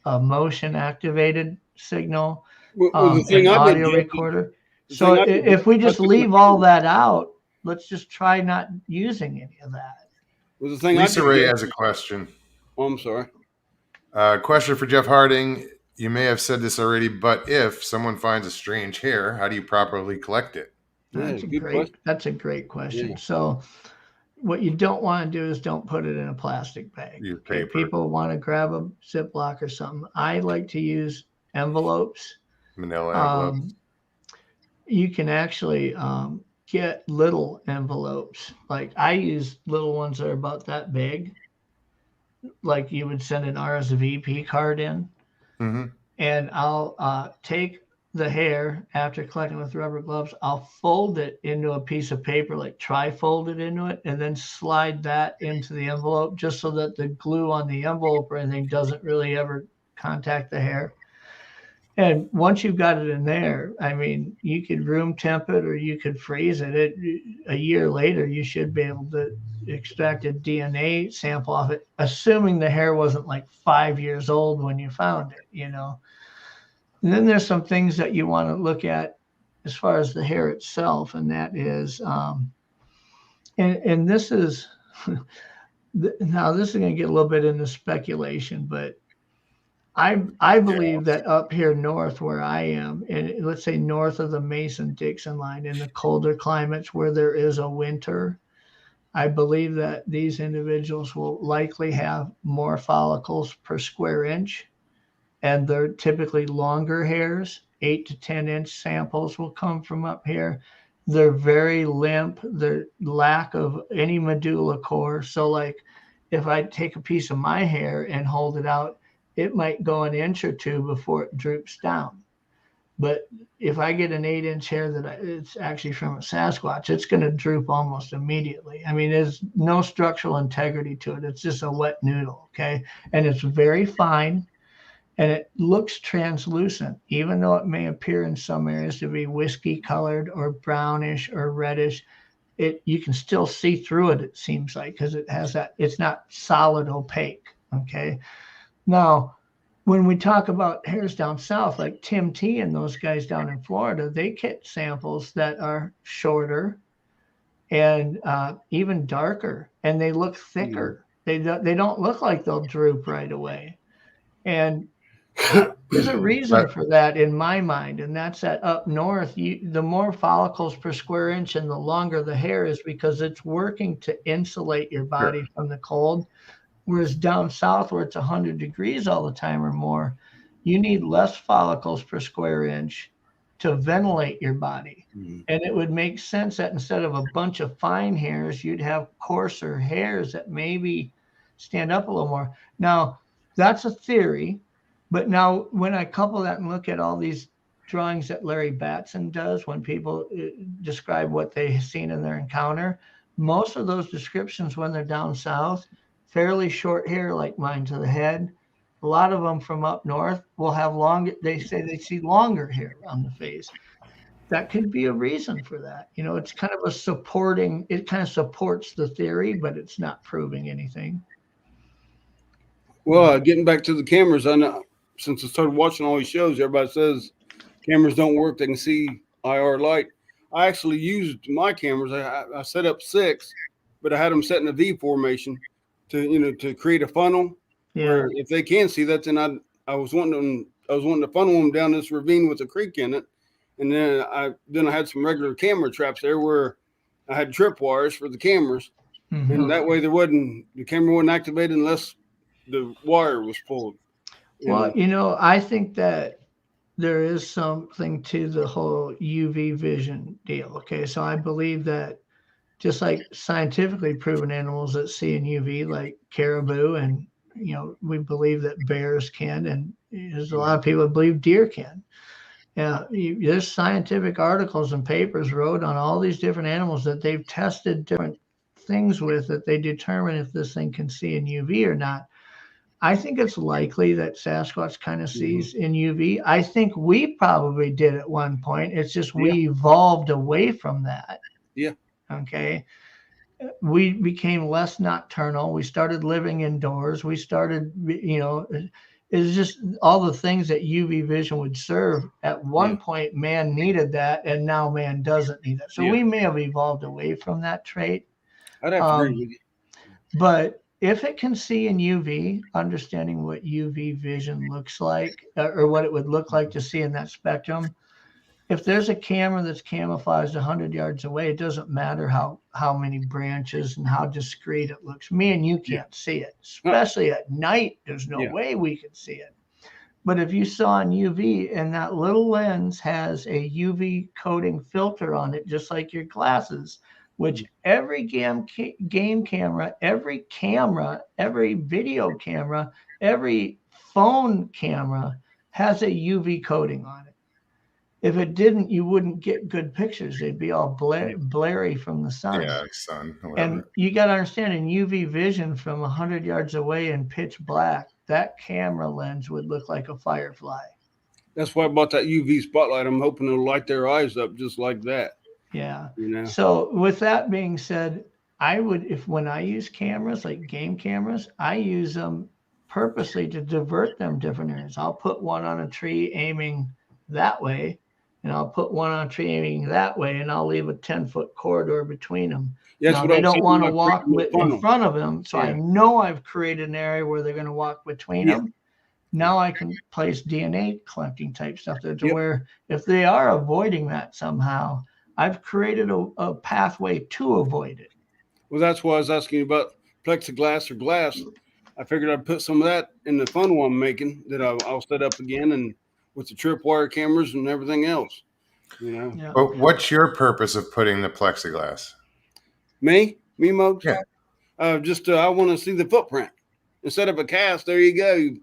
motion activated signal, an audio recorder. So if we just leave all that out, let's just try not using any of that. Well, the thing Lisa Ray has a question. Oh, I'm sorry. Question for Jeff Harding. You may have said this already, but if someone finds a strange hair, how do you properly collect it? That's a great question. Yeah. So what you don't want to do is don't put it in a plastic bag. If people want to grab a Ziploc or something, I like to use envelopes. Manila envelopes. You can actually get little envelopes. Like I use little ones that are about that big. Like you would send an RSVP card in. Mm-hmm. And I'll take the hair after collecting with rubber gloves. I'll fold it into a piece of paper, like tri-fold it into it, and then slide that into the envelope just so that the glue on the envelope or anything doesn't really ever contact the hair. And once you've got it in there, I mean, you could room temp it or you could freeze it. A year later, you should be able to extract a DNA sample off it, assuming the hair wasn't like 5 years old when you found it, you know. And then there's some things that you want to look at as far as the hair itself, and that is, and this is, now this is going to get a little bit into speculation, but I believe that up here north where I am, and let's say north of the Mason-Dixon line, in the colder climates where there is a winter, I believe that these individuals will likely have more follicles per square inch, and they're typically longer hairs. 8 to 10 inch samples will come from up here. They're very limp. They're lack of any medulla core. So like if I take a piece of my hair and hold it out, it might go an inch or two before it droops down. But if I get an 8-inch hair it's actually from a Sasquatch, it's going to droop almost immediately. I mean, there's no structural integrity to it. It's just a wet noodle, okay? And it's very fine, and it looks translucent, even though it may appear in some areas to be whiskey colored or brownish or reddish. You can still see through it, it seems like, because it has that, it's not solid opaque, okay? Now, when we talk about hairs down south, like Tim T and those guys down in Florida, they get samples that are shorter and even darker, and they look thicker. They don't look like they'll droop right away. And there's a reason for that in my mind, and that's that up north, the more follicles per square inch and the longer the hair is, because it's working to insulate your body from the cold. Whereas down south, where it's 100 degrees all the time or more, you need less follicles per square inch to ventilate your body. Mm-hmm. And it would make sense that instead of a bunch of fine hairs, you'd have coarser hairs that maybe stand up a little more. Now, that's a theory. But now when I couple that and look at all these drawings that Larry Batson does when people describe what they've seen in their encounter, most of those descriptions when they're down south, fairly short hair like mine to the head. A lot of them from up north will have they say they see longer hair on the face. That could be a reason for that. You know, it's kind of it kind of supports the theory, but it's not proving anything. Well, getting back to the cameras, I know since I started watching all these shows, everybody says cameras don't work. They can see IR light. I actually used my cameras. I set up 6, but I had them set in a V formation to create a funnel. Yeah. Where if they can see that, then I was wanting to funnel them down this ravine with a creek in it, and then I had some regular camera traps there where I had trip wires for the cameras, and that way the camera wasn't activated unless the wire was pulled. Well, I think that there is something to the whole UV vision deal. Okay, so I believe that just like scientifically proven animals that see in UV, like caribou, and we believe that bears can, and there's a lot of people that believe deer can. Yeah, there's scientific articles and papers wrote on all these different animals that they've tested different things with, that they determine if this thing can see in UV or not. I think it's likely that Sasquatch kind of sees in UV. I think we probably did at one point. It's just we evolved away from that. Yeah. Okay. We became less nocturnal. We started living indoors. We started, it's just all the things that UV vision would serve. At one point, man needed that, and now man doesn't need that. So we may have evolved away from that trait. I'd have to agree with you. But if it can see in UV, understanding what UV vision looks like, or what it would look like to see in that spectrum, if there's a camera that's camouflaged 100 yards away, it doesn't matter how many branches and how discreet it looks. Me and you can't see it, especially at night. There's no way we can see it. But if you saw in UV and that little lens has a UV coating filter on it, just like your glasses, which every game camera, every video camera, every phone camera has a UV coating on it. If it didn't, you wouldn't get good pictures. They'd be all blurry from the sun. Yeah, sun. And you got to understand, in UV vision from 100 yards away in pitch black, that camera lens would look like a firefly. That's why I bought that UV spotlight. I'm hoping it'll light their eyes up just like that. Yeah. So with that being said, I would, when I use cameras, like game cameras, I use them purposely to divert them different areas. I'll put one on a tree aiming that way, and I'll put one on a tree aiming that way, and I'll leave a 10-foot corridor between them. Now, they don't want to walk in front of them, so I know I've created an area where they're going to walk between them. Now I can place DNA collecting type stuff there to where if they are avoiding that somehow, I've created a pathway to avoid it. Well, that's why I was asking you about plexiglass or glass. I figured I'd put some of that in the fun one I'm making that I'll set up again, and with the tripwire cameras and everything else. But what's your purpose of putting the plexiglass? Me, Mo? Yeah. I want to see the footprint. Instead of a cast, there you go. You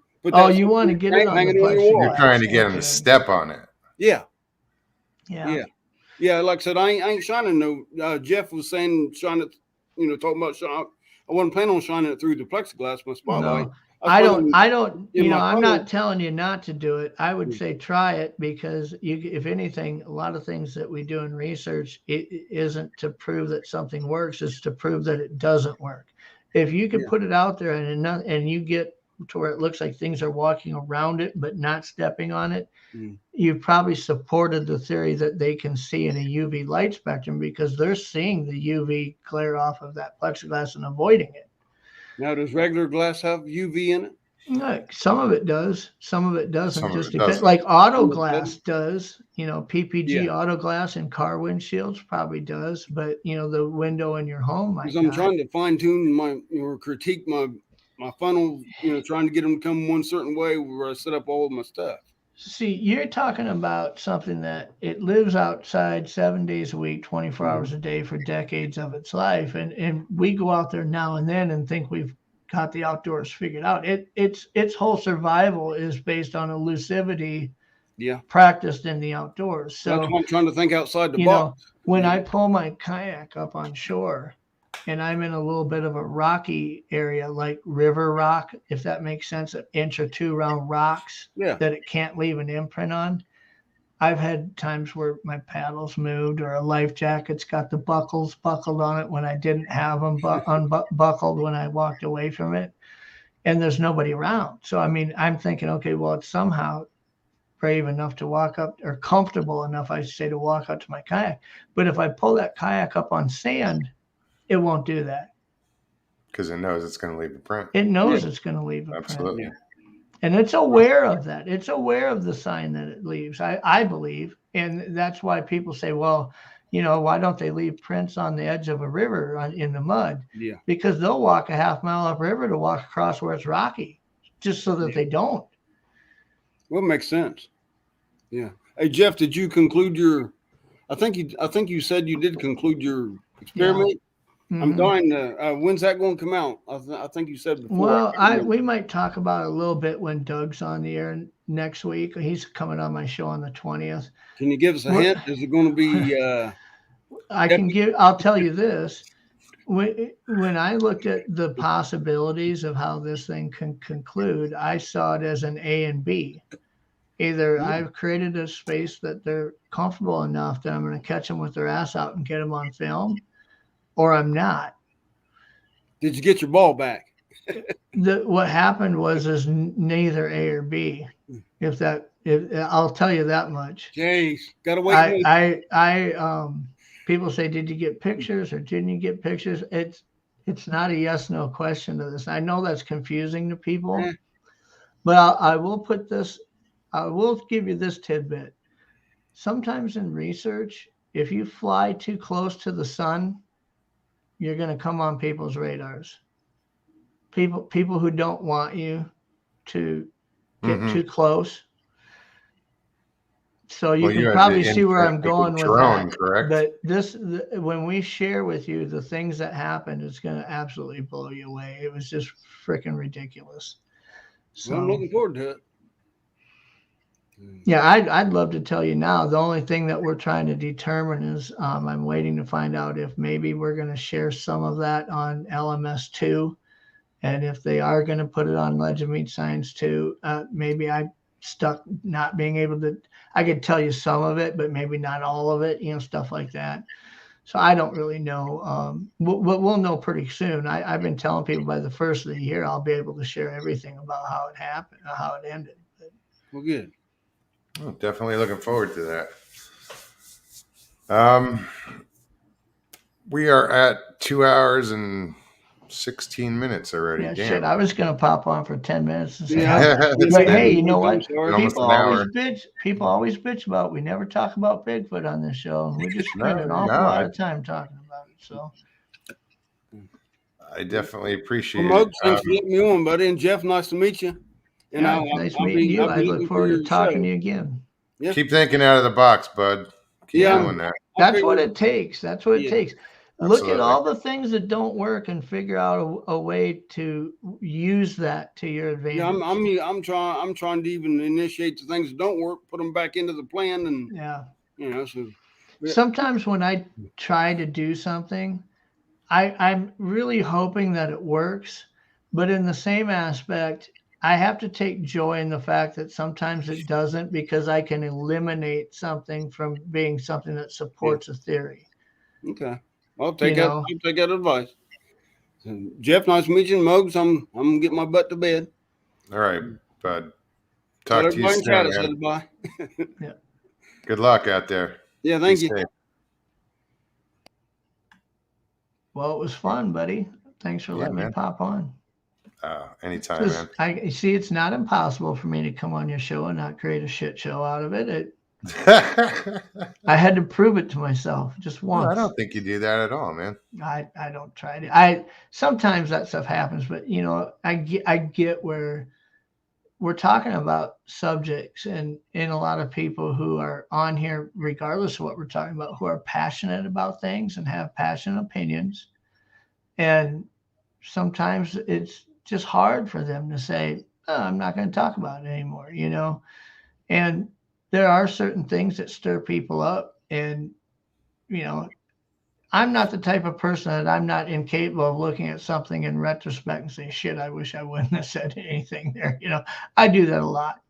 you want to get it on the plexiglass. You're trying to get them to step on it. Yeah. Yeah. Like I said, I ain't shining no. Jeff was saying shine it, talking about shine. I wasn't planning on shining it through the plexiglass, my spotlight. No. I don't, I'm not telling you not to do it. I would say try it, because if anything, a lot of things that we do in research, it isn't to prove that something works, it's to prove that it doesn't work. If you can put it out there and you get to where it looks like things are walking around it, but not stepping on it, you've probably supported the theory that they can see in a UV light spectrum, because they're seeing the UV glare off of that plexiglass and avoiding it. Now, does regular glass have UV in it? No, some of it does. Some of it doesn't. Just depends. Like auto glass does. PPG auto glass in car windshields probably does. But the window in your home. Because I'm trying to fine tune or critique my funnel. Trying to get them to come one certain way where I set up all of my stuff. See, you're talking about something that it lives outside 7 days a week, 24 hours a day for decades of its life. And we go out there now and then and think we've got the outdoors figured out. Its whole survival is based on elusivity practiced in the outdoors. So that's why I'm trying to think outside the box. When I pull my kayak up on shore and I'm in a little bit of a rocky area, like river rock, if that makes sense, an inch or two around rocks that it can't leave an imprint on. I've had times where my paddles moved, or a life jacket's got the buckles buckled on it when I didn't have them unbuckled when I walked away from it, and there's nobody around. So, I'm thinking, okay, well, it's somehow brave enough to walk up, or comfortable enough, I should say, to walk up to my kayak. But if I pull that kayak up on sand, it won't do that. Because it knows it's going to leave a print. It knows it's going to leave a print. Absolutely. And it's aware of that. It's aware of the sign that it leaves, I believe. And that's why people say, well, why don't they leave prints on the edge of a river in the mud? Yeah. Because they'll walk a half mile upriver to walk across where it's rocky, just so that they don't. Well, it makes sense. Yeah. Hey Jeff, did you conclude your? I think you said you did conclude your experiment. Yeah. I'm dying to. When's that going to come out? I think you said before. Well, we might talk about it a little bit when Doug's on the air next week. He's coming on my show on the 20th. Can you give us a hint? Is it going to be? I'll tell you this. When I looked at the possibilities of how this thing can conclude, I saw it as an A and B. Either I've created a space that they're comfortable enough that I'm going to catch them with their ass out and get them on film, or I'm not. Did you get your ball back? What happened was neither A or B. If I'll tell you that much. Jeez, gotta wait. People say, did you get pictures or didn't you get pictures? It's not a yes no question to this. I know that's confusing to people, but I will put this. I will give you this tidbit. Sometimes in research, if you fly too close to the sun, you're going to come on people's radars. People who don't want you to get too close. So you can probably see where I'm going with that. Correct? But when we share with you the things that happened, it's going to absolutely blow you away. It was just freaking ridiculous. So well, I'm looking forward to it. Yeah, I'd love to tell you now. The only thing that we're trying to determine is I'm waiting to find out if maybe we're going to share some of that on LMS2. And if they are going to put it on Legend Meet Science 2, maybe I'm stuck not being able to. I could tell you some of it, but maybe not all of it, stuff like that. So I don't really know. We'll know pretty soon. I've been telling people by the first of the year, I'll be able to share everything about how it happened, or how it ended. Well, good. Oh, definitely looking forward to that. We are at 2 hours and 16 minutes already. Yeah, damn. shit. I was gonna pop on for 10 minutes and say, Yeah. but hey, you know what? Almost an hour. People always bitch about we never talk about Bigfoot on this show, and we just spend an awful lot of time talking about it. So I definitely appreciate Muggs, it. thanks for letting me on, buddy. And Jeff, nice to meet you. And yeah, nice meeting you. I look forward to talking to you again. Yeah. Keep thinking out of the box, bud. Keep doing that. That's what it takes. That's what it takes. Absolutely. Look at all the things that don't work and figure out a way to use that to your advantage. Yeah, I'm trying to even initiate the things that don't work, put them back into the plan, and So, sometimes when I try to do something, I'm really hoping that it works, but in the same aspect, I have to take joy in the fact that sometimes it doesn't, because I can eliminate something from being something that supports a theory. Okay. I'll take that advice. So, Jeff, nice to meet you. Muggs, I'm gonna get my butt to bed. All right, bud. Talk to you soon, man. Bye. Yeah. Good luck out there. Yeah, thank you. Safe. Well, it was fun, buddy. Thanks for letting me pop on. Anytime, man. I see it's not impossible for me to come on your show and not create a shit show out of it. I had to prove it to myself just once. I don't think you do that at all, man. I don't try to. Sometimes that stuff happens, but I get where we're talking about subjects and a lot of people who are on here, regardless of what we're talking about, who are passionate about things and have passionate opinions. And sometimes it's just hard for them to say, oh, I'm not going to talk about it anymore, and there are certain things that stir people up, and I'm not the type of person that I'm not incapable of looking at something in retrospect and say, shit, I wish I wouldn't have said anything there. I do that a lot.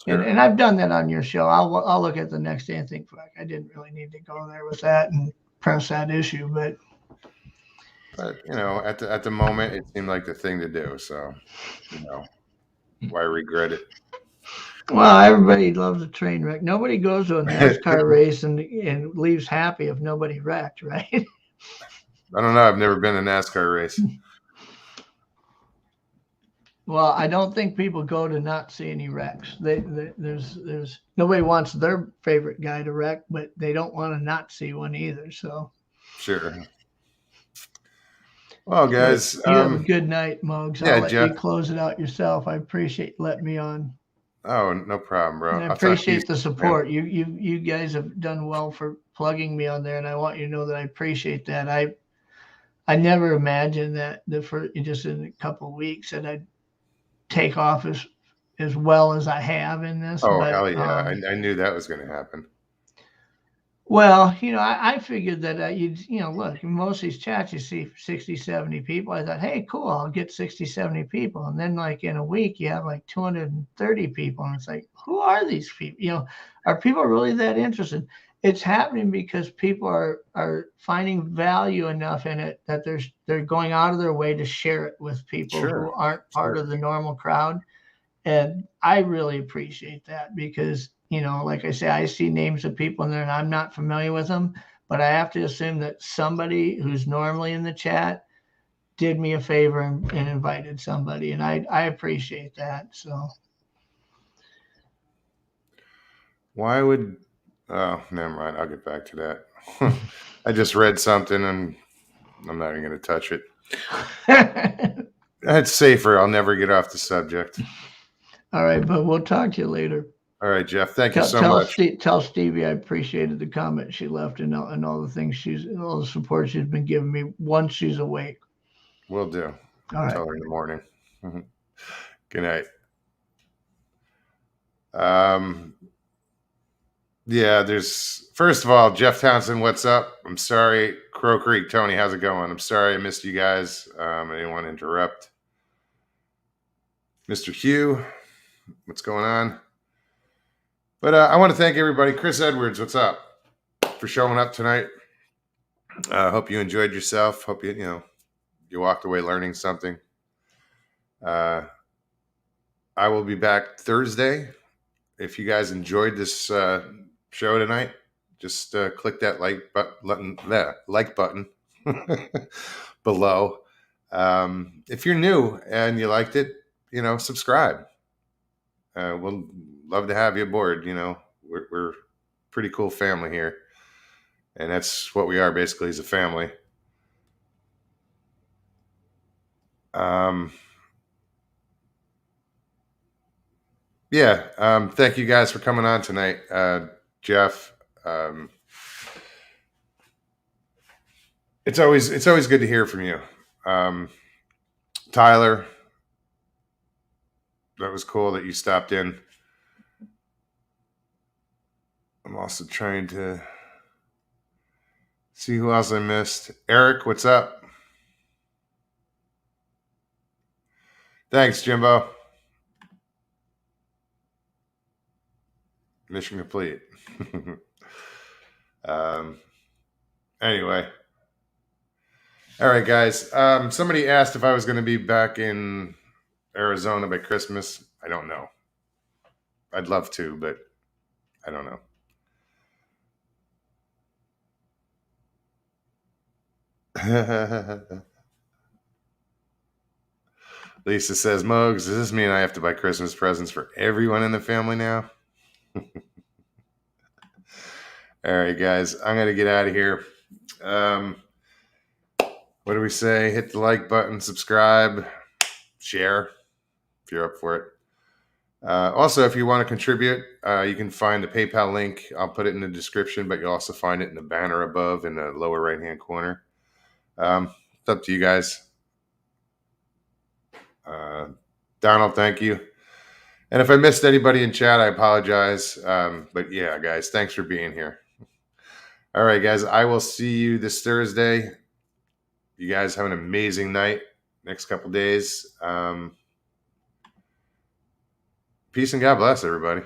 Sure. And I've done that on your show. I'll look at the next day and think, fuck, I didn't really need to go there with that and press that issue. But at the moment, it seemed like the thing to do. So, why regret it? Well, everybody loves a train wreck. Nobody goes to a NASCAR race and leaves happy if nobody wrecked, right? I don't know. I've never been in a NASCAR race. Well, I don't think people go to not see any wrecks. There's nobody wants their favorite guy to wreck, but they don't want to not see one either. So sure. Well, guys, you have a good night, Muggs. I'll let Jeff. you close it out yourself. I appreciate you letting me on. Oh, no problem, bro. And I I'll talk to you appreciate the soon, man. support. You guys have done well for plugging me on there, and I want you to know that I appreciate that. I never imagined that for just in a couple of weeks that I'd take off as well as I have in this. Oh, But hell yeah. I knew that was going to happen. well, I figured that look, in most of these chats, you see 60, 70 people. I thought, hey, cool, I'll get 60, 70 people. And then like in a week, you have like 230 people. And it's like, who are these people? Are people really that interested? It's happening because people are finding value enough in it that they're going out of their way to share it with people who aren't part of the normal crowd. And I really appreciate that because, like I say, I see names of people in there and I'm not familiar with them, but I have to assume that somebody who's normally in the chat did me a favor and invited somebody. And I appreciate that. So Why would, oh, never mind. I'll get back to that. I just read something and I'm not even going to touch it. That's safer. I'll never get off the subject. All right, but we'll talk to you later. All right, Jeff. Thank you so much. Tell Stevie I appreciated the comment she left and all the things all the support she's been giving me once she's awake. Will do. All right. Tell her in the morning. Good night. Yeah, first of all, Jeff Townsend, what's up? I'm sorry. Crow Creek, Tony, how's it going? I'm sorry I missed you guys. I didn't want to interrupt. Mr. Hugh, what's going on? But I want to thank everybody. Chris Edwards, what's up? For showing up tonight. Hope you enjoyed yourself. Hope you walked away learning something. I will be back Thursday. If you guys enjoyed this show tonight, just click that like button below. If you're new and you liked it, subscribe. We'll love to have you aboard. We're pretty cool family here, and that's what we are basically, as a family. Thank you guys for coming on tonight. Jeff, it's always good to hear from you. Tyler, that was cool that you stopped in. I'm also trying to see who else I missed. Eric, what's up? Thanks, Jimbo. Mission complete. Anyway. All right, guys. Somebody asked if I was going to be back in Arizona by Christmas. I don't know. I'd love to, but I don't know. Lisa says, Mugs, does this mean I have to buy Christmas presents for everyone in the family now? All right, guys, I'm going to get out of here. What do we say? Hit the like button, subscribe, share if you're up for it. Also, if you want to contribute, you can find the PayPal link. I'll put it in the description, but you'll also find it in the banner above in the lower right-hand corner. It's up to you guys. Donald, thank you. And if I missed anybody in chat, I apologize. But yeah, guys, thanks for being here. All right, guys, I will see you this Thursday. You guys have an amazing night next couple days. Peace and God bless, everybody.